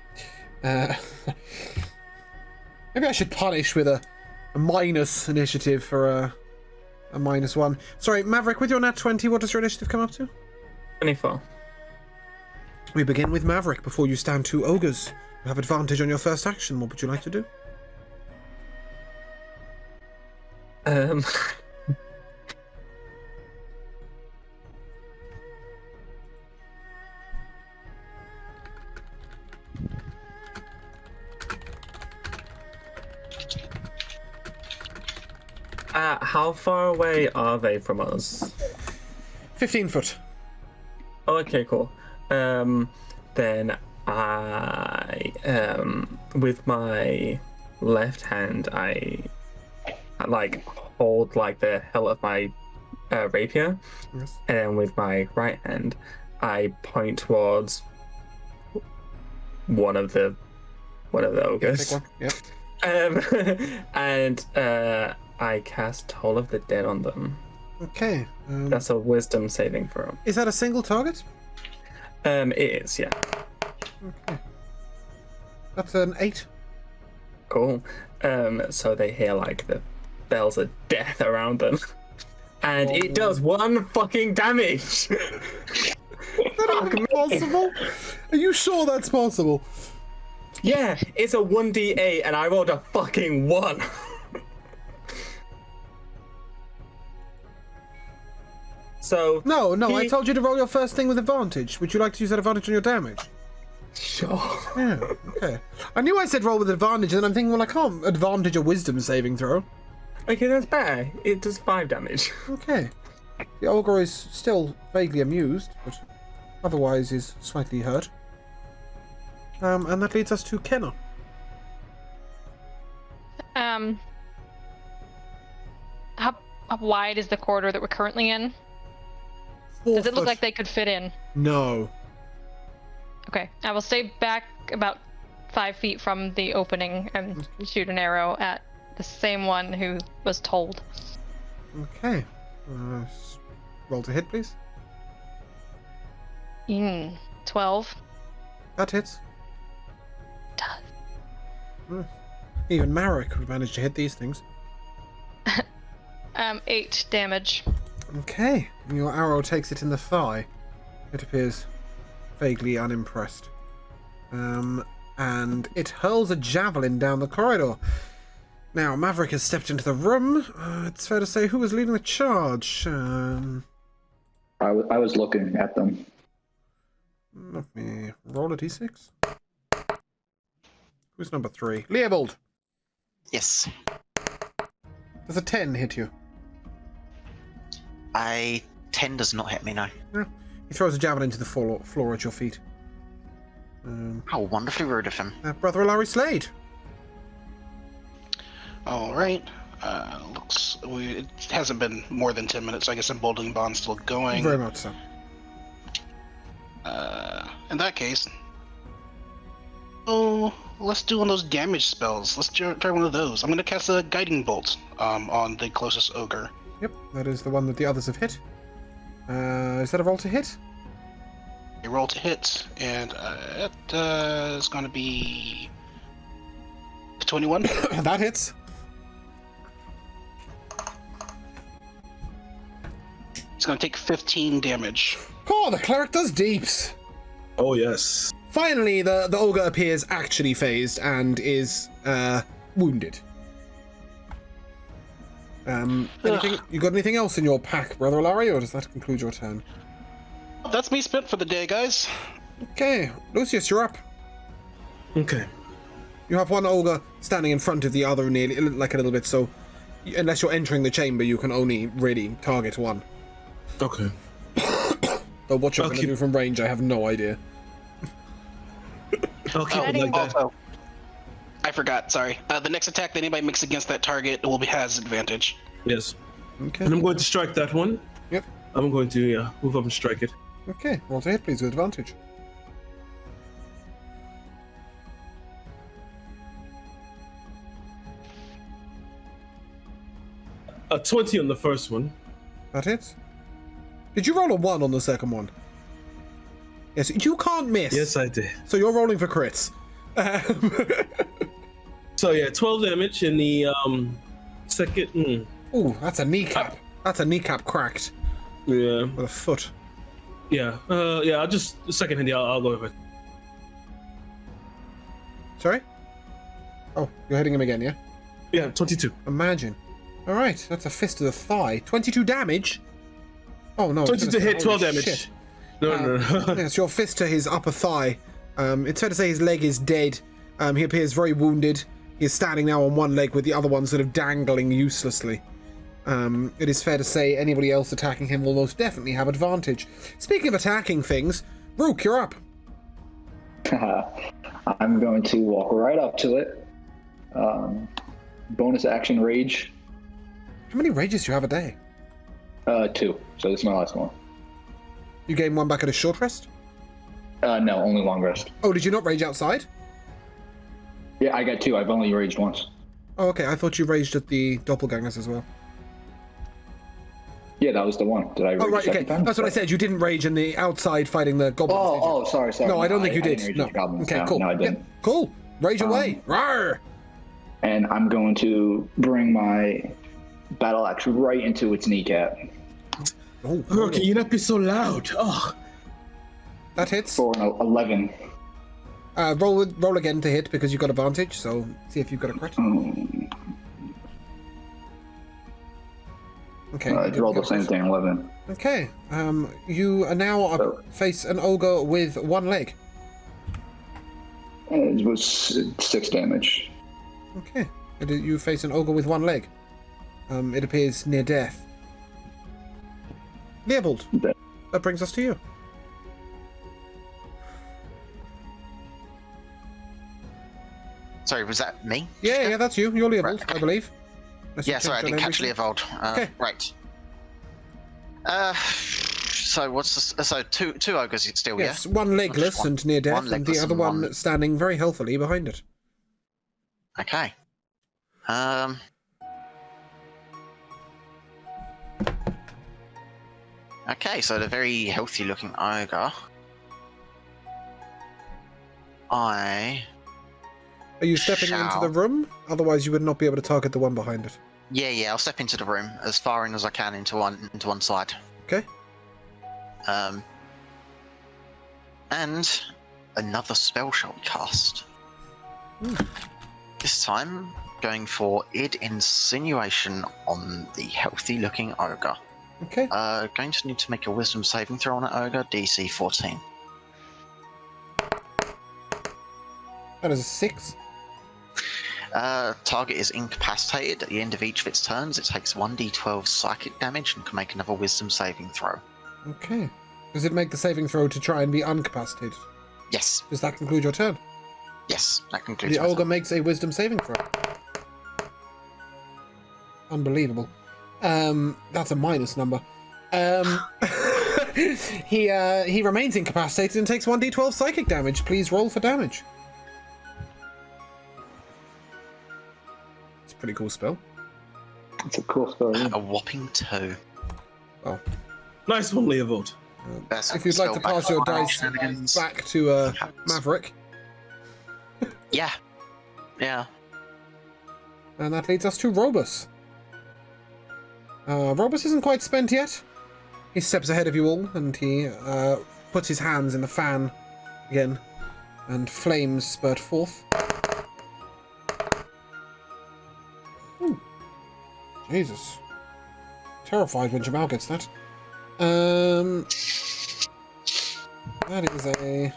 Maybe I should punish with a minus initiative for a -1. Sorry, Maverick, with your nat 20, what does your initiative come up to? 24. We begin with Maverick. Before you stand 2 ogres. You have advantage on your first action. What would you like to do? How far away are they from us? 15 foot. Oh, okay, cool. Then I, with my left hand, I like hold like the hilt of my rapier, Yes. and then with my right hand, I point towards one of the ogres. Take one. Yep. And I cast Toll of the Dead on them. Okay. That's a wisdom saving throw. Is that a single target? It is, yeah. Okay. That's an 8. Cool. So they hear like the bells of death around them. And it does 1 fucking damage. That is possible? Are you sure that's possible? Yeah, it's a 1d8 and I rolled a fucking 1. So No, I told you to roll your first thing with advantage. Would you like to use that advantage on your damage? Sure. Yeah, okay. I knew I said roll with advantage, and I'm thinking, well, I can't advantage a wisdom saving throw. Okay, that's better. It does 5 damage. Okay. The ogre is still vaguely amused, but otherwise is slightly hurt. And that leads us to Kenna. How wide is the corridor that we're currently in? 4 Does it look foot. like they could fit in? No. Okay, I will stay back about 5 feet from the opening and shoot an arrow at the same one who was told. Okay. Roll to hit, please. 12. That hits. Does. Even Marek would manage to hit these things. 8 damage. Okay. Your arrow takes it in the thigh. It appears vaguely unimpressed. And it hurls a javelin down the corridor. Now, Maverick has stepped into the room. It's fair to say who was leading the charge. I was looking at them. Let me roll a d6. Who's number 3? Leopold! Yes. Does a 10 hit you? A 10 does not hit me, no. Yeah. He throws a javelin to the floor at your feet. How wonderfully rude of him. Brother Larry Slade. All right. It hasn't been more than 10 minutes, so I guess Emboldening Bond's still going. Very much so. In that case, let's do one of those damage spells. Let's try one of those. I'm going to cast a Guiding Bolt on the closest ogre. Yep, that is the one that the others have hit. Is that a roll to hit? A roll to hit, and it is going to be 21. That hits. It's going to take 15 damage. Oh, the cleric does deeps. Oh, yes. Finally, the ogre appears actually phased and is wounded. Anything? You got anything else in your pack, Brother Larry, or does that conclude your turn? That's me spent for the day, guys. Okay, Lucius, you're up. Okay. You have one ogre standing in front of the other, nearly like a little bit. So, unless you're entering the chamber, you can only really target one. Okay. But what you're going to do from range, I have no idea. I'll keep it like that. Also, I forgot. Sorry. The next attack that anybody makes against that target has advantage. Yes. Okay. And I'm going to strike that one. Yep. I'm going to move up and strike it. Okay, roll to hit, please, with advantage. A 20 on the first one. That hits. Did you roll a 1 on the second one? Yes, you can't miss. Yes, I did. So you're rolling for crits. So yeah, 12 damage in the second. Ooh, that's a kneecap. That's a kneecap cracked Yeah. with a foot. Yeah. Yeah. I'll just the second hit. I'll go with it. Sorry? Oh, you're hitting him again, yeah? Yeah. 22. Imagine. All right, that's a fist to the thigh. 22 damage. Oh no. 22 hit, 12 damage. Shit. No. Yes, your fist to his upper thigh. It's fair to say his leg is dead. He appears very wounded. He is standing now on one leg with the other one sort of dangling uselessly. It is fair to say anybody else attacking him will most definitely have advantage. Speaking of attacking things, Rook, you're up. I'm going to walk right up to it. Bonus action rage. How many rages do you have a day? 2. So this is my last one. You gain one back at a short rest? No, only long rest. Oh, did you not rage outside? Yeah, I got 2. I've only raged once. Oh, okay. I thought you raged at the doppelgangers as well. Yeah, that was the one. Did I rage Oh, right, okay. time? That's what I said. You didn't rage in the outside fighting the goblins, did you? Oh, sorry. No, I don't think you didn't did. rage No. at the goblins. Okay, cool. No, I didn't. Yeah, cool. Rage away. Rawr! And I'm going to bring my battle axe right into its kneecap. Oh, Oh, can you not be so loud? Oh. that hits. For an 11. Roll again to hit because you've got advantage, so see if you've got a crit. Okay. I rolled the same thing, 11. Okay. You are now face an ogre with one leg. It was 6 damage. Okay. You face an ogre with one leg. It appears near death. Leopold, Dead. that brings us to you. Sorry, was that me? Yeah, that's you. You're Leopold, Right, okay. I believe. Unless you Yeah, sorry, I changed didn't your catch name Leopold. Okay. Right. So what's the, so two ogres still, Yes, yeah? one legless one- and near death, one and the legless other and one one- standing very healthily behind it. Okay. Okay, so the very healthy looking ogre. Are you stepping into Shall- the room? Otherwise, you would not be able to target the one behind it. Yeah, I'll step into the room as far in as I can into one side. Okay. And another spell shall be cast. This time, going for id insinuation on the healthy looking ogre. Okay. Going to need to make a wisdom saving throw on that ogre, DC 14. That is a 6. Target is incapacitated. At the end of each of its turns, it takes 1d12 psychic damage and can make another wisdom saving throw. Okay. Does it make the saving throw to try and be incapacitated? Yes, Does that conclude your turn? yes, that concludes The my ogre turn. makes a wisdom saving throw. Unbelievable. That's a minus number. He remains incapacitated and takes 1d12 psychic damage. Please roll for damage. It's a pretty cool spell. It's a cool spell. Yeah. A whopping 2. Well, Nice one, Leovold. That's if you'd like to spell pass your back. dice Shenanigans. back to Happens. Maverick, Yeah. and that leads us to Robus. Robus isn't quite spent yet. He steps ahead of you all, and he puts his hands in the fan again, and flames spurt forth. Ooh. Jesus. Terrified when Jamal gets that. That is a...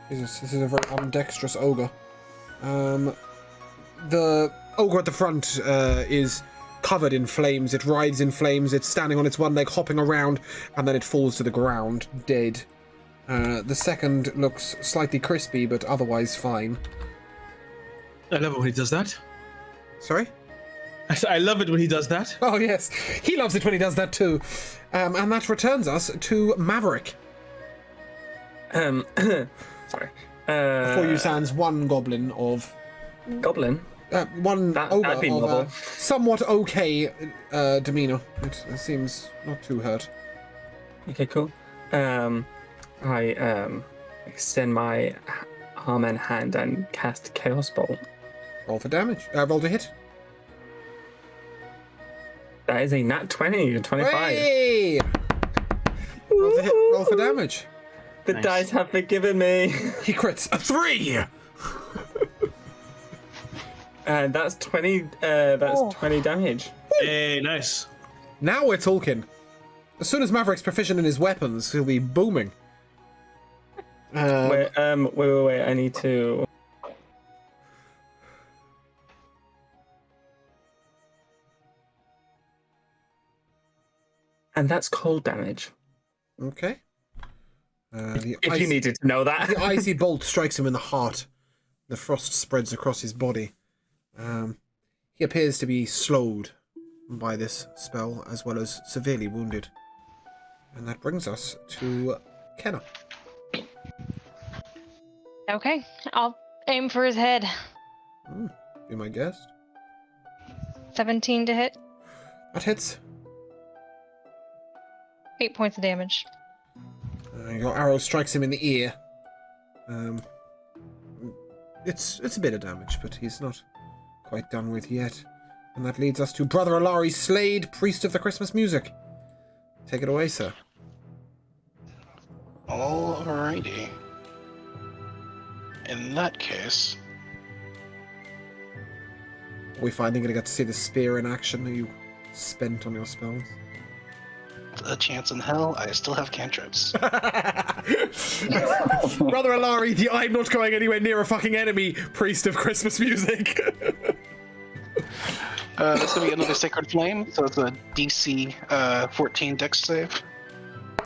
Jesus, this is a very undexterous ogre. The ogre at the front is covered in flames. It writhes in flames. It's standing on its one leg, hopping around, and then it falls to the ground, dead. The second looks slightly crispy, but otherwise fine. I love it when he does that. Sorry? I love it when he does that. Oh, yes. He loves it when he does that, too. And that returns us to Maverick. Sorry. Before you stands one goblin of... Goblin. One That'd ogre be of novel. somewhat okay demeanour. It seems not too hurt. Okay, cool. I extend my arm and hand and cast Chaos Bolt. Roll for damage. Roll to hit. That is a nat 20, 25. Hey! Roll to hit. Roll for damage. The Nice. dice have forgiven me. He crits a 3. And that's 20. That's Oh. 20 damage. Hey, nice. Now we're talking. As soon as Maverick's proficient in his weapons, he'll be booming. Wait. I need to. And that's cold damage. Okay. The If you needed to know that. the icy bolt strikes him in the heart. The frost spreads across his body. He appears to be slowed by this spell, as well as severely wounded. And that brings us to Kenna. Okay, I'll aim for his head. Be my guest. 17 to hit. That hits. 8 points of damage. Your arrow strikes him in the ear. It's a bit of damage, but he's not quite done with yet. And that leads us to Brother Alari Slade, Priest of the Christmas Music. Take it away, sir. Alrighty. In that case, Are we finally going to get to see the spear in action that you spent on your spells? a chance in hell, I still have cantrips. Brother Alari, I'm not going anywhere near a fucking enemy, Priest of Christmas Music. That's gonna be another Sacred Flame, so it's a DC 14 Dex save.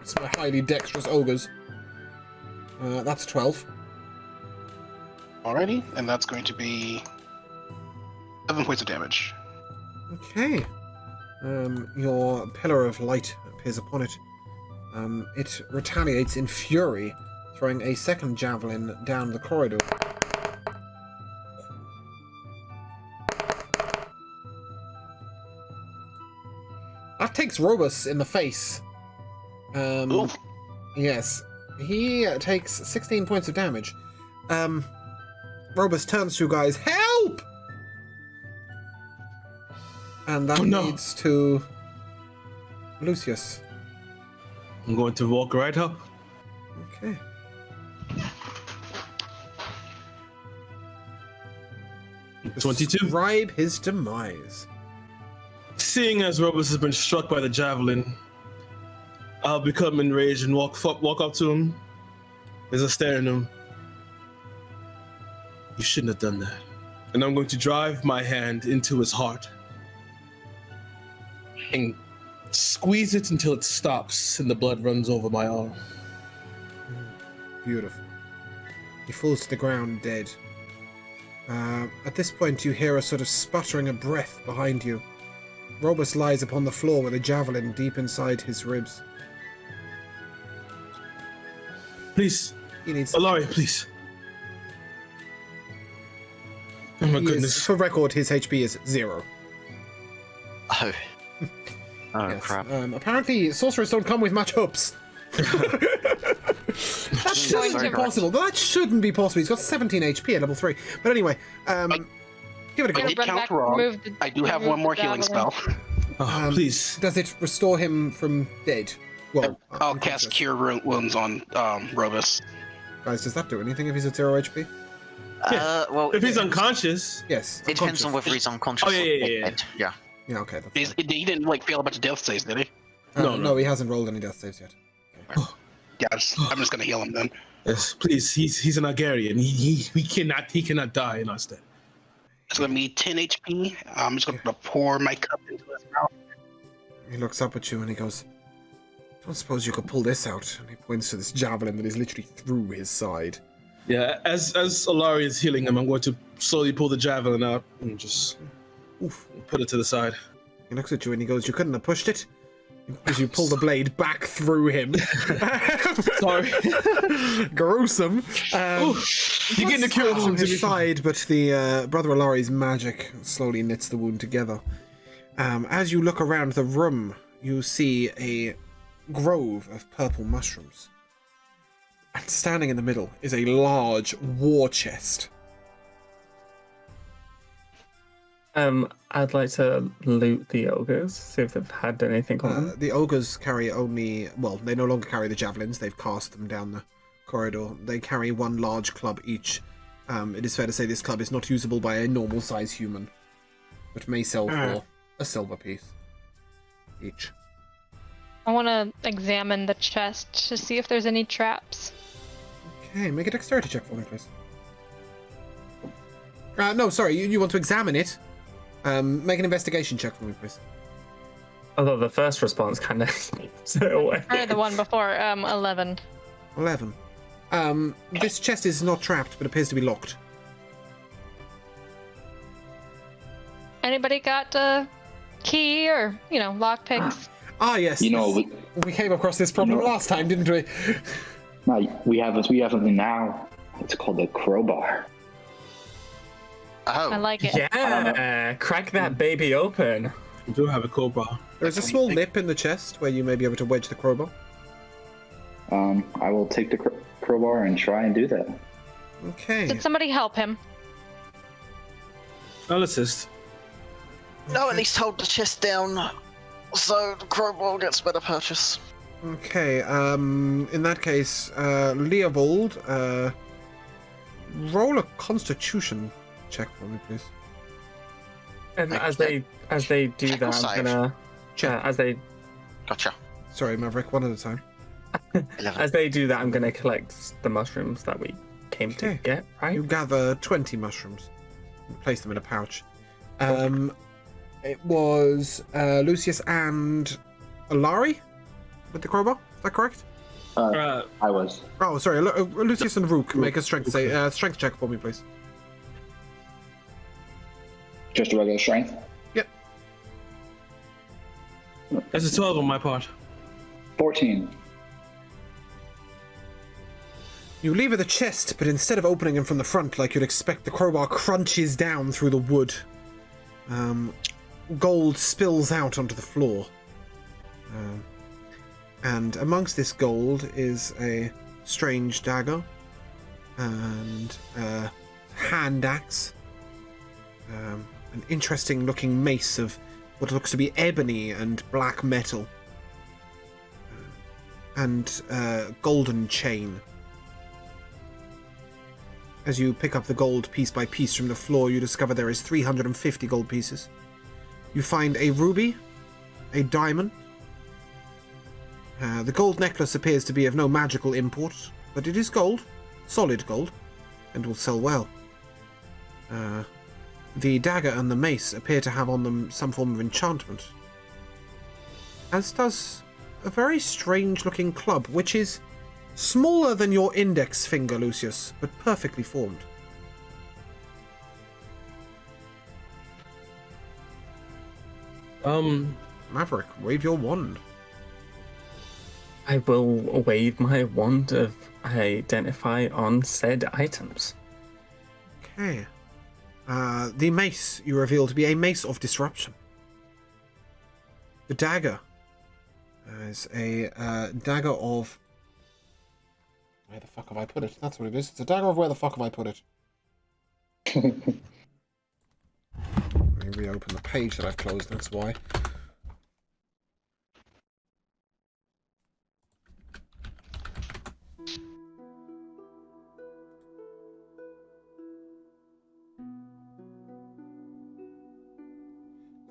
It's my highly dexterous ogres. That's 12. Alrighty, and that's going to be 7 points of damage. Okay. Your pillar of light appears upon it. It retaliates in fury, throwing a second javelin down the corridor. That takes Robus in the face. Oof. Yes. He takes 16 points of damage. Robus turns to you guys, help! And that leads to Lucius. I'm going to walk right up. Okay. Describe his demise. Seeing as Robus has been struck by the javelin, I'll become enraged and walk up to him. As I stare at him. You shouldn't have done that. And I'm going to drive my hand into his heart and squeeze it until it stops and the blood runs over my arm. Beautiful. He falls to the ground dead. At this point, you hear a sort of sputtering of breath behind you. Robus lies upon the floor with a javelin deep inside his ribs. Please, He needs. Alari, please. Oh my goodness. For record, his HP is 0. Oh. Oh, Yes. crap. Apparently, sorcerers don't come with much hopes. That shouldn't be possible. That shouldn't be possible. He's got 17 HP at level 3. But anyway, give it a I go. did run count back, wrong. remove the- I do have remove one more the healing javelin. spell. Oh, please. Does it restore him from dead? Well, I'll cast Cure Wounds on Robus. Guys, does that do anything if he's at 0 HP? Well, If he's unconscious, Yes. it depends on whether he's unconscious Oh, yeah, or yeah, yeah. dead. Yeah. Yeah, okay. That's fine. He didn't fail a bunch of death saves, did he? No. He hasn't rolled any death saves yet. Yeah, I'm just gonna heal him then. yes, please. He's an Algarian. He cannot die in our stead. It's gonna be 10 HP. I'm just gonna pour my cup into his mouth. He looks up at you and he goes, "Don't suppose you could pull this out?" And he points to this javelin that is literally through his side. Yeah, as Alari is healing him, I'm going to slowly pull the javelin out and just put it to the side. He looks at you and he goes, "You couldn't have pushed it?" As you pull the blade back through him. Sorry. Gruesome. You're getting the cure from wounds. his side, but the Brother Alari's magic slowly knits the wound together. As you look around the room, you see a grove of purple mushrooms. And standing in the middle is a large war chest. I'd like to loot the ogres, see if they've had anything on them. The ogres carry only... Well, they no longer carry the javelins. They've cast them down the corridor. They carry one large club each. It is fair to say this club is not usable by a normal-sized human, but may sell for a silver piece each. I want to examine the chest to see if there's any traps. Okay, make a dexterity check for me, please. No, sorry, you want to examine it. Make an investigation check for me, please. Although the first response kind of gives it away. Or the one before, 11. 11. This chest is not trapped, but appears to be locked. Anybody got a key or, lockpicks? Ah, yes. You know, we came across this problem last time, didn't we? no, we have something now. It's called a crowbar. I Oh. like it. Yeah, crack that baby open. We do have a cobra. There's a small nip in the chest where you may be able to wedge the crowbar. I will take the crowbar and try and do that. Okay. Did somebody help him? I'll assist. No, at least hold the chest down so the crowbar gets better purchase. Okay, in that case, Leovold, roll a constitution check for me, please. And as they do Check or that, save? I'm gonna Check. Gotcha. Sorry, Maverick, one at a time. 11. as they do that, I'm gonna collect the mushrooms that we came to Okay. get. Right? You gather 20 mushrooms and place them in a pouch. It was Lucius and Alari with the crowbar, is that correct? Uh, I was. Oh, sorry, Lucius and Rook, make a strength check for me, please. Just a regular strength. Yep. that's a 12 on my part. 14. You lever the chest, but instead of opening him from the front like you'd expect, the crowbar crunches down through the wood. Gold spills out onto the floor. And amongst this gold is a strange dagger and a hand axe, an interesting looking mace of what looks to be ebony and black metal, and a golden chain. As you pick up the gold piece by piece from the floor, you discover there is 350 gold pieces. You find a ruby, a diamond. The gold necklace appears to be of no magical import, but it is gold, solid gold, and will sell well. The dagger and the mace appear to have on them some form of enchantment, as does a very strange-looking club, which is smaller than your index finger, Lucius, but perfectly formed. Maverick, wave your wand. I will wave my wand of identify on said items. Okay. The mace you reveal to be a mace of disruption. The dagger is a dagger of... Where the fuck have I put it? That's what it is. It's a dagger of where the fuck have I put it? Let me reopen the page that I've closed, that's why.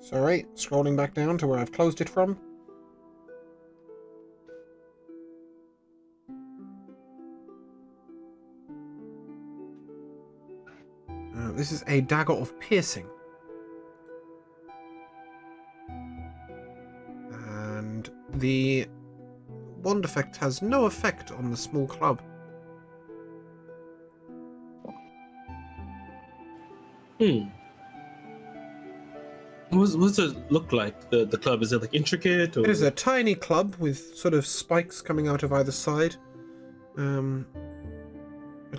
Sorry, scrolling back down to where I've closed it from. This is a dagger of piercing. And the wand effect has no effect on the small club. What does it look like? The club, is it like intricate? Or... It is a tiny club with sort of spikes coming out of either side. It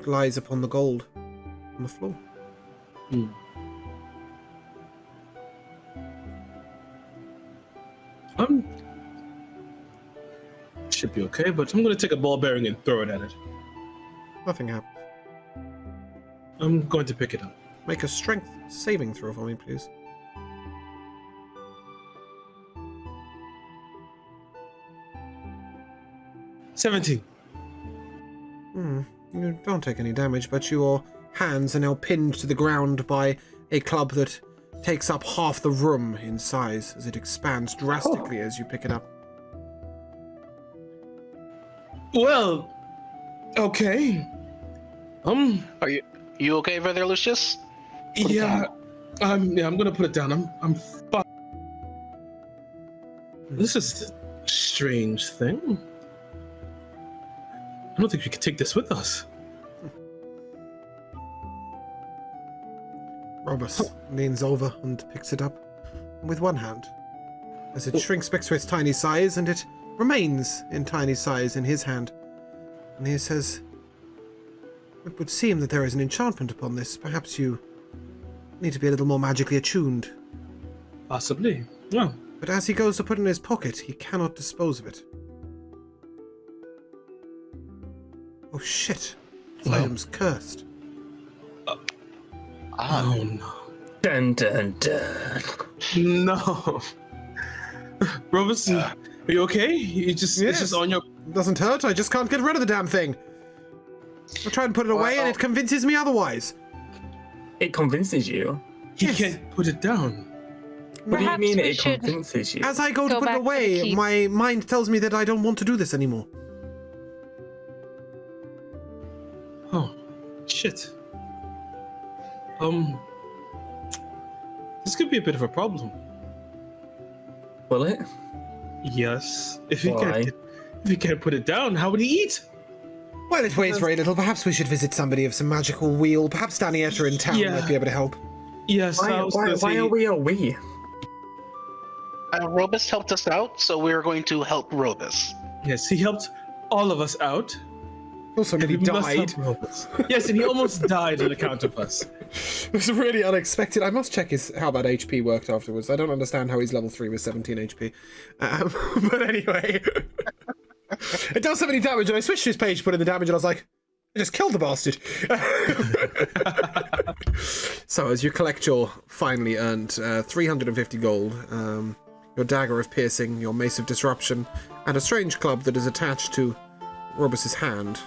lies upon the gold on the floor. Should be okay, but I'm gonna take a ball bearing and throw it at it. Nothing happens. I'm going to pick it up. Make a strength saving throw for me, please. $17. You don't take any damage, but your hands are now pinned to the ground by a club that takes up half the room in size as it expands drastically as you pick it up. Well, okay. Are you okay over there, Lucius? Yeah, I'm gonna put it down. I'm fine. This is a strange thing. I don't think we could take this with us. Robus leans over and picks it up with one hand as it shrinks back to its tiny size, and it remains in tiny size in his hand. And he says, "It would seem that there is an enchantment upon this. Perhaps you need to be a little more magically attuned." Possibly. No. But as he goes to put it in his pocket, he cannot dispose of it. Oh shit. This item's cursed. Oh no. Dun dun dun. No. Robinson, are you okay? It's just on your... It doesn't hurt, I just can't get rid of the damn thing. I try and put it away and it convinces me otherwise. It convinces you? He can't put it down. What do you Perhaps mean we it should convinces you? As I go to go put it back to the away, keep. my mind tells me that I don't want to do this anymore. Oh, shit. This could be a bit of a problem. Will it? Yes. If you Why? can't put it down, how would he eat? Well, it weighs very little. Perhaps we should visit somebody of some magical wheel. Perhaps Danietta in town Yeah. might be able to help. Yes. Why are we a we? Robus helped us out, so we're going to help Robus. Yes, he helped all of us out. Also nearly We must died. help Robus. Yes, and he almost died on account of us. It was really unexpected. I must check how that HP worked afterwards. I don't understand how he's level 3 with 17 HP. But anyway, it does so many damage, and I switched to his page, put in the damage, and I was like, I just killed the bastard. So as you collect your finally earned 350 gold, your dagger of piercing, your mace of disruption, and a strange club that is attached to Robus's hand,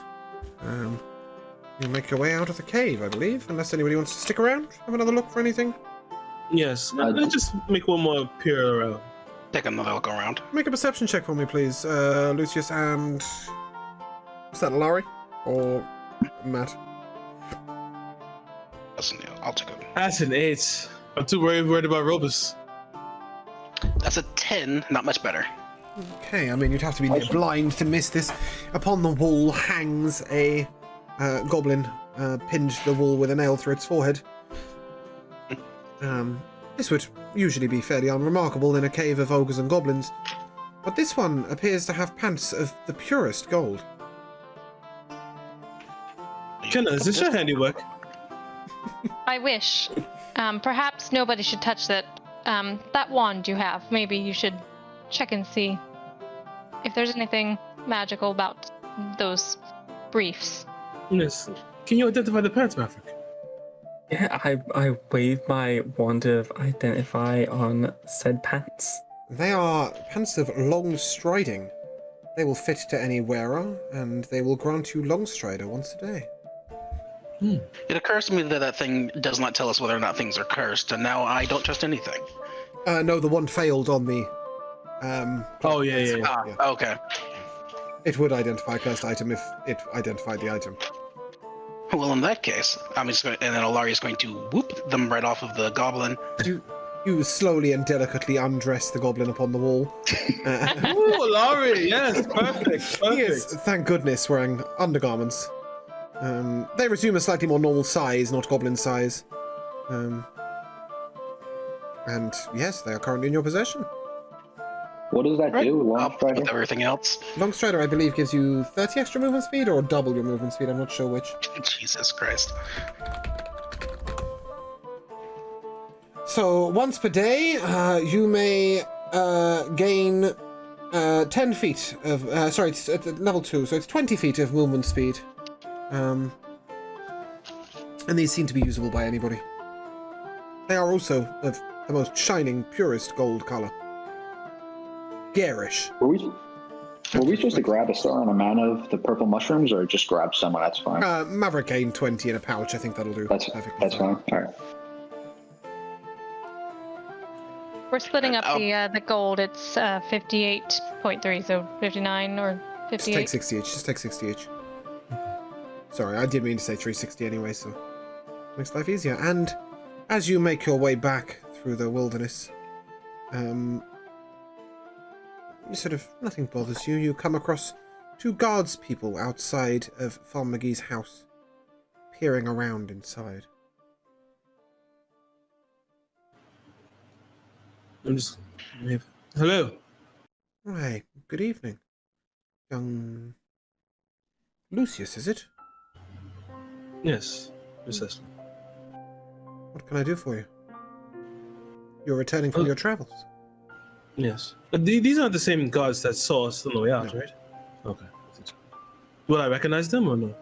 you make your way out of the cave, I believe, unless anybody wants to stick around, have another look for anything. Yes, let's just make one more peer around. Take another look around. Make a perception check for me, please, Lucius and... Is that Laurie? Or Matt? Listen, I'll take it. That's an 8. I'm too worried about Robus. That's a 10, not much better. Okay, I mean, you'd have to be blind to miss this. Upon the wall hangs a goblin pinned to the wall with a nail through its forehead. This would usually be fairly unremarkable in a cave of ogres and goblins, but this one appears to have pants of the purest gold. Kenna, is this your handiwork? I wish. Perhaps nobody should touch that. That wand you have. Maybe you should check and see if there's anything magical about those briefs. Yes. Can you identify the pants, Maverick? Yeah, I wave my wand of identify on said pants. They are pants of long striding. They will fit to any wearer, and they will grant you long strider once a day. It occurs to me that that thing does not tell us whether or not things are cursed, and now I don't trust anything. No, the one failed on the... Oh, yeah. Ah, okay. It would identify a cursed item if it identified the item. Well, in that case, I'm just going, and then Olari is going to whoop them right off of the goblin. You slowly and delicately undress the goblin upon the wall. Ooh, Laurie, yes, perfect. He is, thank goodness, wearing undergarments. They resume a slightly more normal size, not goblin size. And yes, they are currently in your possession. What does that do, Up Long Strider? with everything else. Long Strider, I believe, gives you 30 extra movement speed or double your movement speed. I'm not sure which. Jesus Christ. So once per day, you may gain 10 feet of... sorry, it's at level 2, so it's 20 feet of movement speed. And these seem to be usable by anybody. They are also of the most shining, purest gold colour. Garish. Were we supposed to grab a certain amount of the purple mushrooms, or just grab some? That's fine. Maverick gained 20 in a pouch. I think that'll do. That's fine. All right. We're splitting up the gold. It's 58.3, so 59 or 58. Just take 60 each. Just take 60 each. Sorry, I did mean to say 360 anyway, so makes life easier. And as you make your way back through the wilderness, nothing bothers you. You come across two guards people outside of Farm McGee's house, peering around inside. Hello. Hi, good evening. Young Lucius, is it? Yes, precisely. What can I do for you? You're returning from your travels. Yes. These aren't the same guards that saw us on the way out, No. right? Okay. Will I recognize them or no?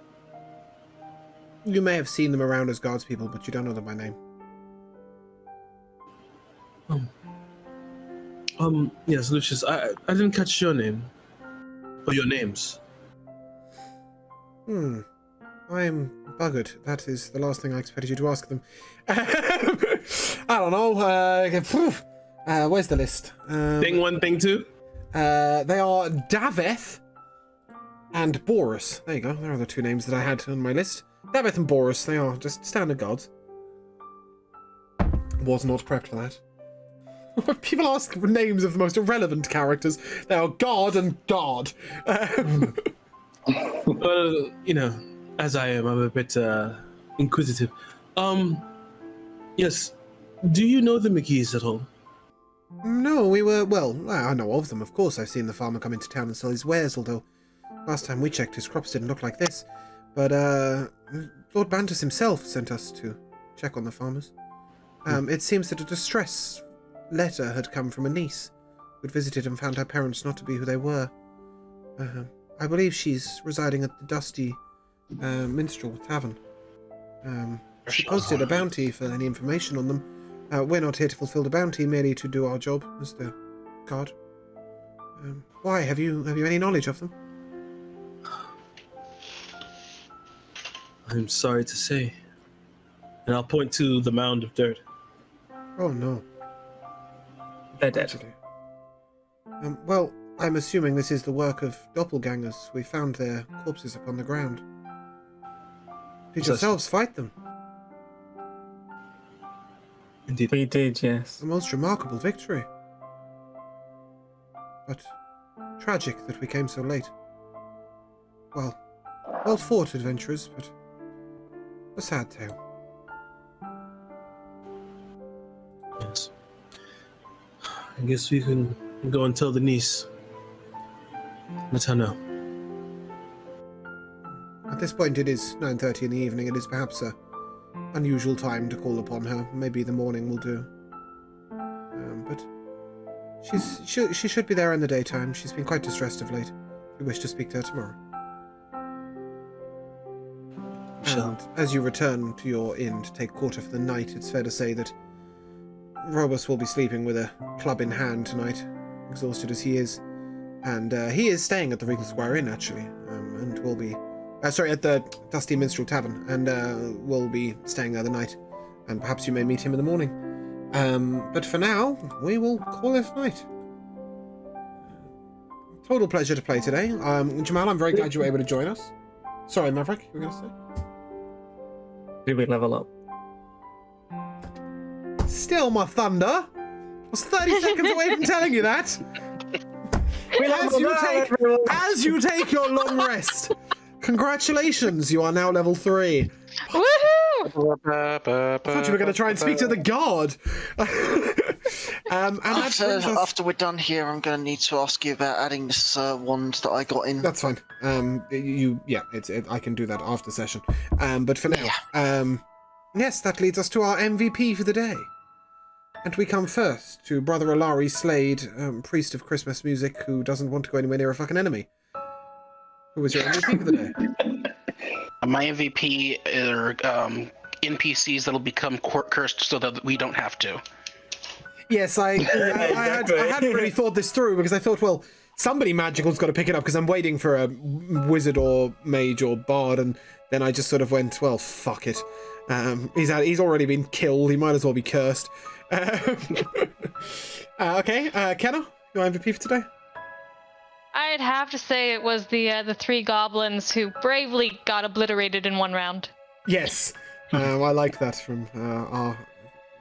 You may have seen them around as guards people, but you don't know them by name. Yes, Lucius, I didn't catch your name. Or your names. I'm buggered. That is the last thing I expected you to ask them. I don't know. Where's the list? Thing 1, thing 2? They are Daveth and Boris. There you go. There are the two names that I had on my list. Daveth and Boris. They are just standard guards. Was not prepped for that. People ask names of the most irrelevant characters. They are guard and guard. Well, as I am, I'm a bit inquisitive. Yes. Do you know the McGees at all? No, I know of them, of course. I've seen the farmer come into town and sell his wares, although Last time we checked, his crops didn't look like this. But, Lord Bantus himself sent us to check on the farmers. It seems that a distress letter had come from a niece who'd visited and found her parents not to be who they were. I believe she's residing at the Dusty Minstrel Tavern. She posted a bounty for any information on them. We're not here to fulfill the bounty, merely to do our job as the guard. Why? Have you any knowledge of them? I'm sorry to say. And I'll point to the mound of dirt. Oh no. They're dead. Well, I'm assuming this is the work of doppelgangers. We found their corpses upon the ground. Did yourselves fight them? Indeed. We did, yes. A most remarkable victory. But tragic that we came so late. Well fought, adventurers, but a sad tale. Yes. I guess we can go and tell the niece. Let her know. At this point, it is 9:30 in the evening. It is perhaps a unusual time to call upon her. Maybe the morning will do. But she should be there in the daytime. She's been quite distressed of late. We wish to speak to her tomorrow. Sure. And as you return to your inn to take quarter for the night, it's fair to say that Robus will be sleeping with a club in hand tonight, exhausted as he is. And he is staying at the Regal Square Inn, actually, and will be... at the Dusty Minstrel Tavern, and will be staying there the night. And perhaps you may meet him in the morning. But for now, we will call it a night. Total pleasure to play today. Jamal, I'm very glad you were able to join us. Sorry, Maverick, you were going to say? Did we level up? Still my thunder. I was 30 seconds away from telling you that. As you take your long rest, congratulations, you are now level 3. Woohoo! I thought you were going to try and speak to the guard. And that brings us... After we're done here, I'm going to need to ask you about adding this wand that I got in. That's fine. I can do that after session. But for now, yes, that leads us to our MVP for the day. And we come first to Brother Alari Slade, priest of Christmas music, who doesn't want to go anywhere near a fucking enemy. Who was your MVP for the day? My MVP are NPCs that'll become cursed so that we don't have to. Yes, I hadn't really thought this through because I thought, well, somebody magical's got to pick it up because I'm waiting for a wizard or mage or bard, and then I just sort of went, well, fuck it. He's already been killed. He might as well be cursed. Okay, Kenna, your MVP for today? I'd have to say it was the 3 goblins who bravely got obliterated in one round. Yes, I like that from our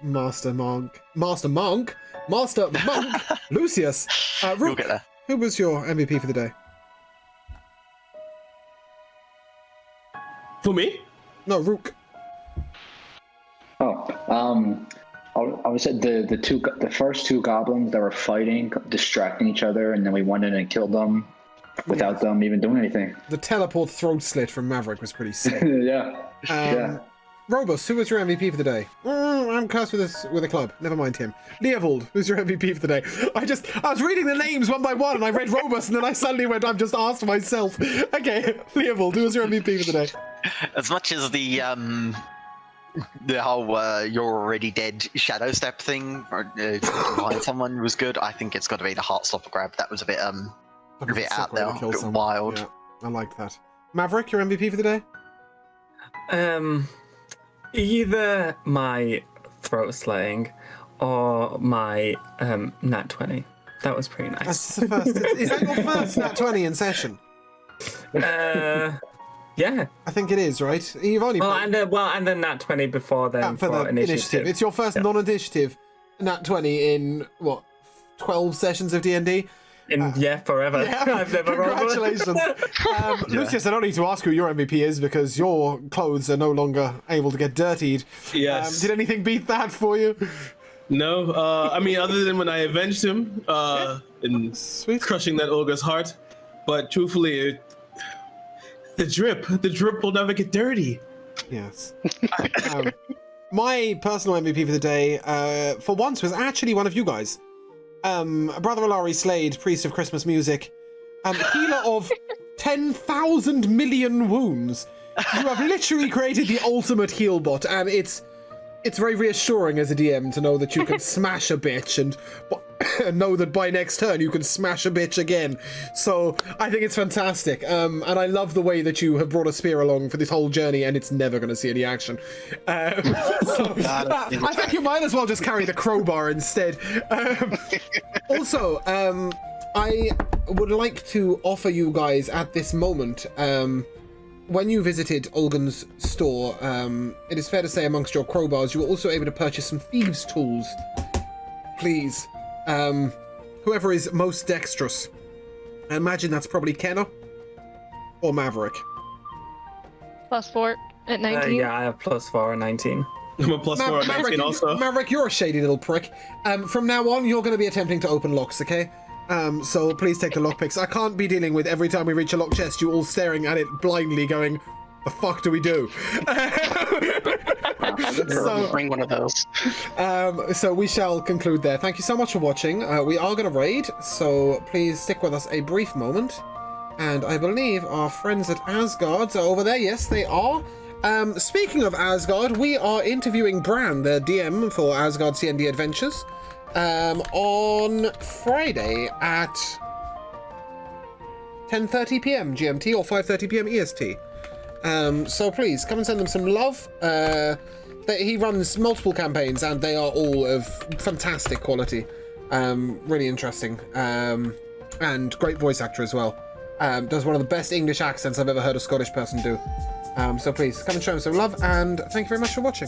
Master Monk, Lucius. You'll Rook, get there. who was your MVP for the day? For me? No, Rook. I would say the first 2 goblins that were fighting, distracting each other, and then we went in and killed them without them even doing anything. The teleport throat slit from Maverick was pretty sick. Yeah. Robus, who was your MVP for the day? I'm cursed with a club. Never mind him. Leovold, who's your MVP for the day? I was reading the names one by one, and I read Robus, and then I suddenly went, I've just asked myself. Okay, Leovold, who was your MVP for the day? As much as the whole you're already dead shadow step thing behind someone was good, I think it's got to be the Heartstopper grab. That was a bit out there, a bit wild. Yeah, I liked that. Maverick, your MVP for the day? Either my throat slaying or my nat 20. That was pretty nice. That's the first. Is that your first nat 20 in session? Yeah. I think it is, right? You've only and then nat 20 before then for the initiative. It's your first non-initiative nat 20 in what, 12 sessions of D&D? Forever. Yeah. I've never Congratulations. Lucius, I don't need to ask who your MVP is because your clothes are no longer able to get dirtied. Yes. Did anything beat that for you? No. I mean, other than when I avenged him in Sweet. crushing that ogre's heart. But truthfully, The drip will never get dirty. Yes. My personal MVP for the day, for once, was actually one of you guys. Brother Alari Slade, priest of Christmas music, healer of 10,000 million wounds. You have literally created the ultimate heal bot, and it's very reassuring as a DM to know that you can smash a bitch and know that by next turn you can smash a bitch again. So I think it's fantastic, and I love the way that you have brought a spear along for this whole journey, and it's never going to see any action. I think you might as well just carry the crowbar instead. Also, I would like to offer you guys at this moment, when you visited Olgan's store, it is fair to say amongst your crowbars, you were also able to purchase some thieves' tools. Please, whoever is most dexterous. I imagine that's probably Kenna or Maverick. +4 at 19. Yeah, I have +4 at 19. I'm a +4 at 19 also. Maverick, you're a shady little prick. From now on, you're going to be attempting to open locks, okay? So please take the lockpicks. I can't be dealing with every time we reach a locked chest, you all staring at it blindly going, the fuck do we do? So bring one of those. So we shall conclude there. Thank you so much for watching. We are going to raid, so please stick with us a brief moment. And I believe our friends at Asgard's are over there. Yes, they are. Speaking of Asgard, we are interviewing Bran, the DM for Asgard's D&D Adventures, on Friday at 10:30 p.m. GMT or 5:30 p.m. EST. So please come and send them some love. He runs multiple campaigns and they are all of fantastic quality. Really interesting. And great voice actor as well. Does one of the best English accents I've ever heard a Scottish person do. So please come and show him some love, and thank you very much for watching.